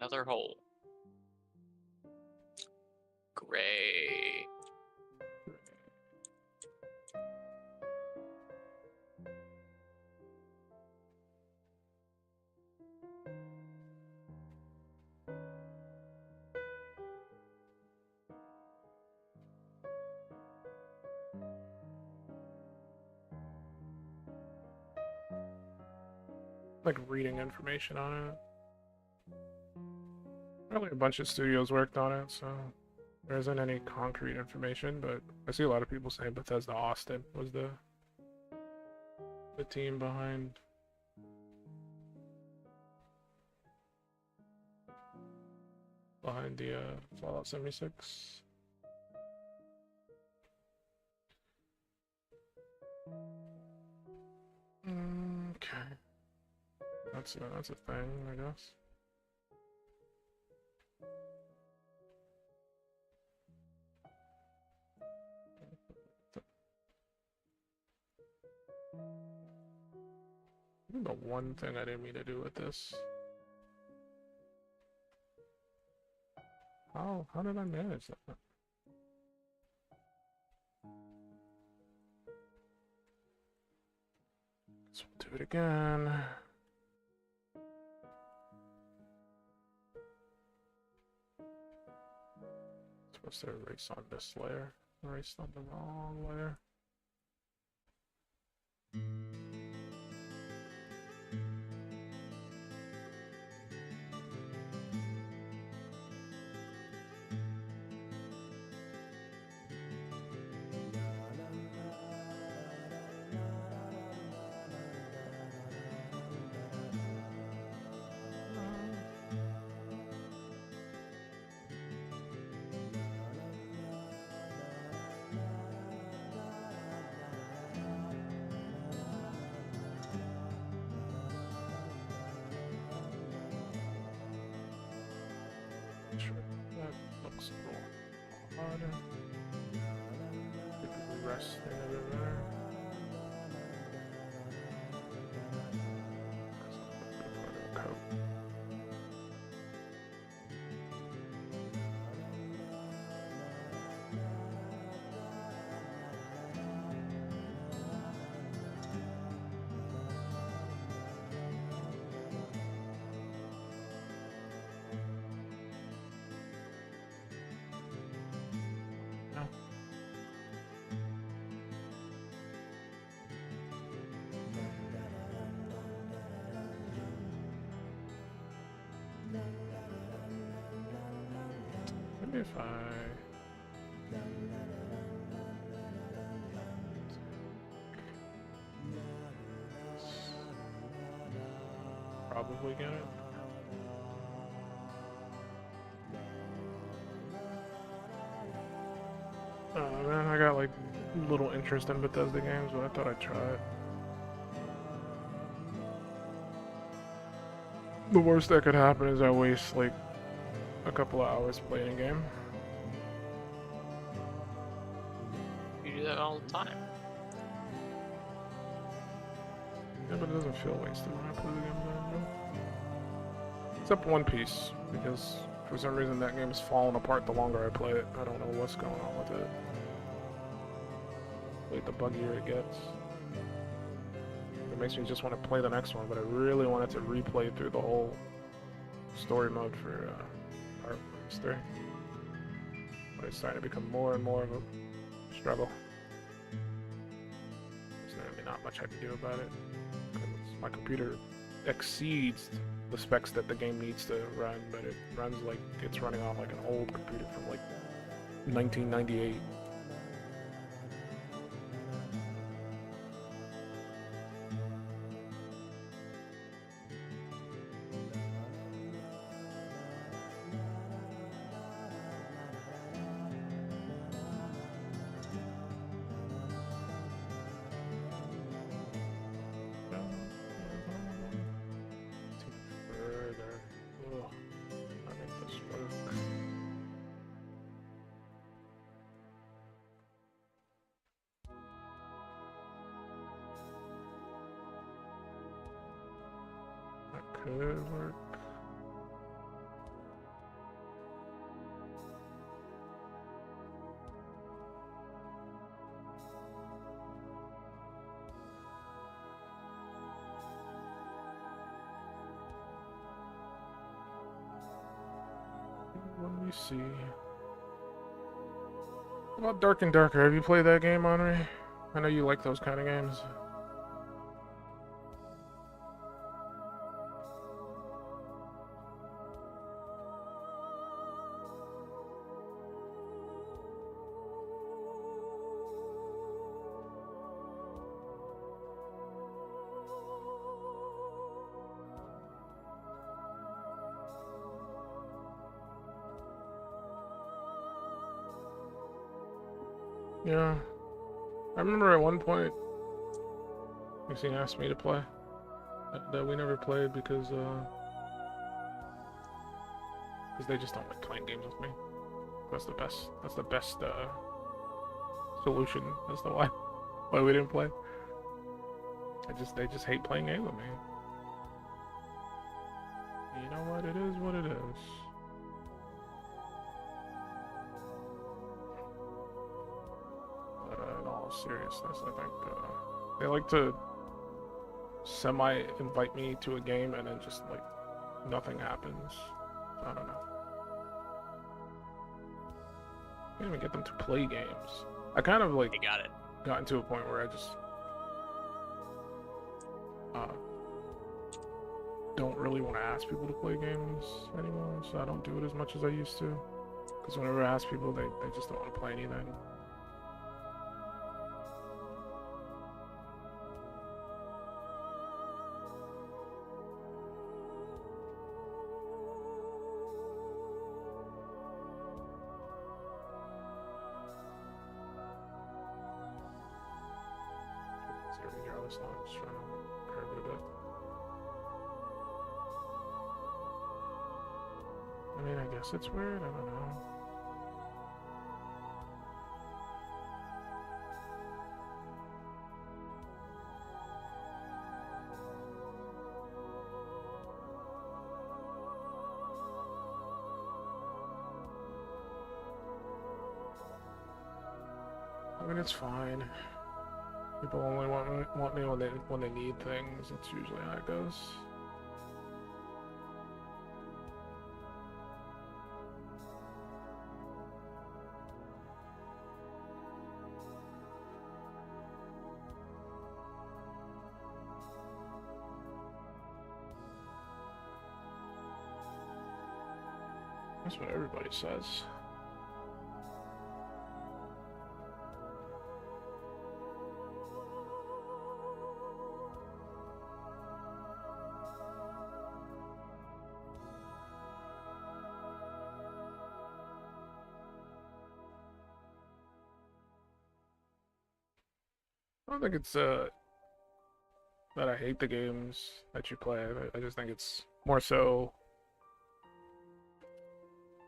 Another hole. Great. Like reading information on it. Probably a bunch of studios worked on it, so there isn't any concrete information, but I see a lot of people saying Bethesda Austin was the team behind the Fallout 76. Okay. That's a thing, I guess. The one thing I didn't mean to do with this. How did I manage that? So we'll do it again. Supposed to erase on this layer. Erased on the wrong layer. That looks a little harder. Get the rest over there. Coat. if I... Probably get it. Oh man, I got like little interest in Bethesda games, but I thought I'd try it. The worst that could happen is I waste like a couple of hours playing a game. You do that all the time. Yeah, but it doesn't feel wasted when I play the games I enjoy. Except One Piece, because for some reason that game is falling apart the longer I play it. I don't know what's going on with it. Like the buggier it gets. It makes me just want to play the next one, but I really wanted to replay through the whole story mode for Part 3. But it's starting to become more and more of a struggle. There's really not much I can do about it. My computer exceeds the specs that the game needs to run, but it runs like it's running on like an old computer from like 1998. Could work. What do we see? What about Dark and Darker? Have you played that game, Henri? I know you like those kind of games. Yeah. I remember at one point, Maxine asked me to play. That we never played because they just don't like playing games with me. That's the best solution as to why we didn't play. They just hate playing games with me. You know what? It is what it is. In all seriousness, I think they like to semi-invite me to a game and then just like nothing happens. I don't know. I can't even get them to play games. I kind of like I got it. gotten to a point where I just don't really want to ask people to play games anymore, so I don't do it as much as I used to. Because whenever I ask people, they just don't want to play anything. This line, just trying to curve it a bit. I mean, I guess it's weird, I don't know. I mean, it's fine. People only want me when they need things. That's usually how it goes. That's what everybody says. I don't think it's that I hate the games that you play. I just think it's more so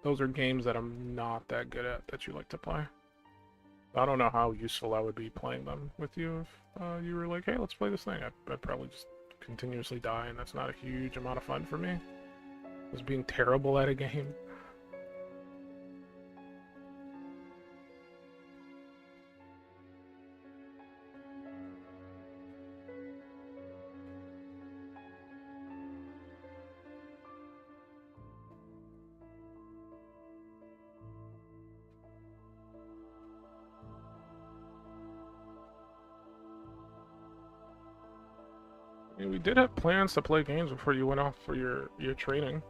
those are games that I'm not that good at that you like to play. I don't know how useful I would be playing them with you if you were like, hey, let's play this thing. I'd probably just continuously die, and that's not a huge amount of fun for me. Just being terrible at a game. I mean, we did have plans to play games before you went off for your training.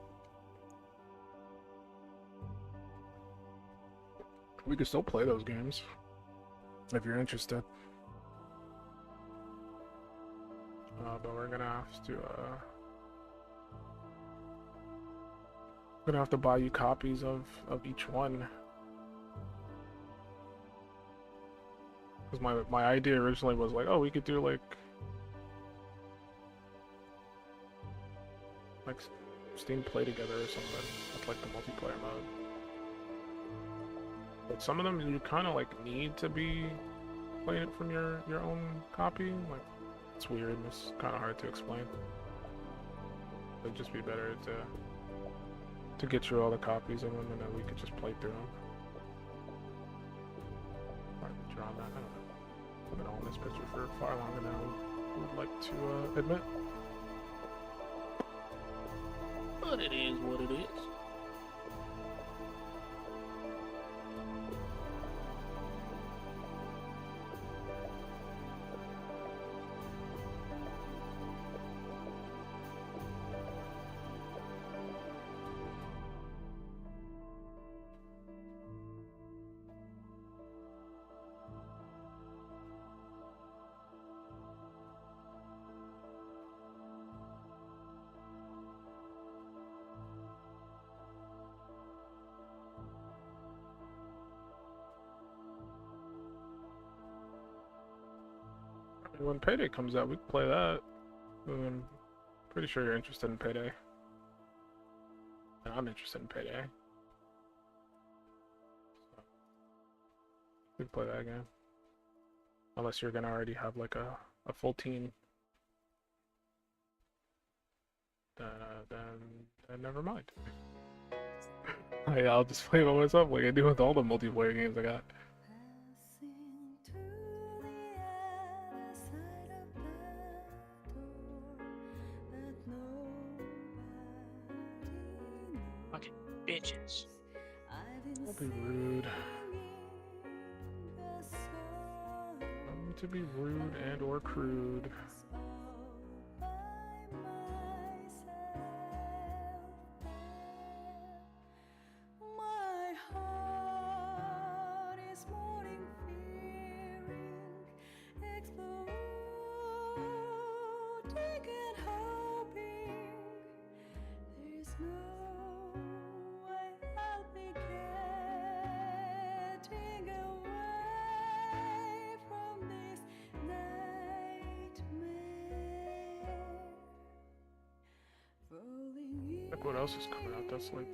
We could still play those games if you're interested. But we're gonna have to buy you copies of each one. Because my idea originally was like, oh, we could do like Steam Play Together or something. That's like the multiplayer mode. But some of them you kind of like need to be playing it from your own copy. Like, it's weird and it's kind of hard to explain. It'd just be better to get through all the copies of them and then we could just play through them. Hard to draw that. I don't know. I've been on this picture for far longer than I would like to admit. But it is what it is. When Payday comes out, we can play that. I'm pretty sure you're interested in Payday. And I'm interested in Payday. So, we can play that game. Unless you're gonna already have like a full team. Then never mind. I'll just play by myself like I do with all the multiplayer games I got. Bitches. Don't be rude. Don't to be rude and or crude. Like what else is coming out that's like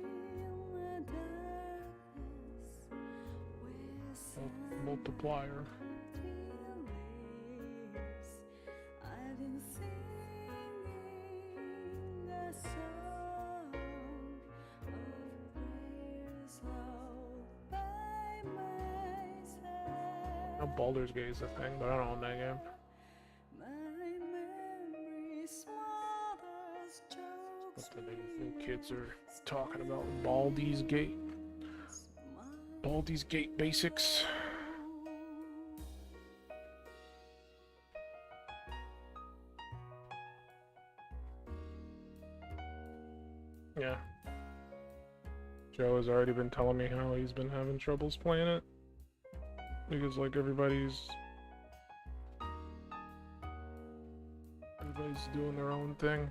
multiplier? No, Baldur's Gate is a thing, but I don't own that game. What the new kids are talking about Baldur's Gate. Baldur's Gate basics. Yeah. Joe has already been telling me how he's been having troubles playing it. Because like everybody's doing their own thing.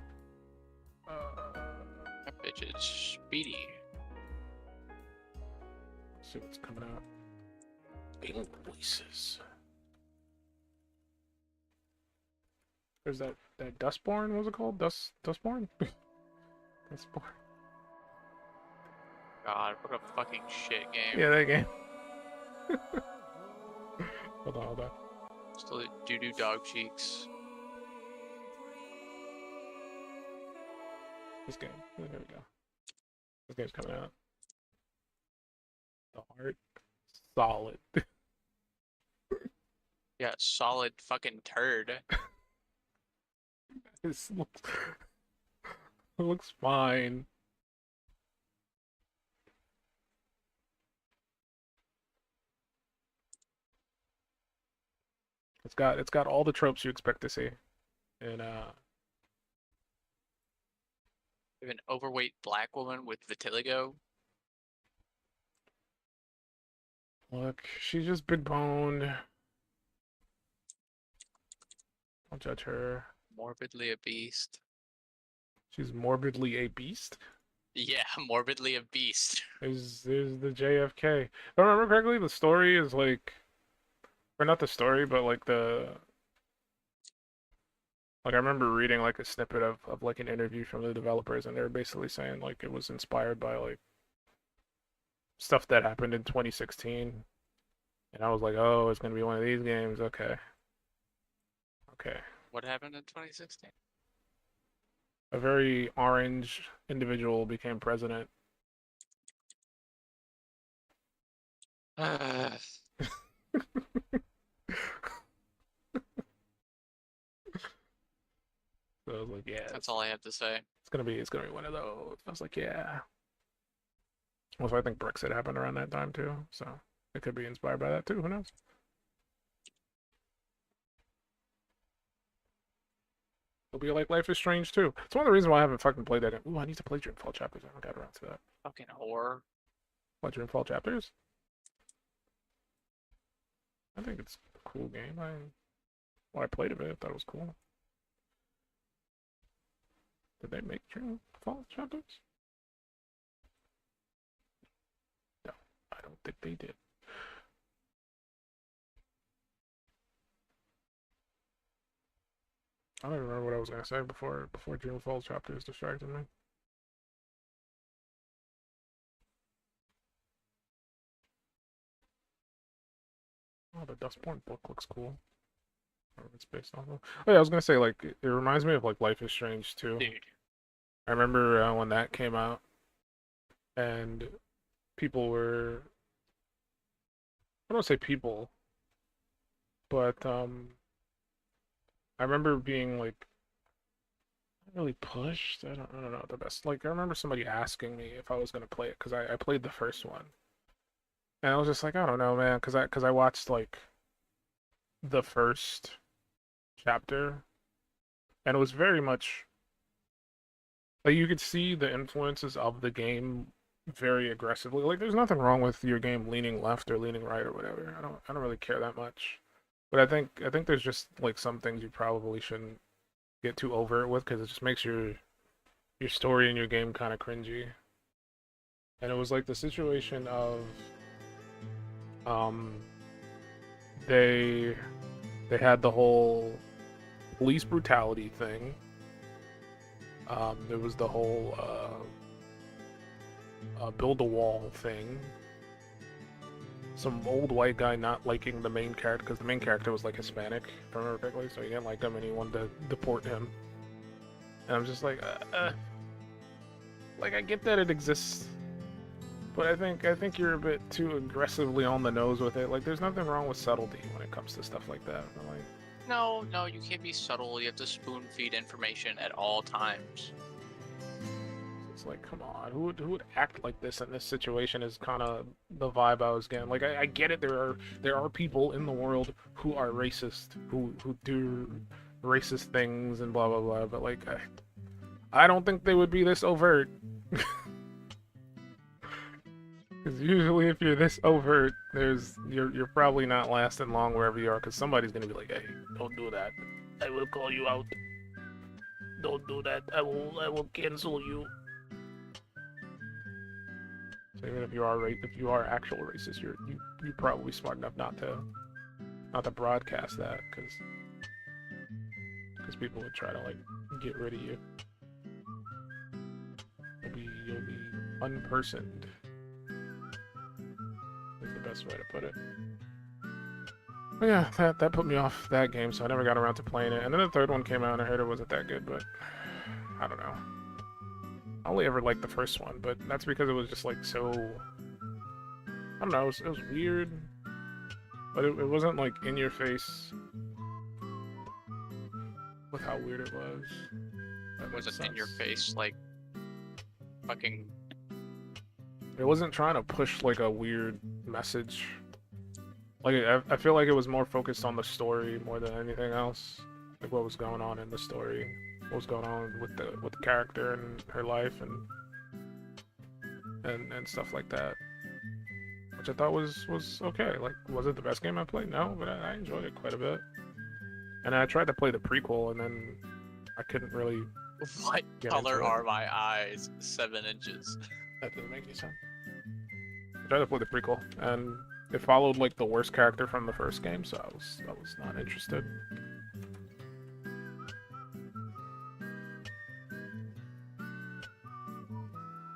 That bitch is speedy. Let's see what's coming out. Alien Voices. There's that Dustborn. What was it called? Dustborn. Dustborn. God, what a fucking shit game. Yeah, that game. Hold on. Still doo-doo dog cheeks. This game. There we go. This game's coming out. The art, solid. Yeah, solid fucking turd. This looks, it looks fine. It's got all the tropes you expect to see, and An overweight black woman with vitiligo. look, she's just big boned. Don't judge her. Morbidly a beast. She's morbidly a beast. Yeah, morbidly a beast. There's the JFK. If I remember correctly, the story is like, or not the story, but like like I remember reading like a snippet of like an interview from the developers, and they were basically saying like it was inspired by like stuff that happened in 2016, and I was like, oh, it's gonna be one of these games. Okay. What happened in 2016? A very orange individual became president. So I was like, yeah, That's all I have to say. it's gonna be one of those. I was like, yeah. Also, I think Brexit happened around that time too, so it could be inspired by that too. Who knows? It'll be like Life is Strange too. It's one of the reasons why I haven't fucking played that. Ooh, I need to play Dreamfall Chapters. I haven't got around to that. Fucking whore. What, Dreamfall Chapters? I think it's a cool game. I played a bit. I thought it was cool. Did they make Dreamfall Chapters? No, I don't think they did. I don't even remember what I was gonna say before Dreamfall Chapters distracted me. Oh, the Dustborn book looks cool. Or it's based off of. Oh yeah, I was gonna say like it reminds me of like Life is Strange too. Dude. I remember when that came out, and people were. I don't say people, but I remember being like not really pushed. I don't know the best. Like I remember somebody asking me if I was gonna play it because I played the first one, and I was just like I don't know, man, because I watched like the first chapter, and it was very much like you could see the influences of the game very aggressively. Like there's nothing wrong with your game leaning left or leaning right or whatever. I don't really care that much. But I think there's just like some things you probably shouldn't get too overt with because it just makes your story and your game kind of cringy. And it was like the situation of um they had the whole police brutality thing. There was the whole build a wall thing. Some old white guy not liking the main character because the main character was like Hispanic, if I remember correctly, so he didn't like him and he wanted to deport him. And I'm just like I get that it exists, but I think you're a bit too aggressively on the nose with it. Like, there's nothing wrong with subtlety when it comes to stuff like that. But, like, No, you can't be subtle. You have to spoon feed information at all times. it's like, come on, who would act like this in this situation is kind of the vibe I was getting. Like, I get it. There are people in the world who are racist, who do racist things and blah blah blah. But like, I don't think they would be this overt. Because usually, if you're this overt, you're probably not lasting long wherever you are. Because somebody's gonna be like, "Hey, don't do that. I will call you out. Don't do that. I will cancel you." So even if you are actual racist, you're probably smart enough not to broadcast that, because because people would try to like get rid of you. You'll be unpersoned. Is the best way to put it. But yeah, that put me off that game, so I never got around to playing it. And then the third one came out, and I heard it wasn't that good, but I don't know. I only ever liked the first one, but that's because it was just like so. I don't know. It was weird, but it wasn't like in your face with how weird it was. It wasn't in your face like fucking. It wasn't trying to push like a weird message. Like I feel like it was more focused on the story more than anything else. Like what was going on in the story, what was going on with the character and her life and stuff like that. Which I thought was okay. Like, was it the best game I played? No, but I enjoyed it quite a bit. And I tried to play the prequel, and then I couldn't really. What get color into it. are my eyes? 7 inches. That doesn't make any sense. I tried to play the prequel, and it followed like the worst character from the first game, so I was not interested.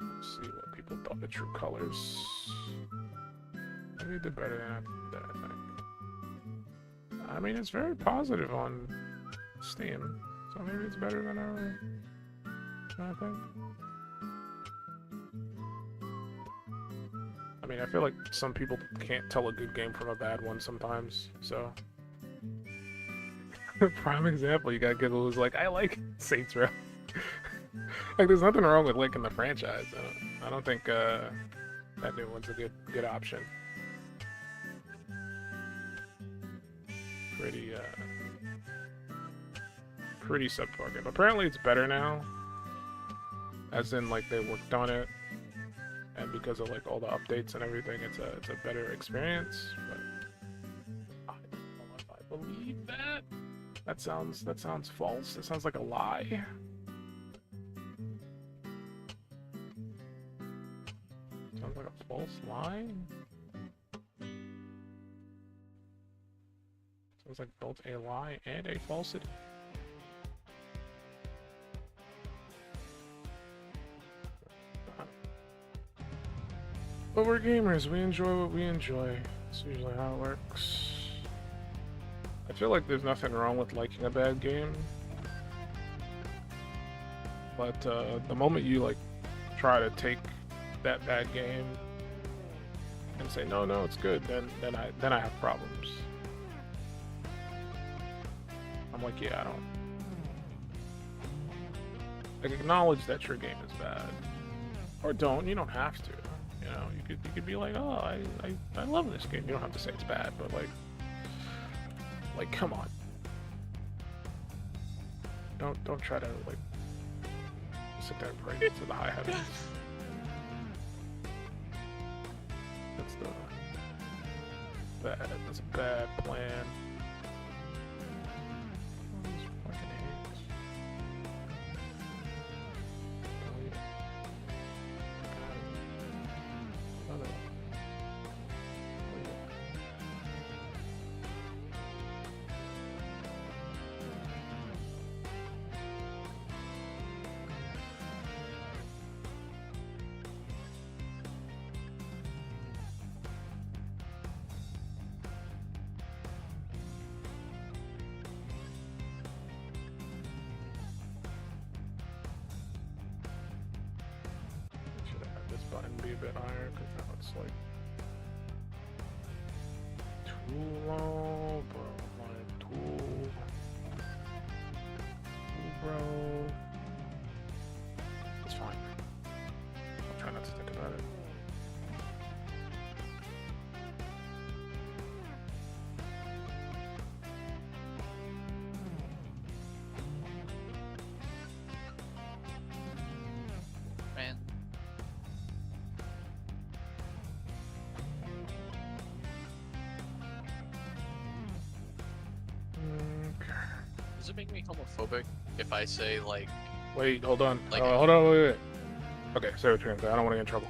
Let's see what people thought the true colors. Maybe it did better than I think. I mean, it's very positive on Steam, so maybe it's better than I think. I mean, I feel like some people can't tell a good game from a bad one sometimes, so. Prime example, you got people who's like, I like Saints Row. Like, there's nothing wrong with liking the franchise. I don't think that new one's a good option. Pretty subpar game. Apparently it's better now. As in, like, they worked on it. And because of, like, all the updates and everything, it's a better experience. But I don't know if I believe that. That sounds false. That sounds like a lie. Sounds like a false lie. Sounds like both a lie and a falsity. But we're gamers, we enjoy what we enjoy. That's usually how it works. I feel like there's nothing wrong with liking a bad game. But the moment you like try to take that bad game and say no, it's good, then I have problems. I'm like, yeah, I don't. Like, acknowledge that your game is bad, or don't. You don't have to. You know, you could be like, oh, I love this game. You don't have to say it's bad, but like come on. Don't try to like sit there and pray to the high heavens. That's a bad plan. Oh, these fucking eggs. Button be a bit higher because now it's like too low, bro. Like too, bro. It's fine. I'll try not to think about it. Man. Does it make me homophobic if I say like? Wait, hold on. Like, Hold on, wait. Okay, say what you're gonna say. I don't want to get in trouble.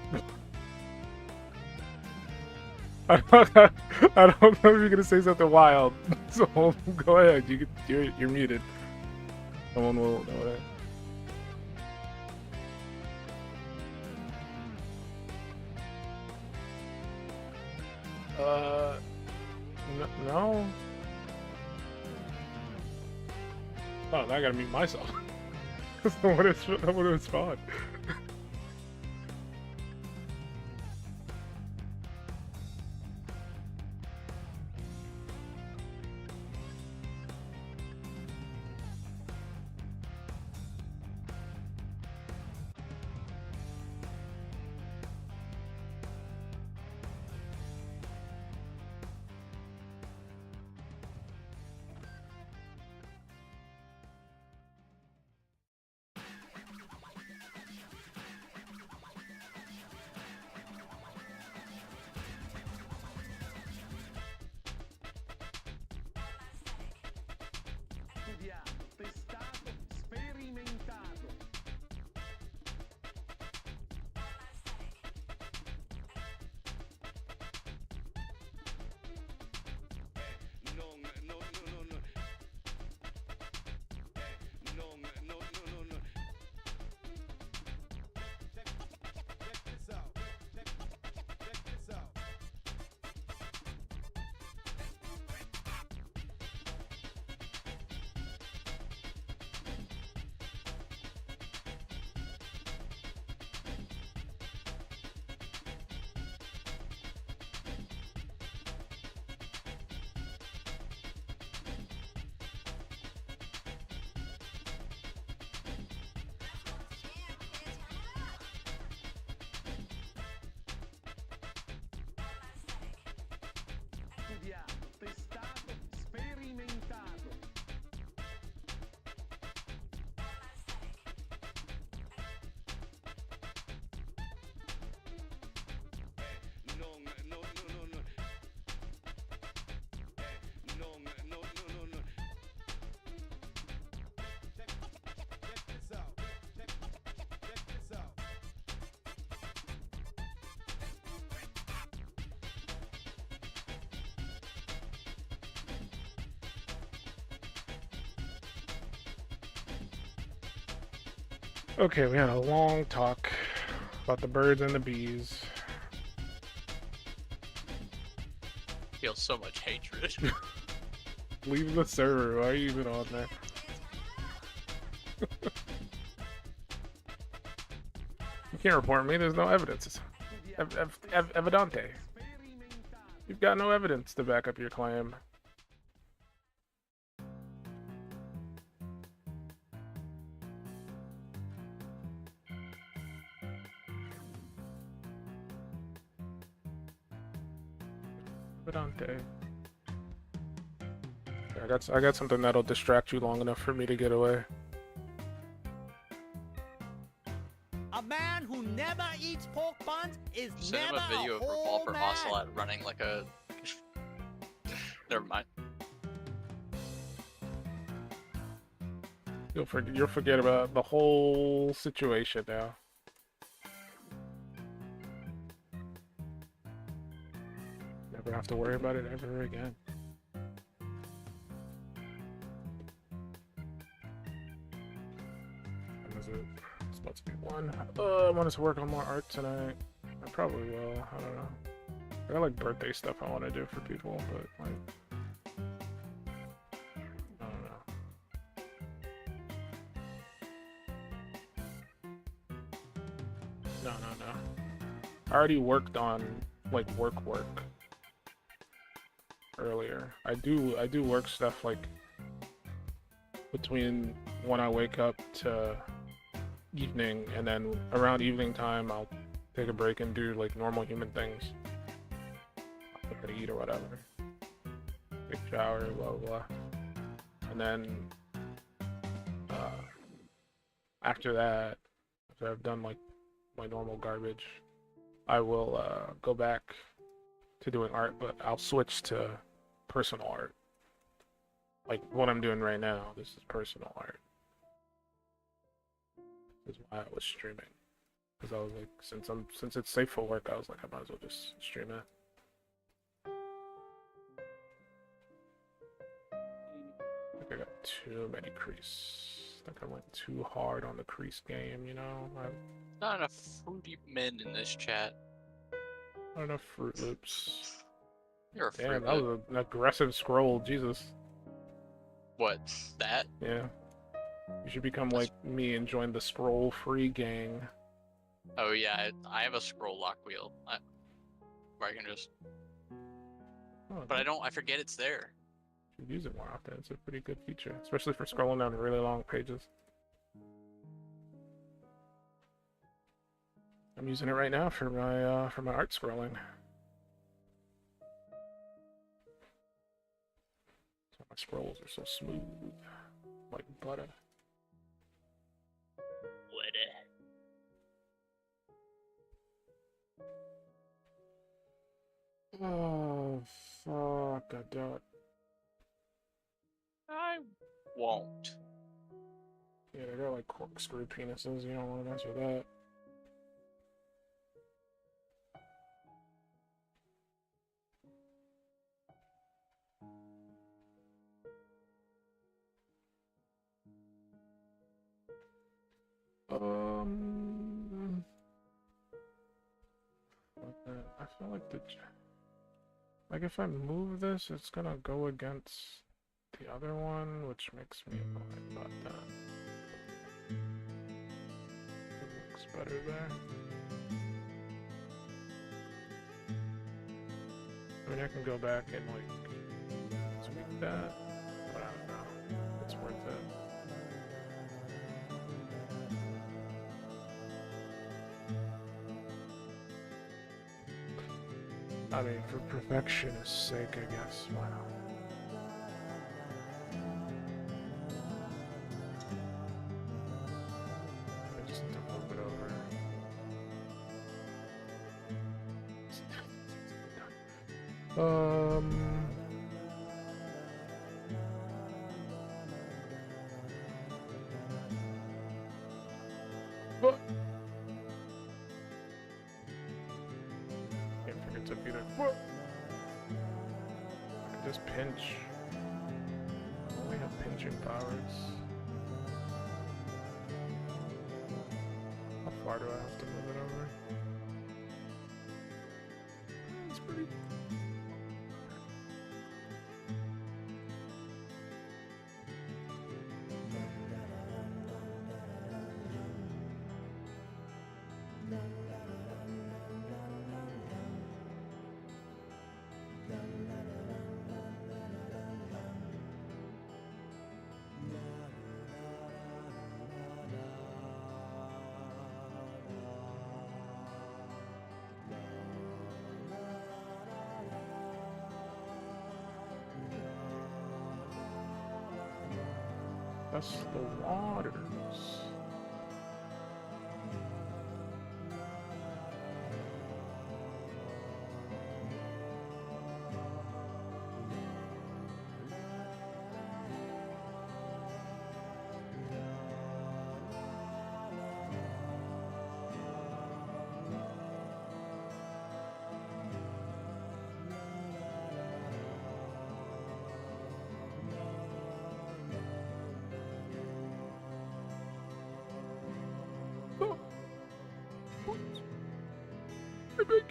I don't know if you're gonna say something wild, so go ahead. You're muted. Someone will know that. No. Oh, now I gotta mute myself. What would respond? Okay, we had a long talk about the birds and the bees. Feel so much hatred. Leave the server. Why are you even on there? You can't report me. There's no evidence. It's evidente. You've got no evidence to back up your claim. Evidente. I got something that'll distract you long enough for me to get away. A man who never eats pork buns is Send him never a video of whole Revolver man. Ocelot running like a. Never mind. You'll forget about the whole situation now. Never have to worry about it ever again. When is it? It's about to be 1. I want us to work on more art tonight. I probably will. I don't know. I got like birthday stuff I want to do for people, but like, I don't know. No. I already worked on like work earlier. I do work stuff like between when I wake up to evening, and then around evening time I'll take a break and do like normal human things. I'm gonna eat or whatever. Take a shower, blah blah blah. And then after that, after I've done like my normal garbage, I will go back to doing art, but I'll switch to personal art. Like what I'm doing right now, this is personal art. This is why I was streaming. Because I was like, since it's safe for work, I was like, I might as well just stream it. I think I got too many crease. think I went too hard on the crease game, you know? Not enough fruity men in this chat. Not enough Fruit Loops. You're a Damn, fruit that loop. was an aggressive scroll, Jesus. What? That? Yeah. You should become like me and join the scroll-free gang. Oh yeah, I have a scroll lock wheel. Where I can just. Oh, But I forget it's there. should use it more often. It's a pretty good feature, especially for scrolling down really long pages. I'm using it right now for my art scrolling. So my scrolls are so smooth, like butter. Oh fuck! I don't. I won't. Yeah, they got like corkscrew penises. You don't want to mess with that. What the, I feel like like if I move this, it's gonna go against the other one, which makes me annoyed about that. It looks better there. I mean, I can go back and like tweak that, but I don't know. It's worth it. I mean, for perfectionist's sake, I guess. Why not? I just need to move it over. What? Can't figure it either. What? I can just pinch. I only have pinching powers. How far do I have to move it over? It's pretty. That's the waters. Oh, what? I beg.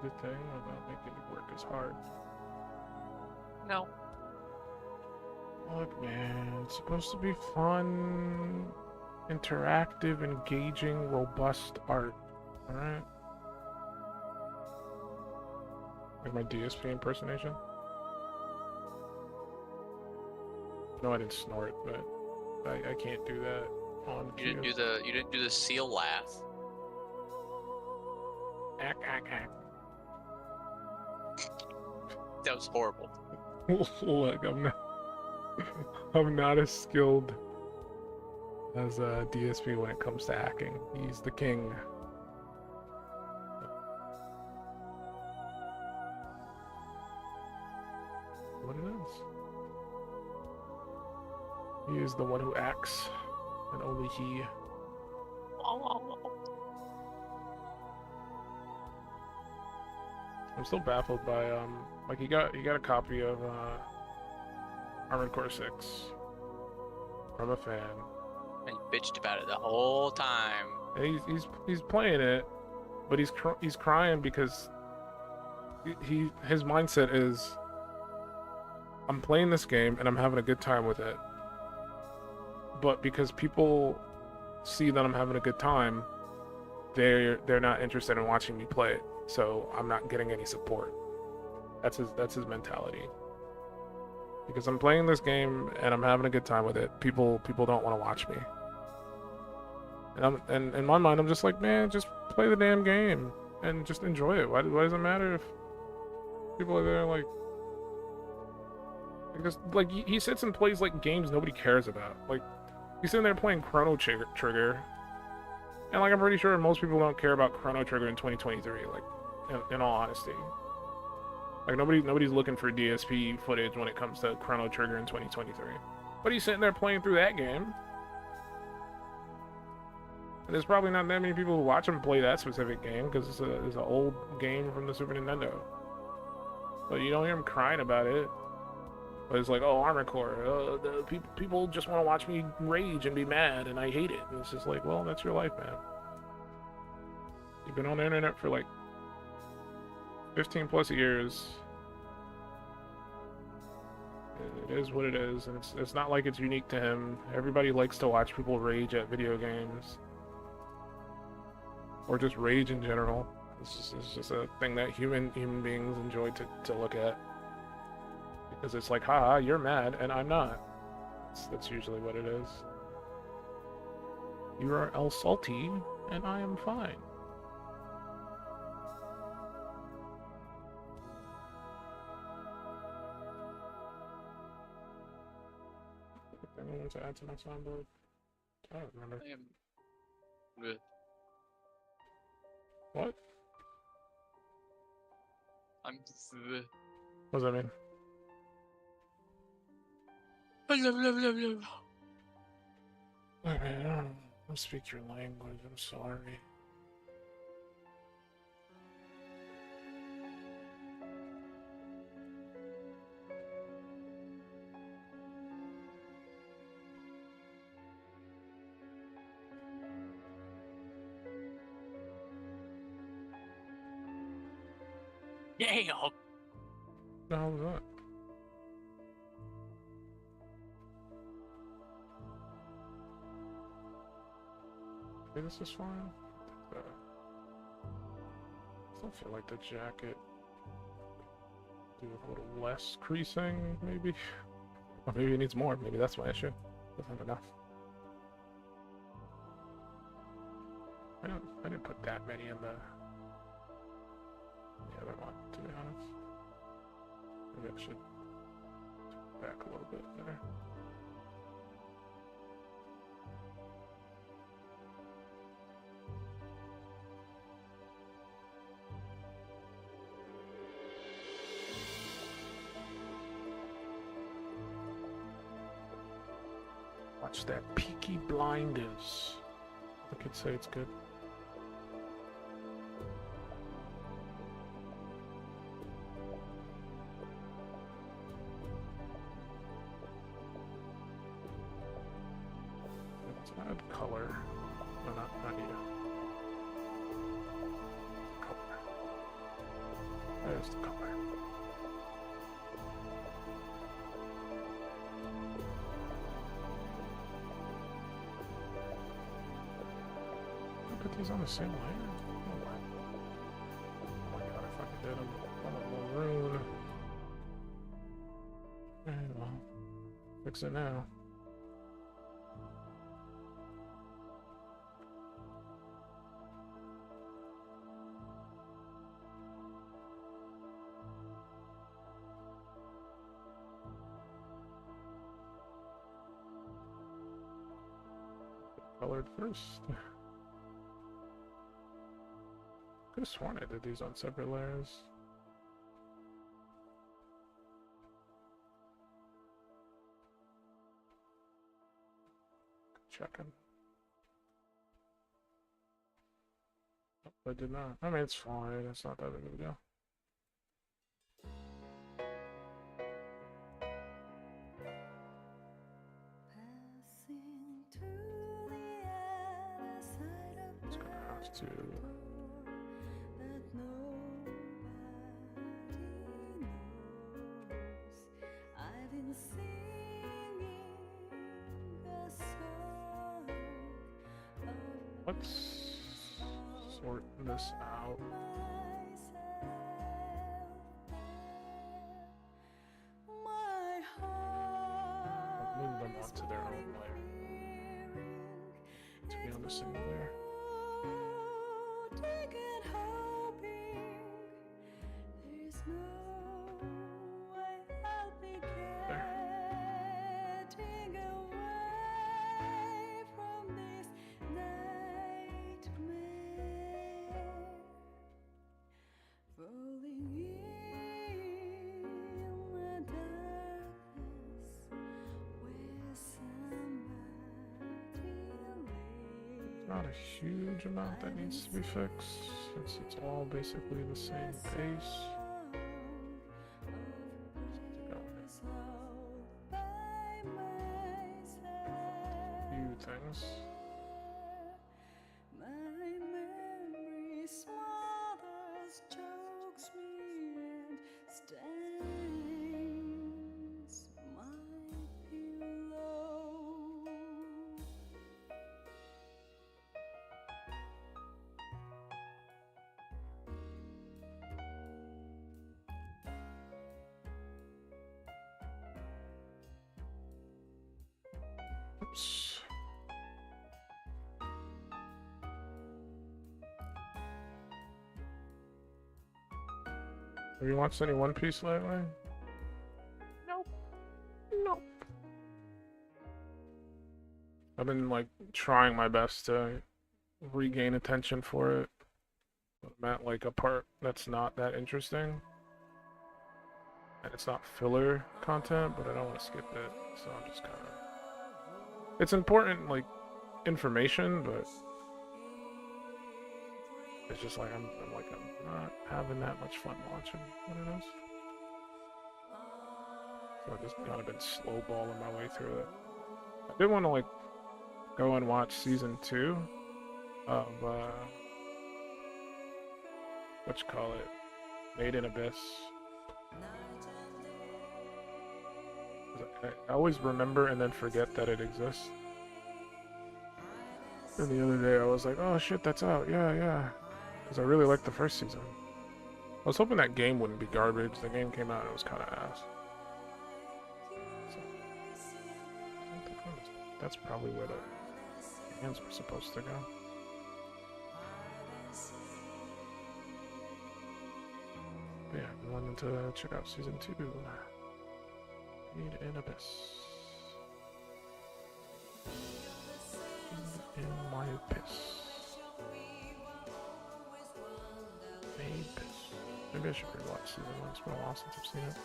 the thing about making it work as hard? No. Look, man, it's supposed to be fun, interactive, engaging, robust art. Alright? Like my DSP impersonation? No, I didn't snort, but I can't do that on You cue. didn't do the seal laugh. Ack, ack, ack. That was horrible. Look, I'm not as skilled as DSP when it comes to hacking. He's the king. What it is. He is the one who acts, and only he. I'm still baffled by like he got a copy of Armored Core 6 from a fan. And you bitched about it the whole time. And he's playing it, but he's crying because his mindset is, I'm playing this game and I'm having a good time with it, but because people see that I'm having a good time, they're not interested in watching me play it, so I'm not getting any support. That's his mentality. Because I'm playing this game and I'm having a good time with it, people don't want to watch me. And in my mind, I'm just like, man, just play the damn game and just enjoy it. Why does it matter if people are there like just like he sits and plays like games nobody cares about. Like he's sitting there playing Chrono Trigger, and like I'm pretty sure most people don't care about Chrono Trigger in 2023. Like in all honesty, like nobody's looking for DSP footage when it comes to Chrono Trigger in 2023. But he's sitting there playing through that game. And there's probably not that many people who watch him play that specific game because it's an old game from the Super Nintendo. But you don't hear him crying about it. But it's like, oh, Armored Core. People just want to watch me rage and be mad, and I hate it. And it's just like, well, that's your life, man. You've been on the internet for like 15 plus years. It is what it is, and it's not like it's unique to him. Everybody likes to watch people rage at video games. Or just rage in general. It's just a thing that human beings enjoy to look at. Because it's like, haha, you're mad and I'm not. That's usually what it is. You are El Salty and I am fine. Anyone want to add to my soundboard? I don't remember. I am good. What? I'm What does that mean? good. Alright, I don't speak your language, I'm sorry. Damn. The hell was that? Okay, this is fine. I still feel like the jacket do a little less creasing, maybe. Or maybe it needs more. Maybe that's my issue. Doesn't have enough. I didn't put that many in the other one, to be honest. Maybe I should back a little bit there. Watch that Peaky Blinders. I could say it's good. Let's add color. No, not yet. Color. There's the color. Put these on the same layer? No way. Oh my god, I fucking did them. I'm a maroon. And well, fix it now. Colored first. Could have sworn I did these on separate layers. Checking. Oh, I did not. I mean, it's fine. It's not that big of a deal. It's gonna have to. Let's sort this out. I'll move them onto their own layer to be on the same layer. Not a huge amount that needs to be fixed, since it's all basically the same pace. Few things. Oops. Have you watched any One Piece lately? Nope. Nope. I've been like trying my best to regain attention for it. But I'm at like a part that's not that interesting. And it's not filler content, but I don't want to skip it, so I'm just kind of... It's important, like, information, but it's just like I'm not having that much fun watching what it is. So I've just kind of been slowballing my way through it. I did want to like go and watch season 2 of what you call it, Made in Abyss. I always remember and then forget that it exists. And the other day I was like, oh shit, that's out. Yeah. Because I really liked the first season. I was hoping that game wouldn't be garbage. The game came out and it was kind of ass. So, I think that's probably where the hands were supposed to go. But yeah, I wanted to check out season 2. Made in Abyss. In my piss. Made piss. Maybe I should rewatch season 1. It's been a while since I've seen it.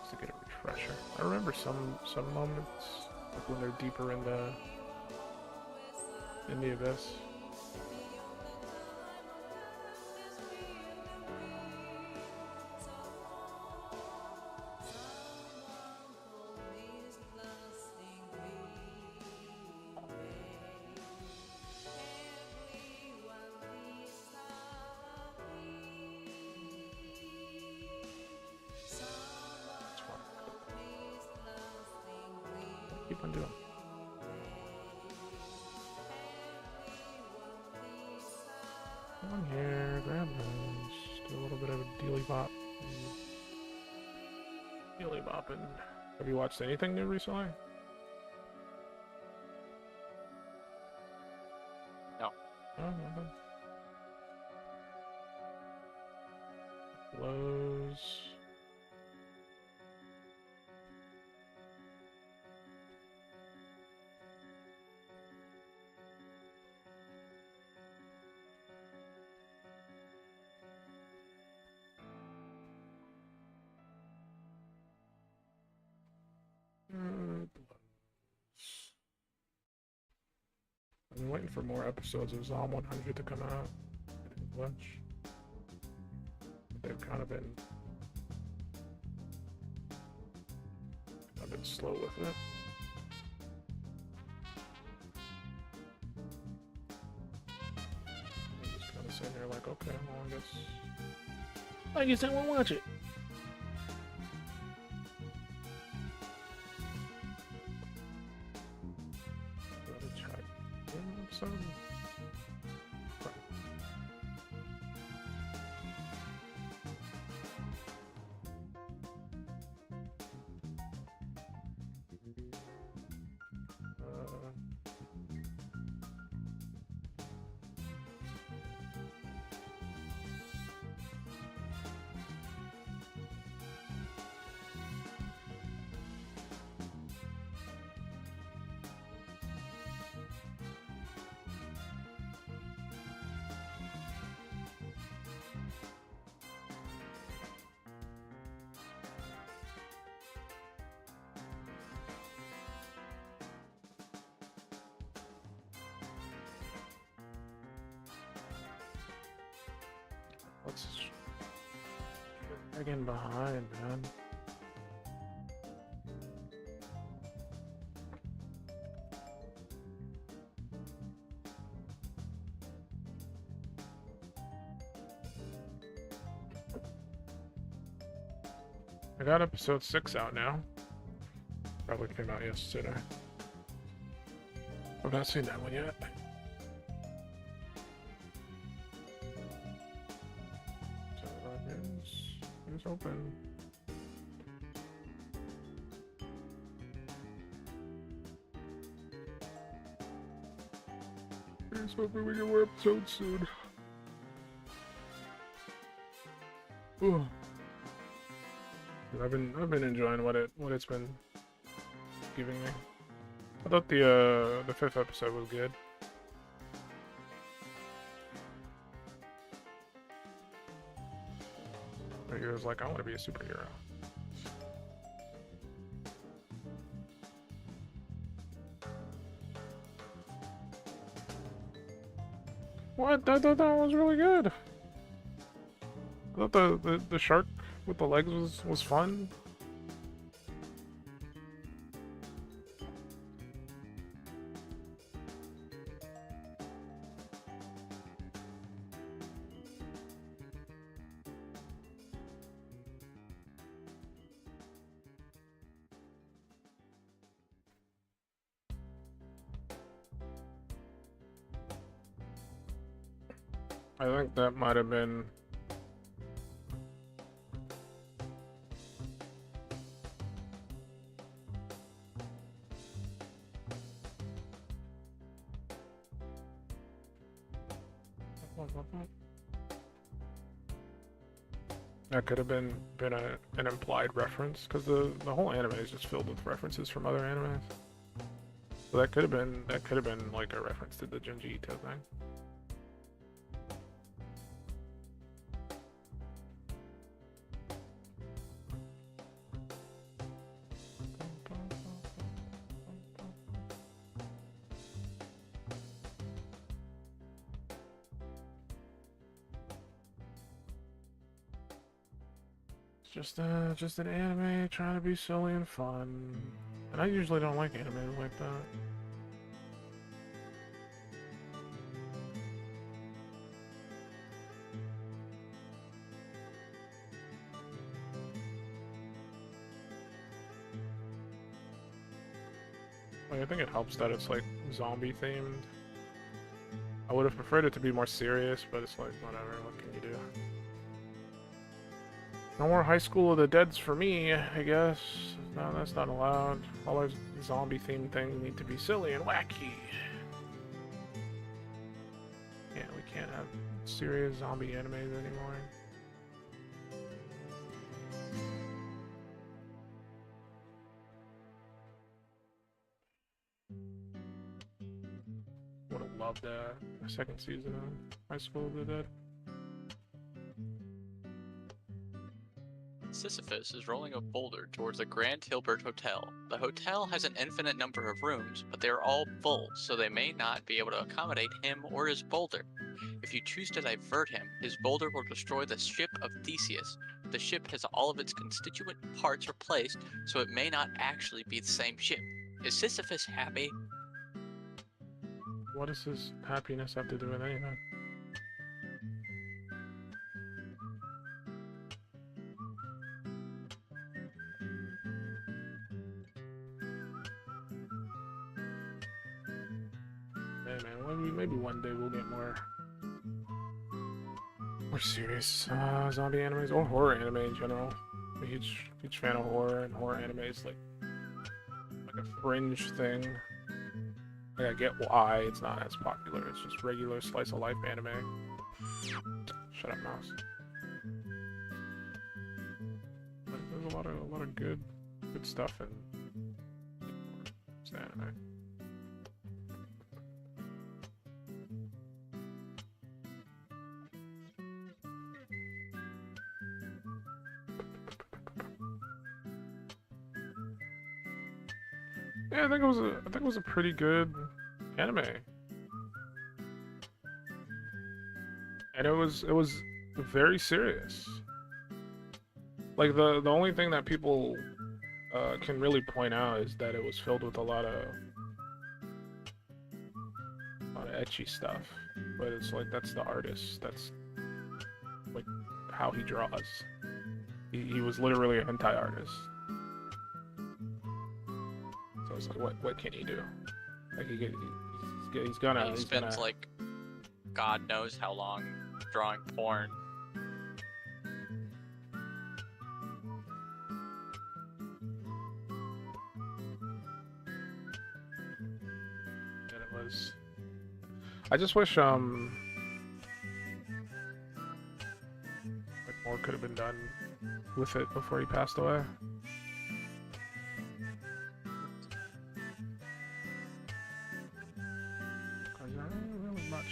Just to get a refresher. I remember some moments, like when they're deeper in the abyss. Come here, grab this. Do a little bit of a dealy bop. Dealy bopping. Have you watched anything new recently? No. Oh, nothing. Lows. I've been waiting for more episodes of Zom 100 to come out. In English. They've kind of been... I've been slow with it. I'm just kind of sitting here like, okay, well, I guess I won't watch it. go to check. Episode. What's dragging behind, man? I got episode 6 out now. Probably came out yesterday. I've not seen that one yet. It's open. Here's hoping we get more episodes soon. Ooh. I've been enjoying what it's been giving me. I thought the 5th episode was good. He was like, I want to be a superhero. What? I thought that was really good. I thought the shark with the legs was fun. I think that might have been that could have been an implied reference, because the whole anime is just filled with references from other animes. So that could have been like a reference to the Junji Ito thing. Just an anime trying to be silly and fun. And I usually don't like anime like that. Like, I think it helps that it's like zombie themed. I would have preferred it to be more serious, but it's like, whatever, what can you do? No more High School of the Deads for me, I guess. No, that's not allowed. All our zombie-themed things need to be silly and wacky. Yeah, we can't have serious zombie animes anymore. Would have loved a second season of High School of the Dead. Sisyphus is rolling a boulder towards the Grand Hilbert Hotel. The hotel has an infinite number of rooms, but they are all full, so they may not be able to accommodate him or his boulder. If you choose to divert him, his boulder will destroy the ship of Theseus. The ship has all of its constituent parts replaced, so it may not actually be the same ship. Is Sisyphus happy? What does his happiness have to do with anything? Hey man, maybe one day we'll get more serious zombie animes or horror anime in general. I'm a huge fan of horror, and horror anime is like a fringe thing. Like, I get why it's not as popular. It's just regular slice of life anime. Shut up, mouse. But there's a lot of good stuff in this anime. Yeah, I think it was a pretty good anime. And it was very serious. Like the only thing that people can really point out is that it was filled with a lot of ecchi stuff. But it's like, that's the artist. That's like how he draws. He was literally a hentai artist. So it's like, what can he do? Like he's gonna. He spends like God knows how long drawing porn. And it was. I just wish like more could have been done with it before he passed away.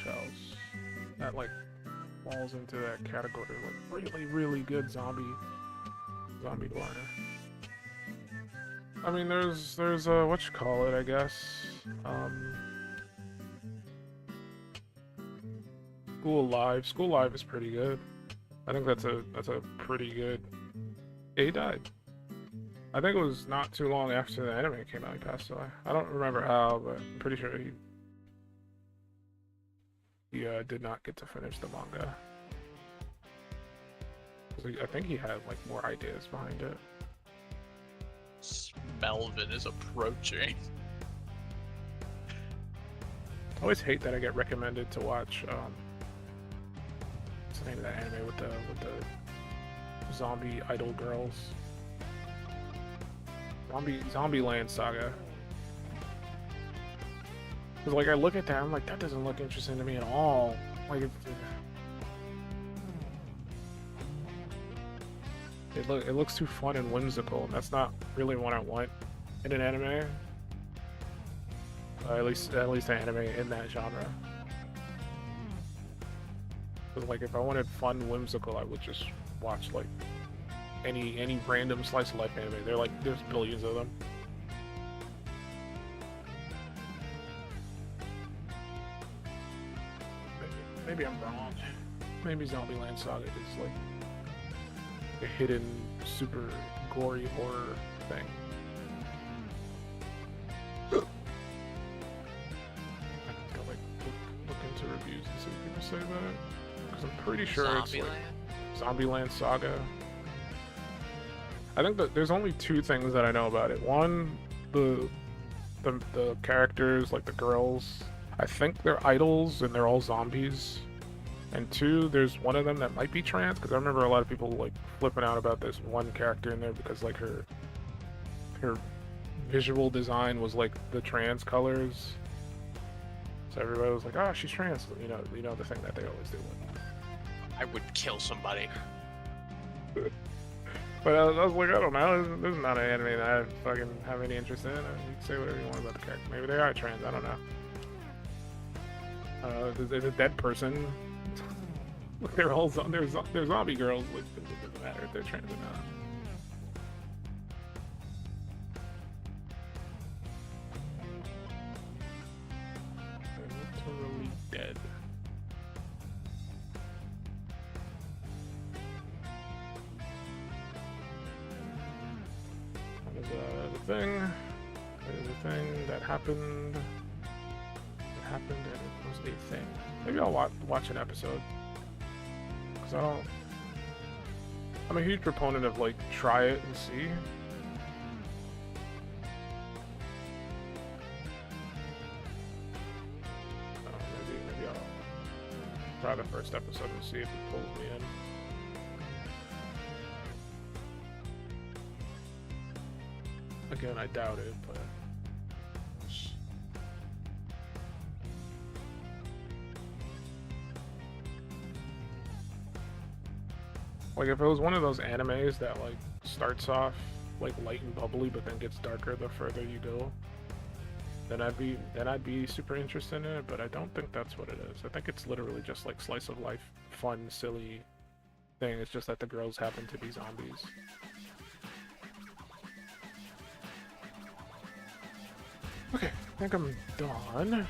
Else that like falls into that category of like really good zombie lore. I mean, there's what you call it, I guess. School Live is pretty good. I think that's a pretty good. Yeah, he died. I think it was not too long after the anime came out he passed away. I don't remember how, but I'm pretty sure he did not get to finish the manga. I think he had like more ideas behind it. Melvin is approaching. I always hate that I get recommended to watch what's the name of that anime with the zombie idol girls? Zombieland Saga. Cause like I look at that, I'm like, that doesn't look interesting to me at all. Like it looks too fun and whimsical, and that's not really what I want in an anime. At least an anime in that genre. Cause like if I wanted fun, whimsical, I would just watch like any random slice of life anime. There's billions of them. Maybe I'm wrong. Maybe Zombieland Saga is like a hidden, super gory horror thing. I have to like look into reviews and see what people say about it. Because I'm pretty sure it's like Zombieland Saga. I think that there's only two things that I know about it. One, the characters, like the girls. I think they're idols and they're all zombies. And 2, there's one of them that might be trans, because I remember a lot of people like flipping out about this one character in there because like her visual design was like the trans colors. So everybody was like, "Oh, she's trans." You know the thing that they always do. I would kill somebody. But I was like, I don't know. This is not an anime that I fucking have any interest in. You can say whatever you want about the character. Maybe they are trans. I don't know. There's a dead person. They're all they're zombie girls. It doesn't matter if they're trans or not. They're literally dead. There's a thing that happened. It happened and it was a thing. Maybe I'll watch an episode. Cause I'm a huge proponent of like try it and see. Maybe I'll try the first episode and see if it pulls me in. Again, I doubt it, but like if it was one of those animes that like starts off like light and bubbly but then gets darker the further you go, then I'd be super interested in it, but I don't think that's what it is. I think it's literally just like slice of life, fun, silly thing. It's just that the girls happen to be zombies. Okay, I think I'm done.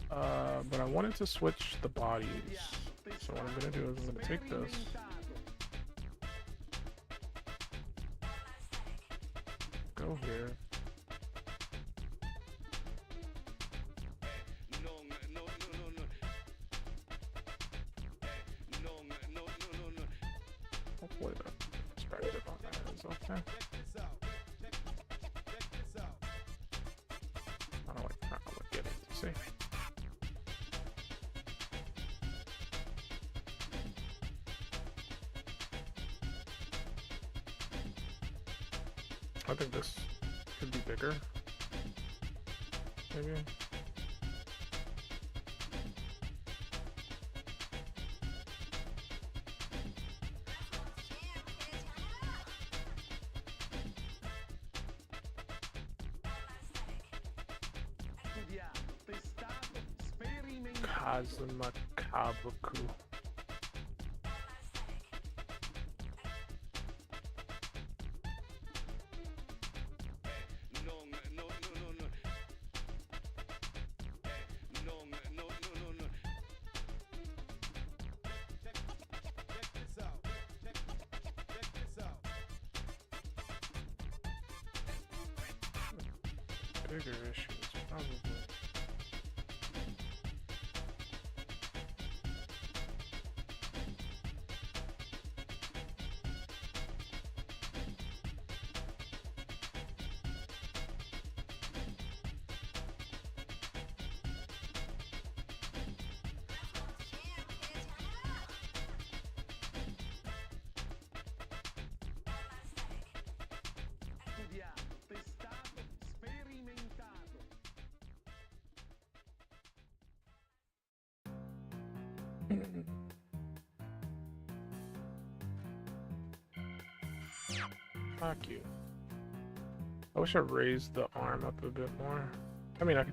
But I wanted to switch the bodies. So what I'm gonna do is I'm gonna take this. Go here. Hopefully the perspective on that is okay. I don't like getting to see. I think this could be bigger. Maybe. Kazuma Kabuku. Bigger issues, probably. Fuck you. I wish I raised the arm up a bit more. I mean, I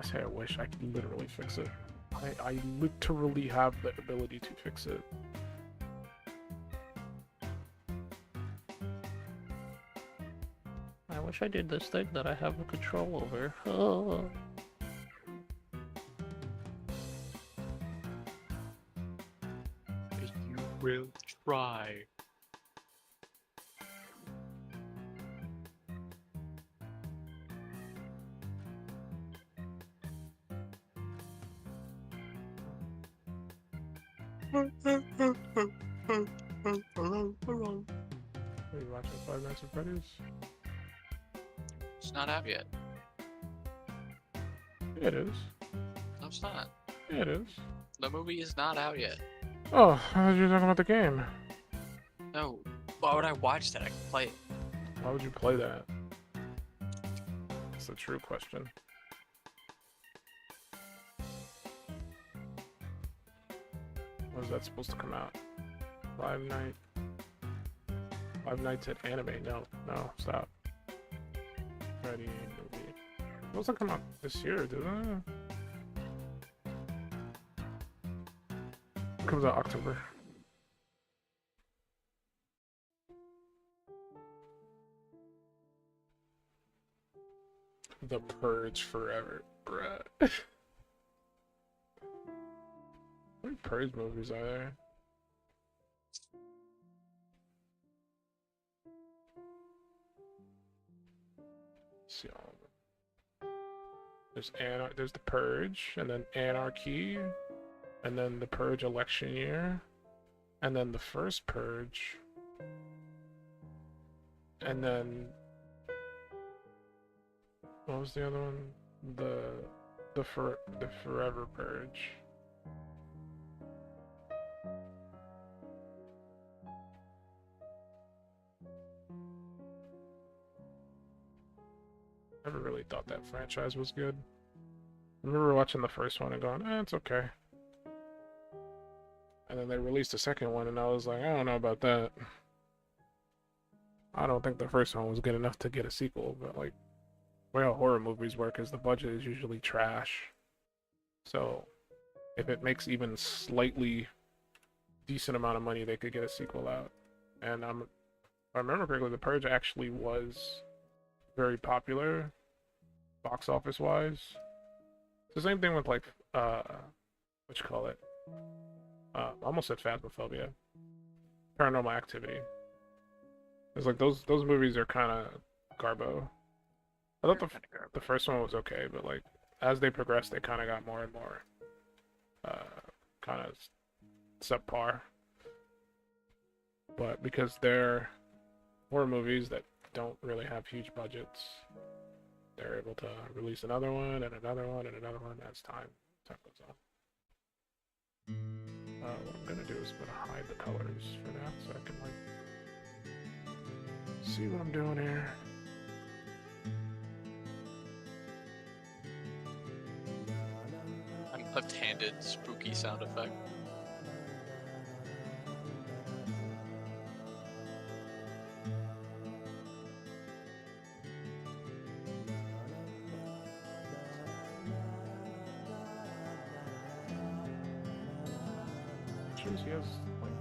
say I wish, I could literally fix it. I literally have the ability to fix it. I wish I did this thing that I have control over. Oh. You will try. Are you watching 5 Nights at Freddy's? It's not out yet. It is. No, it's not. It is. The movie is not out yet. Oh, I thought you were talking about the game. No. Why would I watch that? I can play it. Why would you play that? That's the true question. When is that supposed to come out? Five Nights at Anime. No, stop. Freddy movie. It's supposed to come out this year, doesn't it? It comes out October. The Purge forever, bruh. How many Purge movies are there? See all of them. There's the Purge, and then Anarchy, and then the Purge election year, and then the first Purge, and then what was the other one? The Forever Purge. Never really thought that franchise was good. I remember watching the first one and going, it's okay. And then they released a second one and I was like, I don't know about that. I don't think the first one was good enough to get a sequel, but like, the way how horror movies work is the budget is usually trash. So, if it makes even slightly decent amount of money, they could get a sequel out. And if I remember correctly, The Purge actually was very popular, box office wise. It's the same thing with like, what you call it? I almost said Phasmophobia. Paranormal Activity. It's like those movies are kind of garbo. I thought the first one was okay, but like as they progressed, they kind of got more and more kind of subpar. But because they're horror movies that don't really have huge budgets, they're able to release another one and another one and another one as time goes on. What I'm gonna do is I'm gonna hide the colors for that so I can like see what I'm doing here. Left-handed spooky sound effect. Shows he has like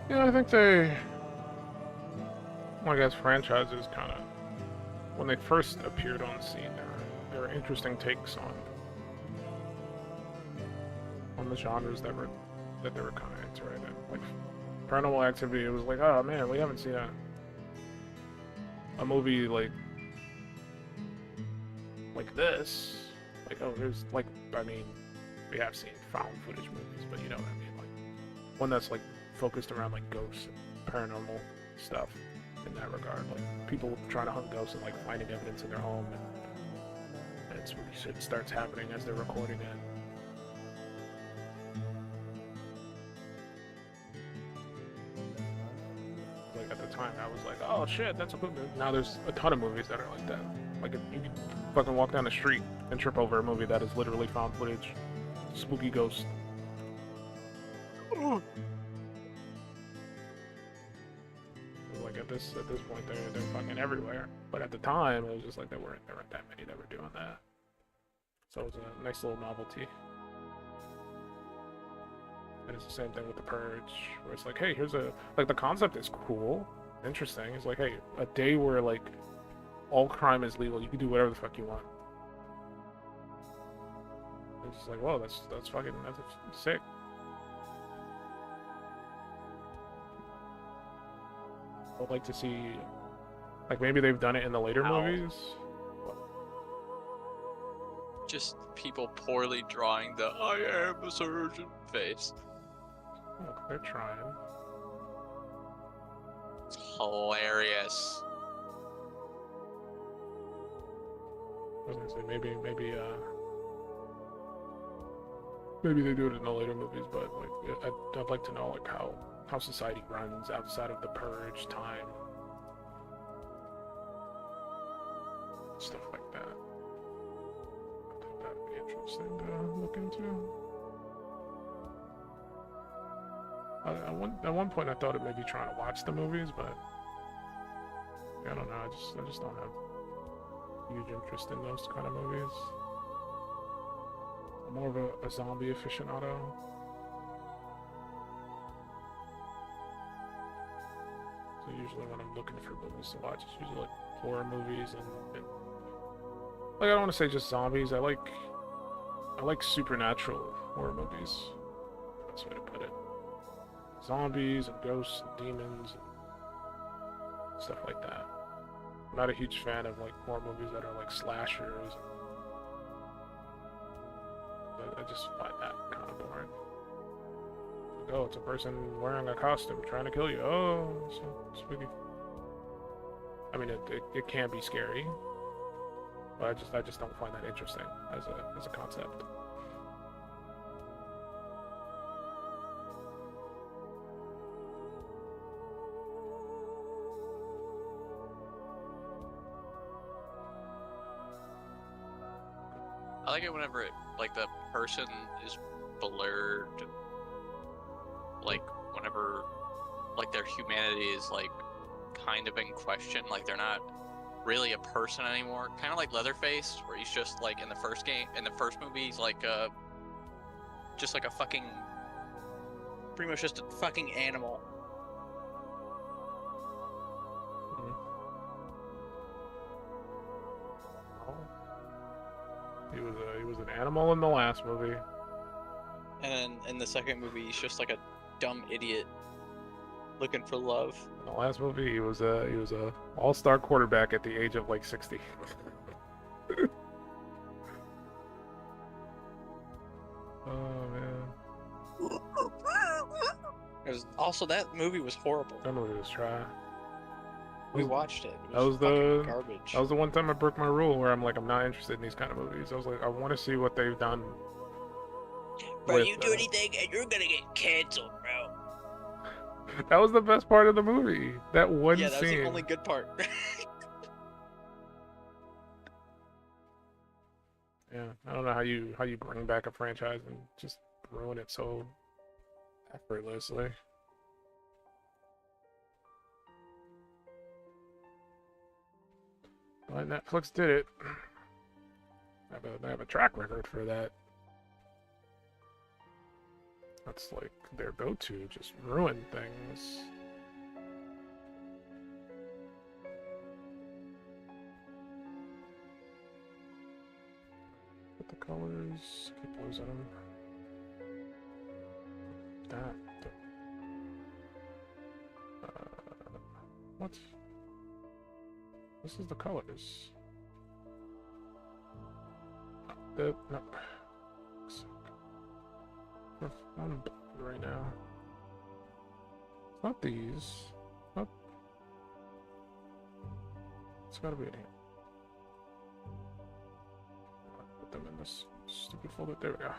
yeah, I think they, well, I guess franchises kind of, when they first appeared on the scene, there were interesting takes on the genres that they were kind of into right now. Like Paranormal Activity, it was like, oh man, we haven't seen a movie like like this, like, oh, there's like, I mean, we have seen found footage movies, but you know what I mean, like one that's like focused around like ghosts and paranormal stuff in that regard, like people trying to hunt ghosts and like finding evidence in their home, and spooky shit starts happening as they're recording it. Like at the time, I was like, oh shit, that's a good movie. Now there's a ton of movies that are like that. Like if you can fucking walk down the street and trip over a movie that is literally found footage, spooky ghost. Like at this point, they're fucking everywhere. But at the time, it was just like there weren't that many that were doing that. So it was a nice little novelty. And it's the same thing with The Purge, where it's like, hey, here's like the concept is cool, interesting. It's like, hey, a day where like all crime is legal, you can do whatever the fuck you want. It's just like, whoa, that's sick. I'd like to see, like maybe they've done it in the later movies. Just people poorly drawing the "I am a surgeon" face. Look, they're trying. It's hilarious. I was gonna say maybe they do it in the later movies, but like I'd like to know like how society runs outside of the Purge time, stuff like that. I think that'd be interesting to look into. At one point I thought of maybe trying to watch the movies, but I don't know. I just don't have huge interest in those kind of movies. I'm more of a zombie aficionado. So usually when I'm looking for movies to watch, it's usually like horror movies and like I don't want to say just zombies. I like supernatural horror movies. That's the way to put it. Zombies and ghosts and demons and stuff like that. I'm not a huge fan of like horror movies that are like slashers. I just find that kind of boring. Like, oh, it's a person wearing a costume trying to kill you. Oh, so spooky. I mean, it can be scary, but I just don't find that interesting as a concept. I like it whenever like the person is blurred, like whenever like their humanity is like kind of in question, like they're not really a person anymore. Kind of like Leatherface, where he's just like in the first movie, he's like just like a fucking, pretty much just a fucking animal. He was an animal in the last movie. And then in the second movie, he's just like a dumb idiot looking for love. In the last movie, he was a all-star quarterback at the age of like 60. Oh man. Also, that movie was horrible. That movie was trash. We watched it. It That was fucking garbage. That was the one time I broke my rule where I'm like, I'm not interested in these kind of movies. I was like, I want to see what they've done. Bro, with, you do anything and you're gonna get canceled, bro. That was the best part of the movie. That one scene. Yeah, that was the only good part. Yeah, I don't know how you bring back a franchise and just ruin it so effortlessly. But Netflix did it. They have a track record for that. That's like their go-to, just ruin things. Put the colors, keep losing them. That. What? This is the colors. No. I'm right now. It's not these. Not. It's gotta be in here. Put them in this stupid folder. There we go.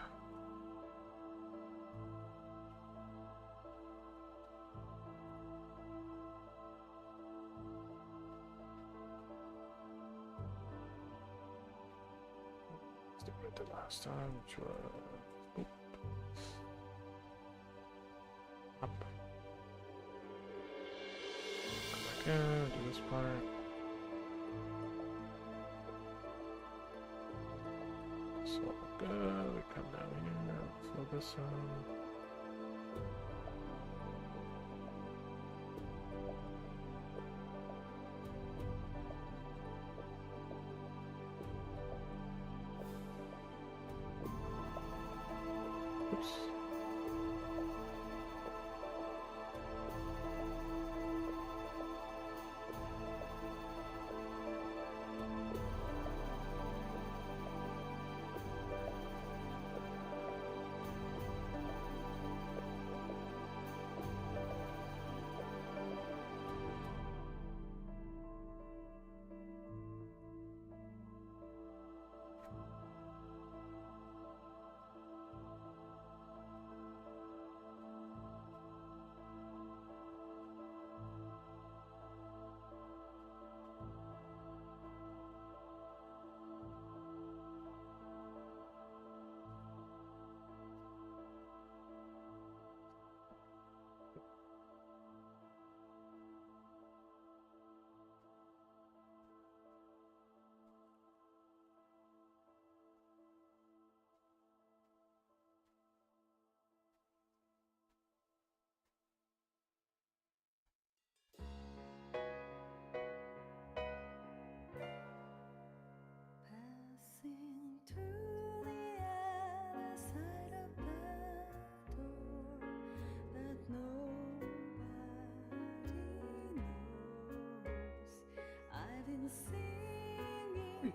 Let's do what I did last time, which was boop. Up. Come back in, do this part. So good, we come down here, fill this in. Oops. Passing through the other side of the door that nobody knows. I've been singing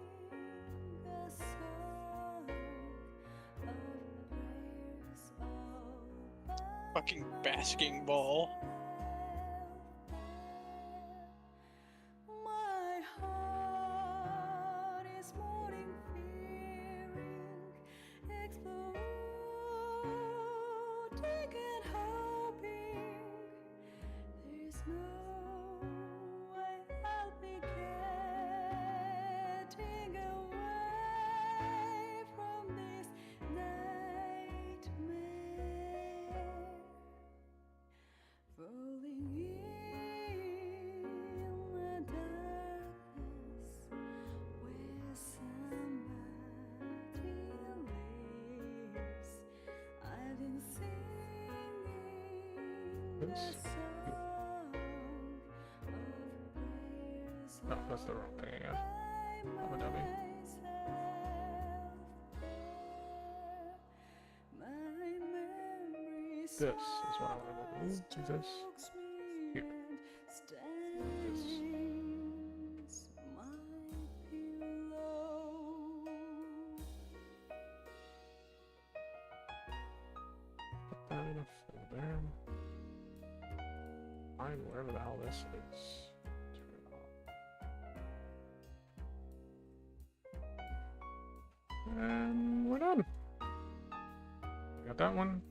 a song of prayers all by Fucking basking ball. myself. My heart is mourning, fearing, exploding and hoping there's no way I'll be getting away from this nightmare. Rolling in the darkness where somebody lives. I've been singing a Oops. song of prayers No, that's the wrong thing again. by I'm a dummy. myself there. My memories This is what I want to move to this. Here. This. Stains my pillow. Put that in a folder. Find wherever the hell this is. Turn it off. And we're done. We got that one.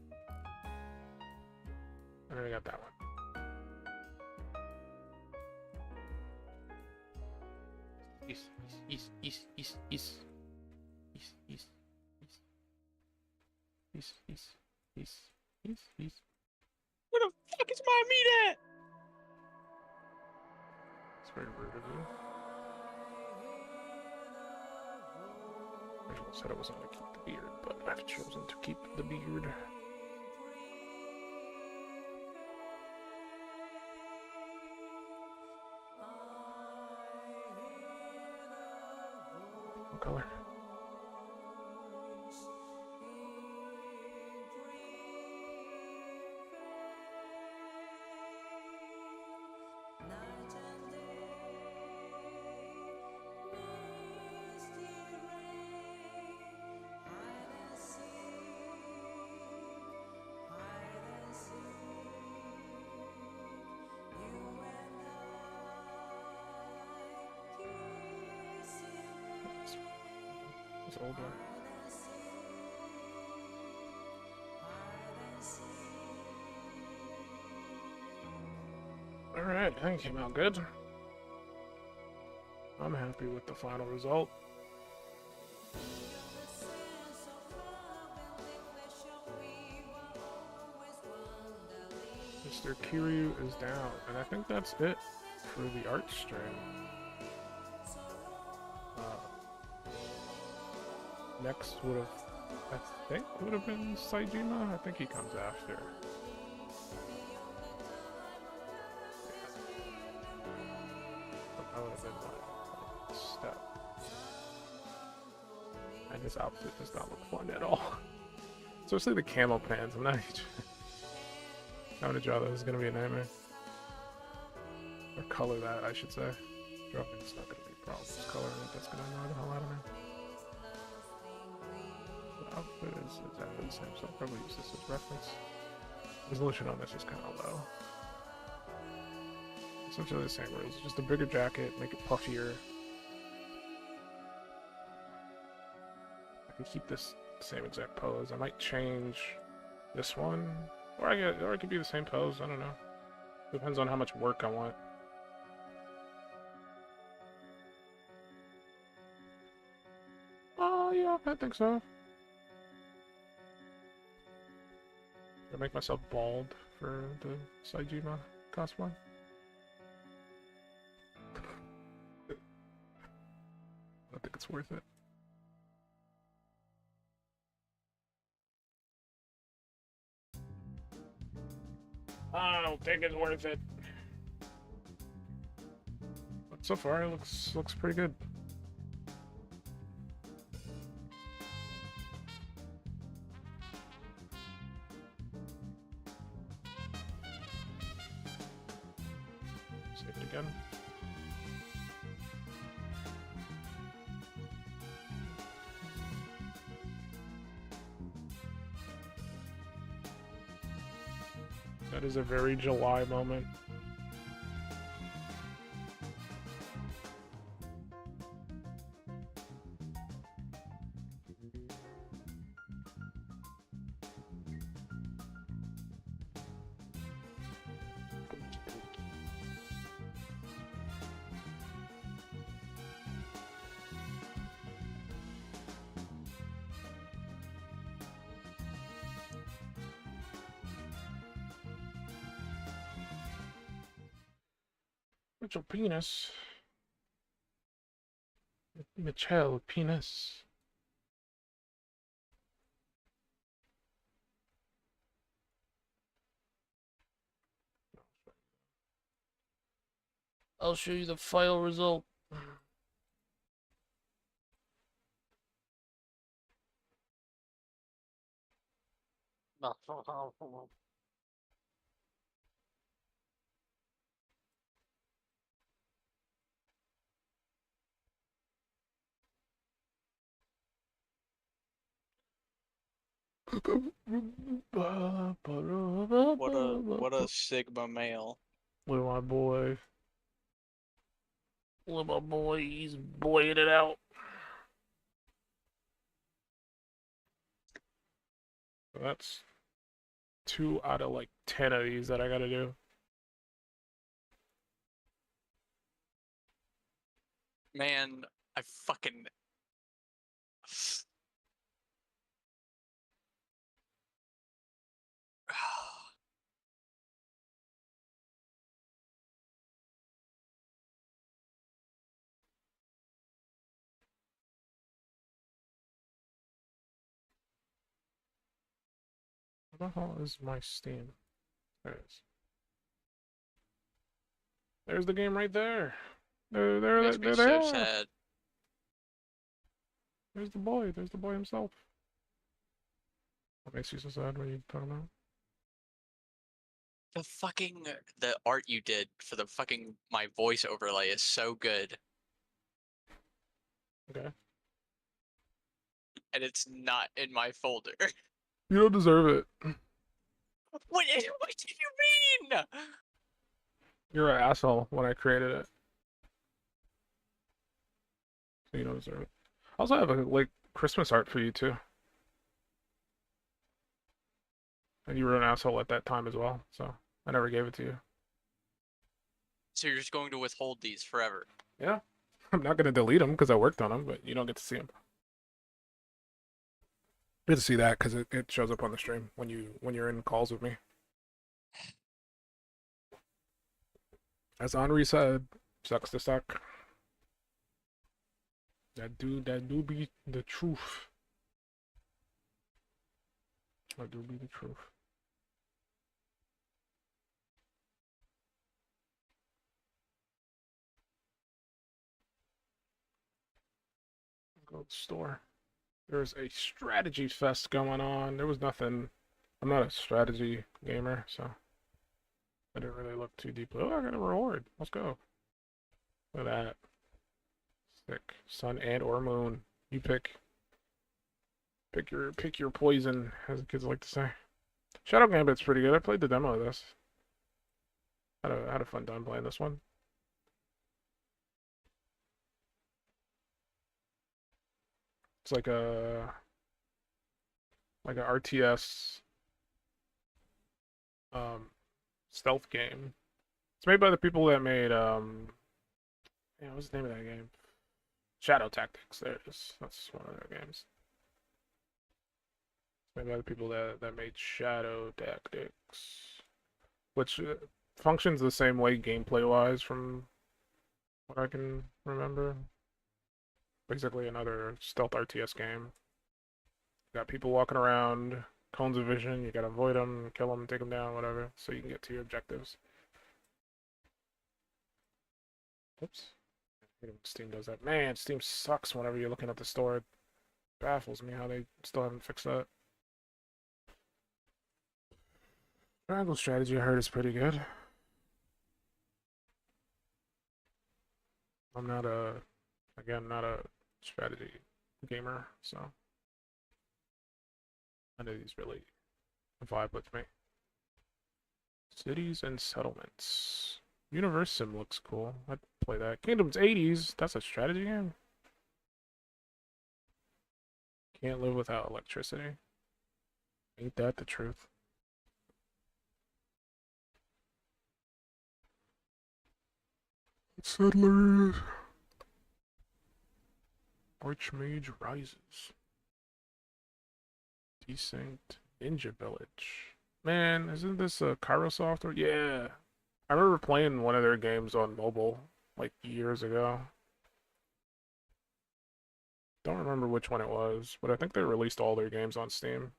And then we got that one. East, east, east, east, east, east, east, east, east, east, east, east, east. Where the fuck is my meat at? It's very rude of you. I said I wasn't going to keep the beard, but I've chosen to keep the beard. What color? it's older. Alright, I think it came out good. I'm happy with the final result. Mr. Kiryu is down, and I think that's it for the art stream. Next would have, I think, would have been Saijima. I think he comes after. That would have been my step. And his outfit does not look fun at all. Especially the camel pants. I'm not trying to draw that. It's gonna be a nightmare. Or color that, I should say. Drawing it's not gonna be a problem. Just coloring it, that's gonna annoy the hell out of me. The outfit is exactly the same, so I'll probably use this as reference. Resolution on this is kind of low. Essentially the same rules, just a bigger jacket, make it puffier. I can keep this same exact pose. I might change this one, or I could be the same pose. I don't know. Depends on how much work I want. Oh yeah, I think so. I make myself bald for the Saijima cosplay. I think it's worth it. I don't think it's worth it. But so far, it looks pretty good. Save it again. That is a very July moment. Mitchell penis. Mitchell penis. I'll show you the final result. What a Sigma male. Look at my boy. Look at my boy, he's boying it out. That's 2 out of like 10 of these that I gotta do. Man, I fucking... Where the hell is my Steam? There it is. There's the game right there. There Makes me they so are. sad. There's the boy. There's the boy himself. What makes you so sad? What are you talking about? The art you did for the fucking my voice overlay is so good, Okay. and it's not in my folder. You don't deserve it. What did you mean? You're an asshole when I created it. So you don't deserve it. I also have a Christmas art for you too. And you were an asshole at that time as well, so I never gave it to you. So you're just going to withhold these forever. Yeah. I'm not gonna delete them because I worked on them, but you don't get to see them. You get to see that because it shows up on the stream when you're in calls with me. As Henri said, sucks to suck. That do be the truth. That do be the truth. Go to the store. There's a strategy fest going on. There was nothing. I'm not a strategy gamer, so I didn't really look too deeply. Oh, I got a reward. Let's go. Look at that. Sick. Sun and or moon. You pick. Pick your poison, as the kids like to say. Shadow Gambit's pretty good. I played the demo of this. Had a fun time playing this one. It's like a RTS stealth game. It's made by the people that made yeah, what's the name of that game? Shadow Tactics. There it is. That's one of their games. It's made by the people that made Shadow Tactics, which functions the same way gameplay wise from what I can remember. Basically another stealth RTS game. Got people walking around, cones of vision, you gotta avoid them, kill them, take them down, whatever, so you can get to your objectives. Oops. I hate when Steam does that. Man, Steam sucks whenever you're looking at the store. It baffles me how they still haven't fixed that. Triangle strategy I heard is pretty good. I'm not a, again, not a strategy gamer, so none of these really vibe with me. Cities and settlements. Universe Sim looks cool. I'd play that. Kingdoms 80s. That's a strategy game. Can't live without electricity. Ain't that the truth? Settlers. Archmage Rises. Desynced Ninja Village. Man, isn't this a Cairo software? Yeah. I remember playing one of their games on mobile like years ago. Don't remember which one it was, but I think they released all their games on Steam.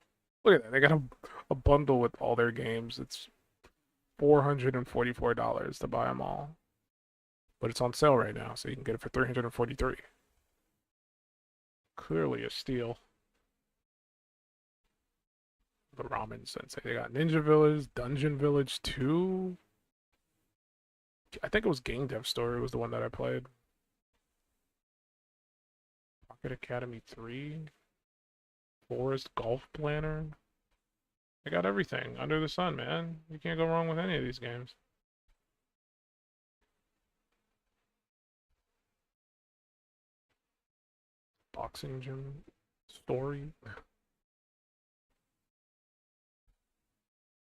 Look at that. They got a bundle with all their games. It's $444 to buy them all. But it's on sale right now, so you can get it for $343. Clearly a steal. The Ramen Sensei. They got Ninja Village, Dungeon Village 2. I think it was Game Dev Story was the one that I played. Pocket Academy 3. Forest Golf Planner. They got everything under the sun, man. You can't go wrong with any of these games. Boxing Gym Story.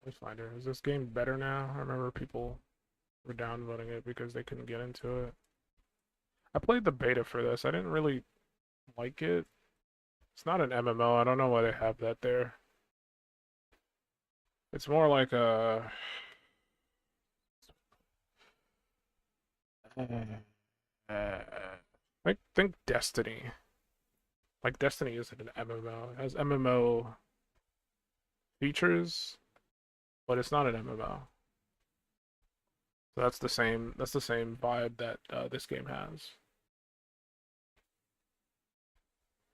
Wayfinder. Is this game better now? I remember people were downvoting it because they couldn't get into it. I played the beta for this. I didn't really like it. It's not an MMO. I don't know why they have that there. It's more like a... think Destiny. Like Destiny isn't an MMO. It has MMO features, but it's not an MMO. So that's the same vibe that this game has.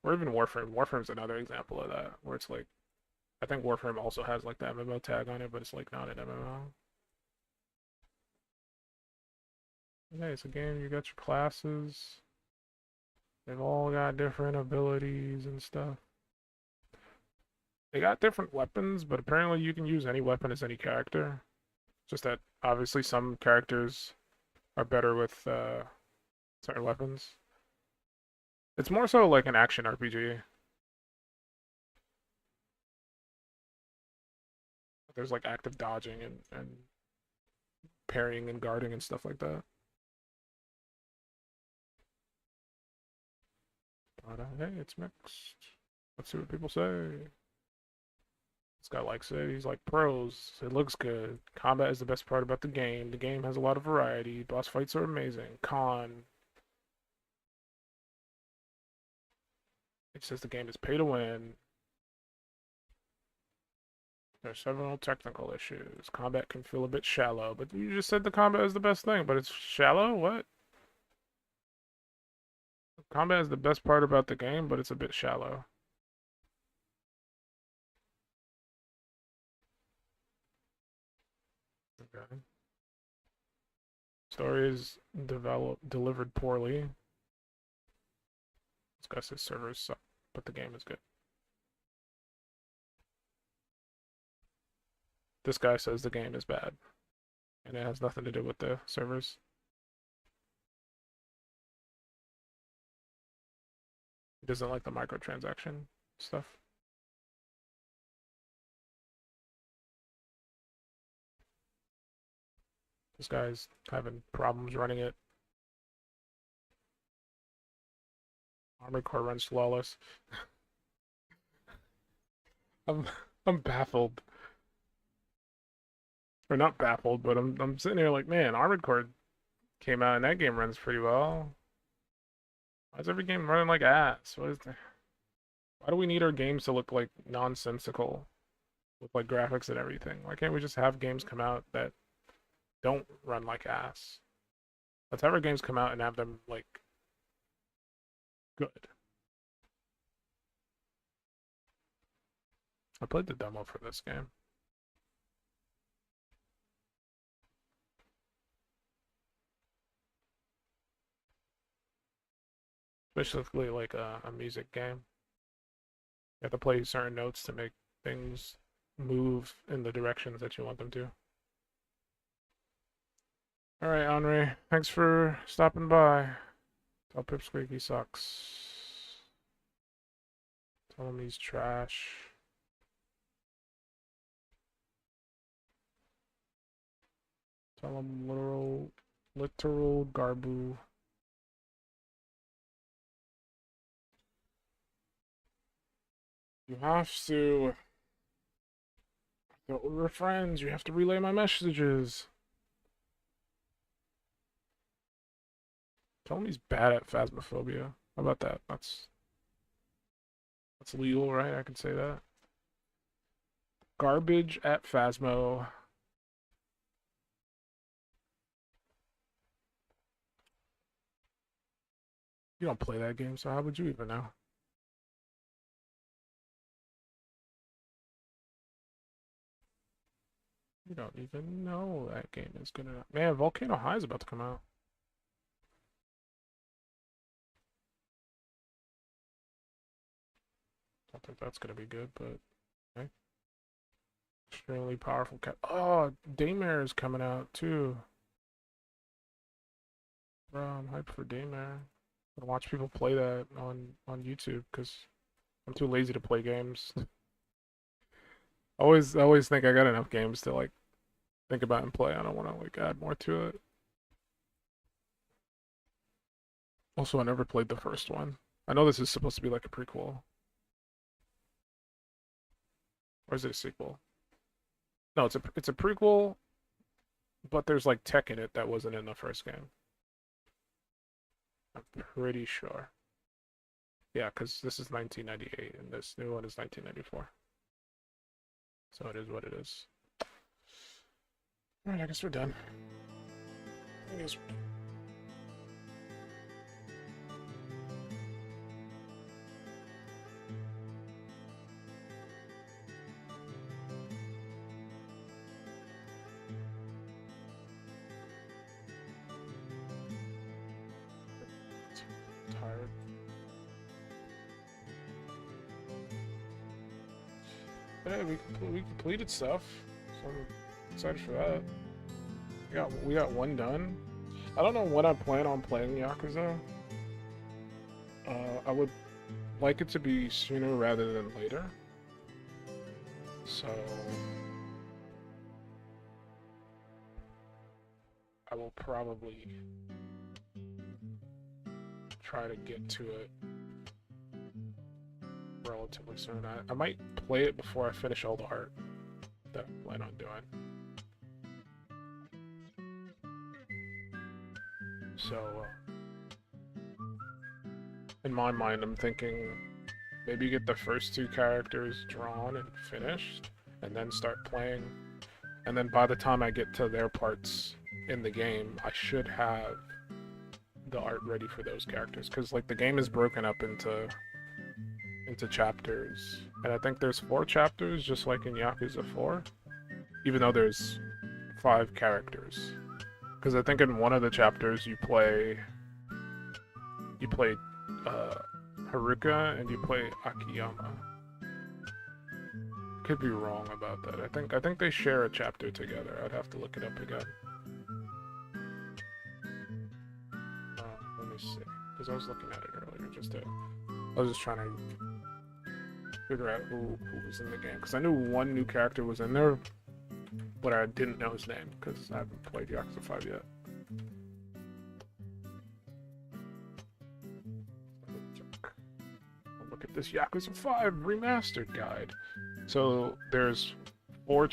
Or even Warframe. Warframe's another example of that, where it's like, I think Warframe also has like the MMO tag on it, but it's like not an MMO. Okay, it's a game, you got your classes. They've all got different abilities and stuff. They got different weapons, but apparently you can use any weapon as any character. Just that obviously some characters are better with certain weapons. It's more so like an action RPG. there's like active dodging and parrying and guarding and stuff like that. But hey, it's mixed. Let's see what people say. This guy likes it. He's like pros. It looks good. Combat is the best part about the game. The game has a lot of variety. Boss fights are amazing. Con. It says the game is pay to win. There are several technical issues. Combat can feel a bit shallow, but you just said the combat is the best thing, but it's shallow? What? Combat is the best part about the game, but it's a bit shallow. Okay. Story is delivered poorly. This guy says servers suck, but the game is good. This guy says the game is bad, and it has nothing to do with the servers. He doesn't like the microtransaction stuff. This guy's having problems running it. Armored Core runs flawless. I'm baffled. Or not baffled, but I'm sitting here like, man, Armored Core came out and that game runs pretty well. Why is every game running like ass? What is the... Why do we need our games to look like nonsensical with like graphics and everything? Why can't we just have games come out that don't run like ass? Let's have our games come out and have them like good. I played the demo for this game. Basically like a music game. You have to play certain notes to make things move in the directions that you want them to. Alright, Henri, thanks for stopping by. Tell Pipsqueak he sucks. Tell him he's trash. Tell him literal garbu. You have to. Thought we were friends. You have to relay my messages. Tell him he's bad at phasmophobia. How about that? That's legal, right? I can say that. Garbage at Phasmo. You don't play that game, so how would you even know? You don't even know that game is good enough. Man, Volcano High is about to come out. Don't think that's gonna be good, but okay. Extremely powerful cat. Oh, Daymare is coming out too. Bro, I'm hyped for Daymare. I watch people play that on YouTube because I'm too lazy to play games. I always think I got enough games to like think about and play. I don't want to like add more to it. Also, I never played the first one. I know this is supposed to be like a prequel. Or is it a sequel? No, it's a prequel, but there's like tech in it that wasn't in the first game. I'm pretty sure. Yeah, because this is 1998 and this new one is 1994. So it is what it is. Alright, I guess we're done. I guess we're done. Tired. Hey, we completed stuff, so I'm excited for that. We got one done. I don't know when I plan on playing Yakuza. I would like it to be sooner rather than later. So I will probably try to get to it relatively soon. I might play it before I finish all the art that I plan on doing. So, in my mind, I'm thinking maybe get the first 2 characters drawn and finished, and then start playing. And then by the time I get to their parts in the game, I should have the art ready for those characters. Because like the game is broken up into chapters, and I think there's 4 chapters, just like in Yakuza 4, even though there's 5 characters. Because I think in one of the chapters you play Haruka and you play Akiyama. Could be wrong about that. I think they share a chapter together. I'd have to look it up again. Let me see, because I was looking at it earlier. I was just trying to figure out who was in the game, because I knew one new character was in there, but I didn't know his name because I haven't played Yakuza 5 yet. Look at this Yakuza 5 remastered guide. So there's 4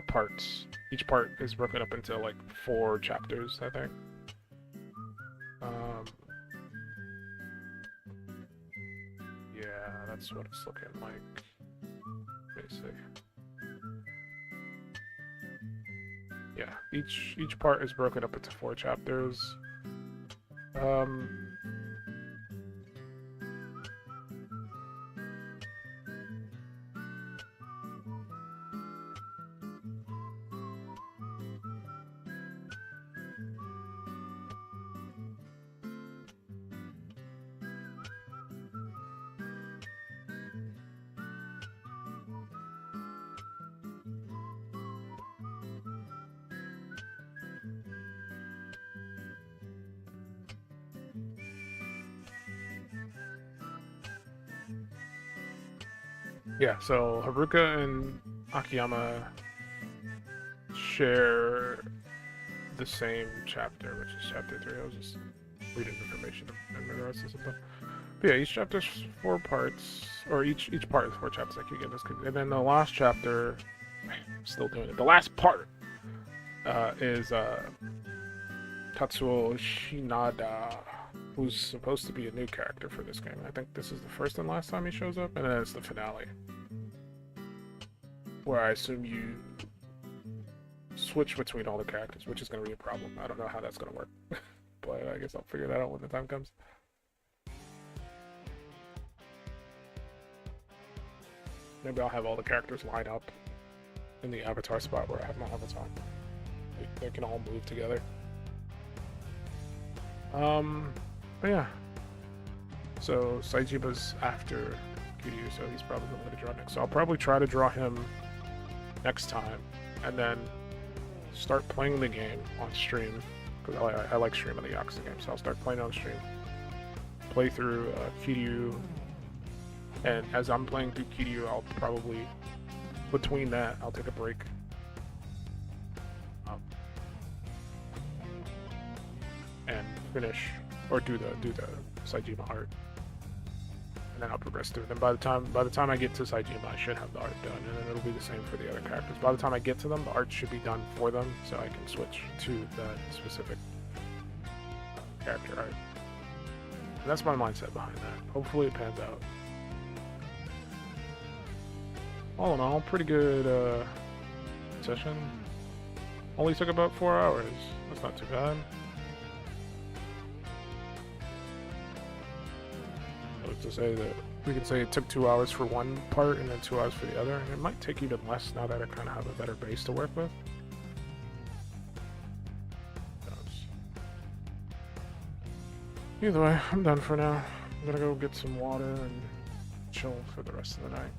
parts. Each part is broken up into like 4 chapters, I think. Yeah, that's what it's looking like. Let me see. Yeah, each part is broken up into 4 chapters. Yeah, so Haruka and Akiyama share the same chapter, which is chapter 3. I was just reading information in regards to something. But yeah, each chapter is 4 parts, or each part is 4 chapters. I keep getting this, and then the last chapter, I'm still doing it. The last part is Tatsuo Shinada, who's supposed to be a new character for this game. I think this is the first and last time he shows up, and then it's the finale, where I assume you switch between all the characters, which is going to be a problem. I don't know how that's going to work, but I guess I'll figure that out when the time comes. Maybe I'll have all the characters line up in the avatar spot where I have my avatar. They can all move together. But yeah. So Saijima's after Kiryu, so he's probably going to draw next. So I'll probably try to draw him next time, and then start playing the game on stream, because I like streaming the Yakuza game, so I'll start playing on stream. Play through Kiryu, and as I'm playing through Kiryu, I'll probably, between that, I'll take a break. And finish, or do the Saijima art, and then I'll progress through. Then by the time I get to Saijima, I should have the art done, and then it'll be the same for the other characters. By the time I get to them, the art should be done for them, so I can switch to that specific character art. And that's my mindset behind that. Hopefully it pans out. All in all, pretty good session. Only took about 4 hours. That's not too bad. To say that we could say it took 2 hours for one part and then 2 hours for the other, and it might take even less now that I kind of have a better base to work with. Either way, I'm done for now. I'm gonna go get some water and chill for the rest of the night.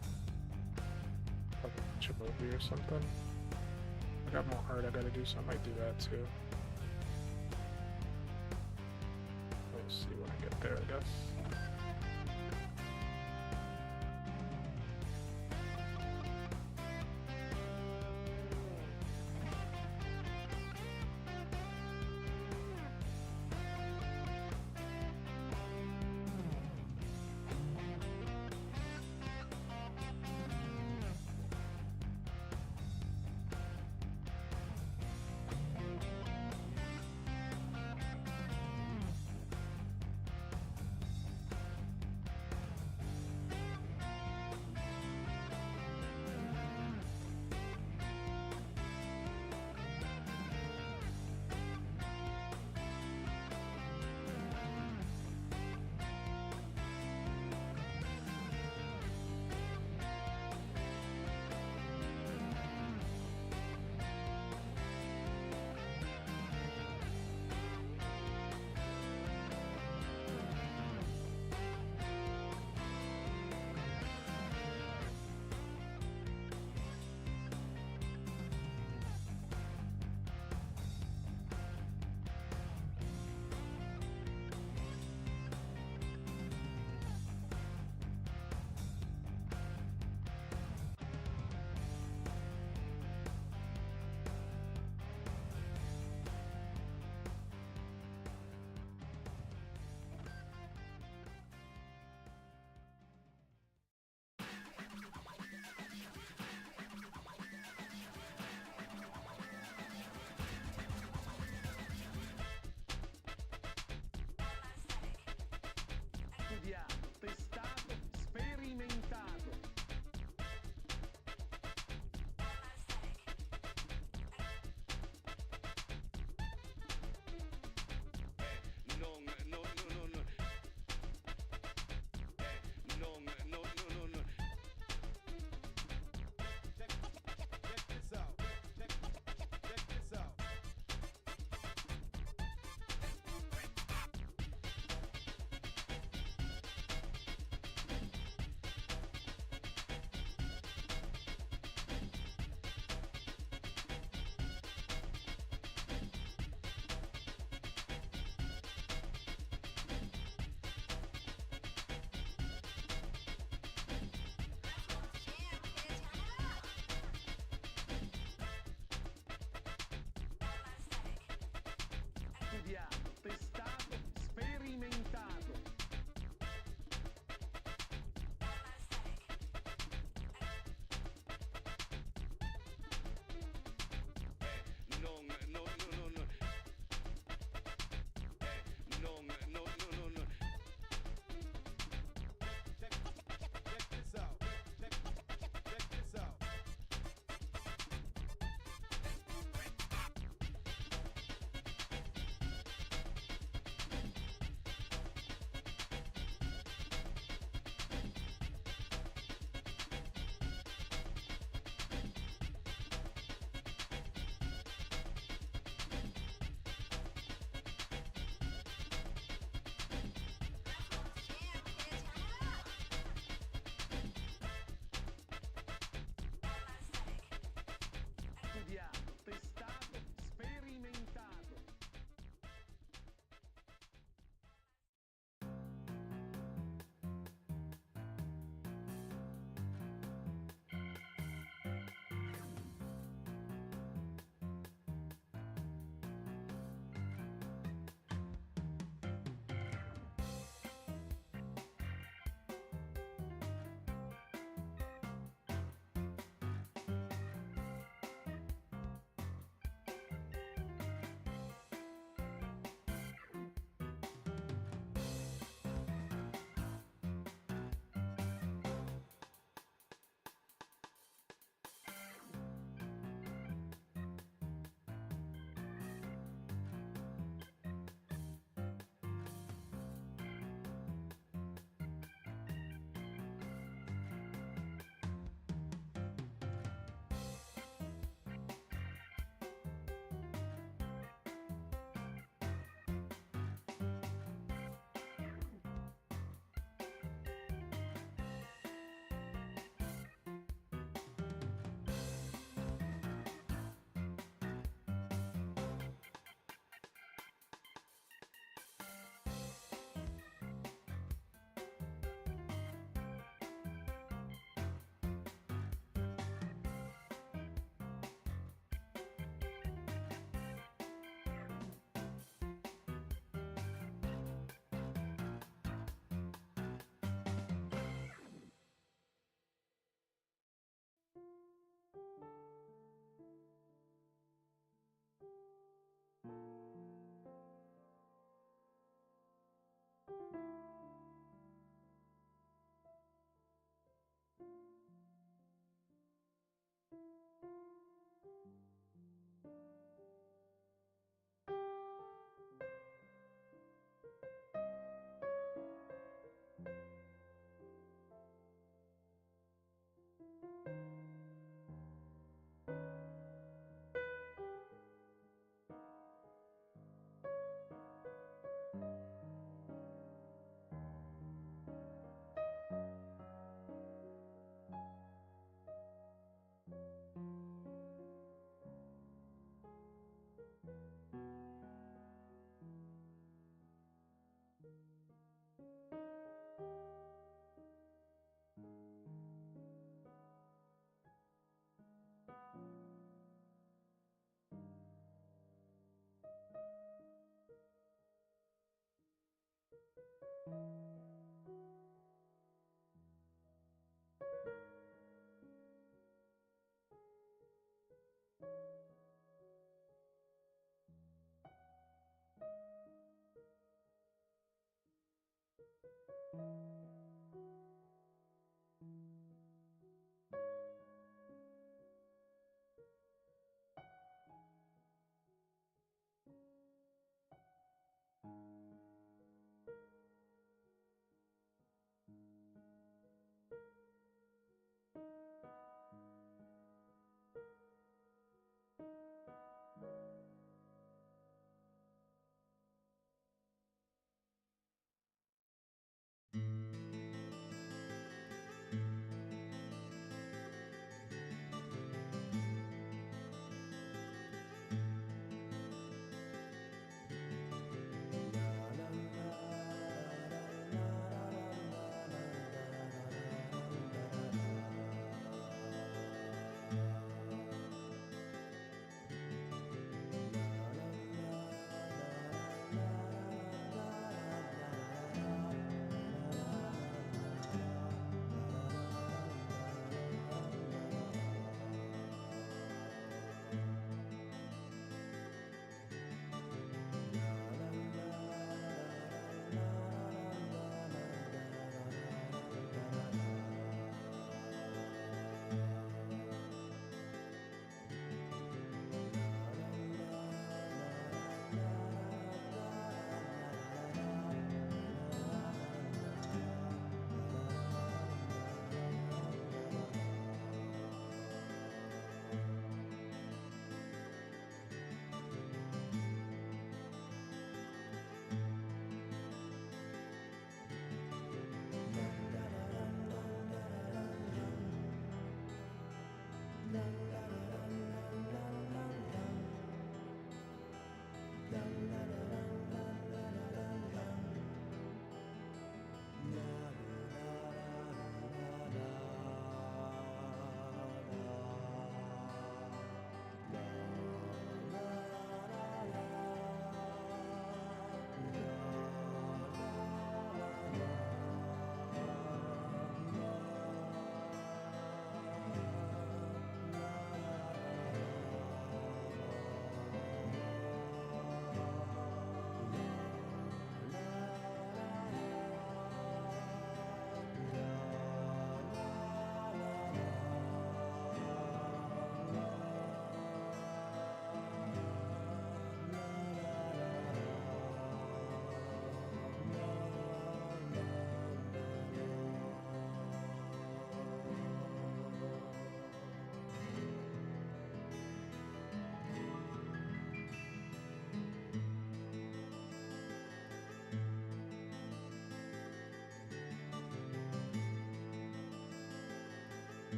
Probably watch a movie or something. I got more art I gotta do, so I might do that too. We'll see when I get there, I guess.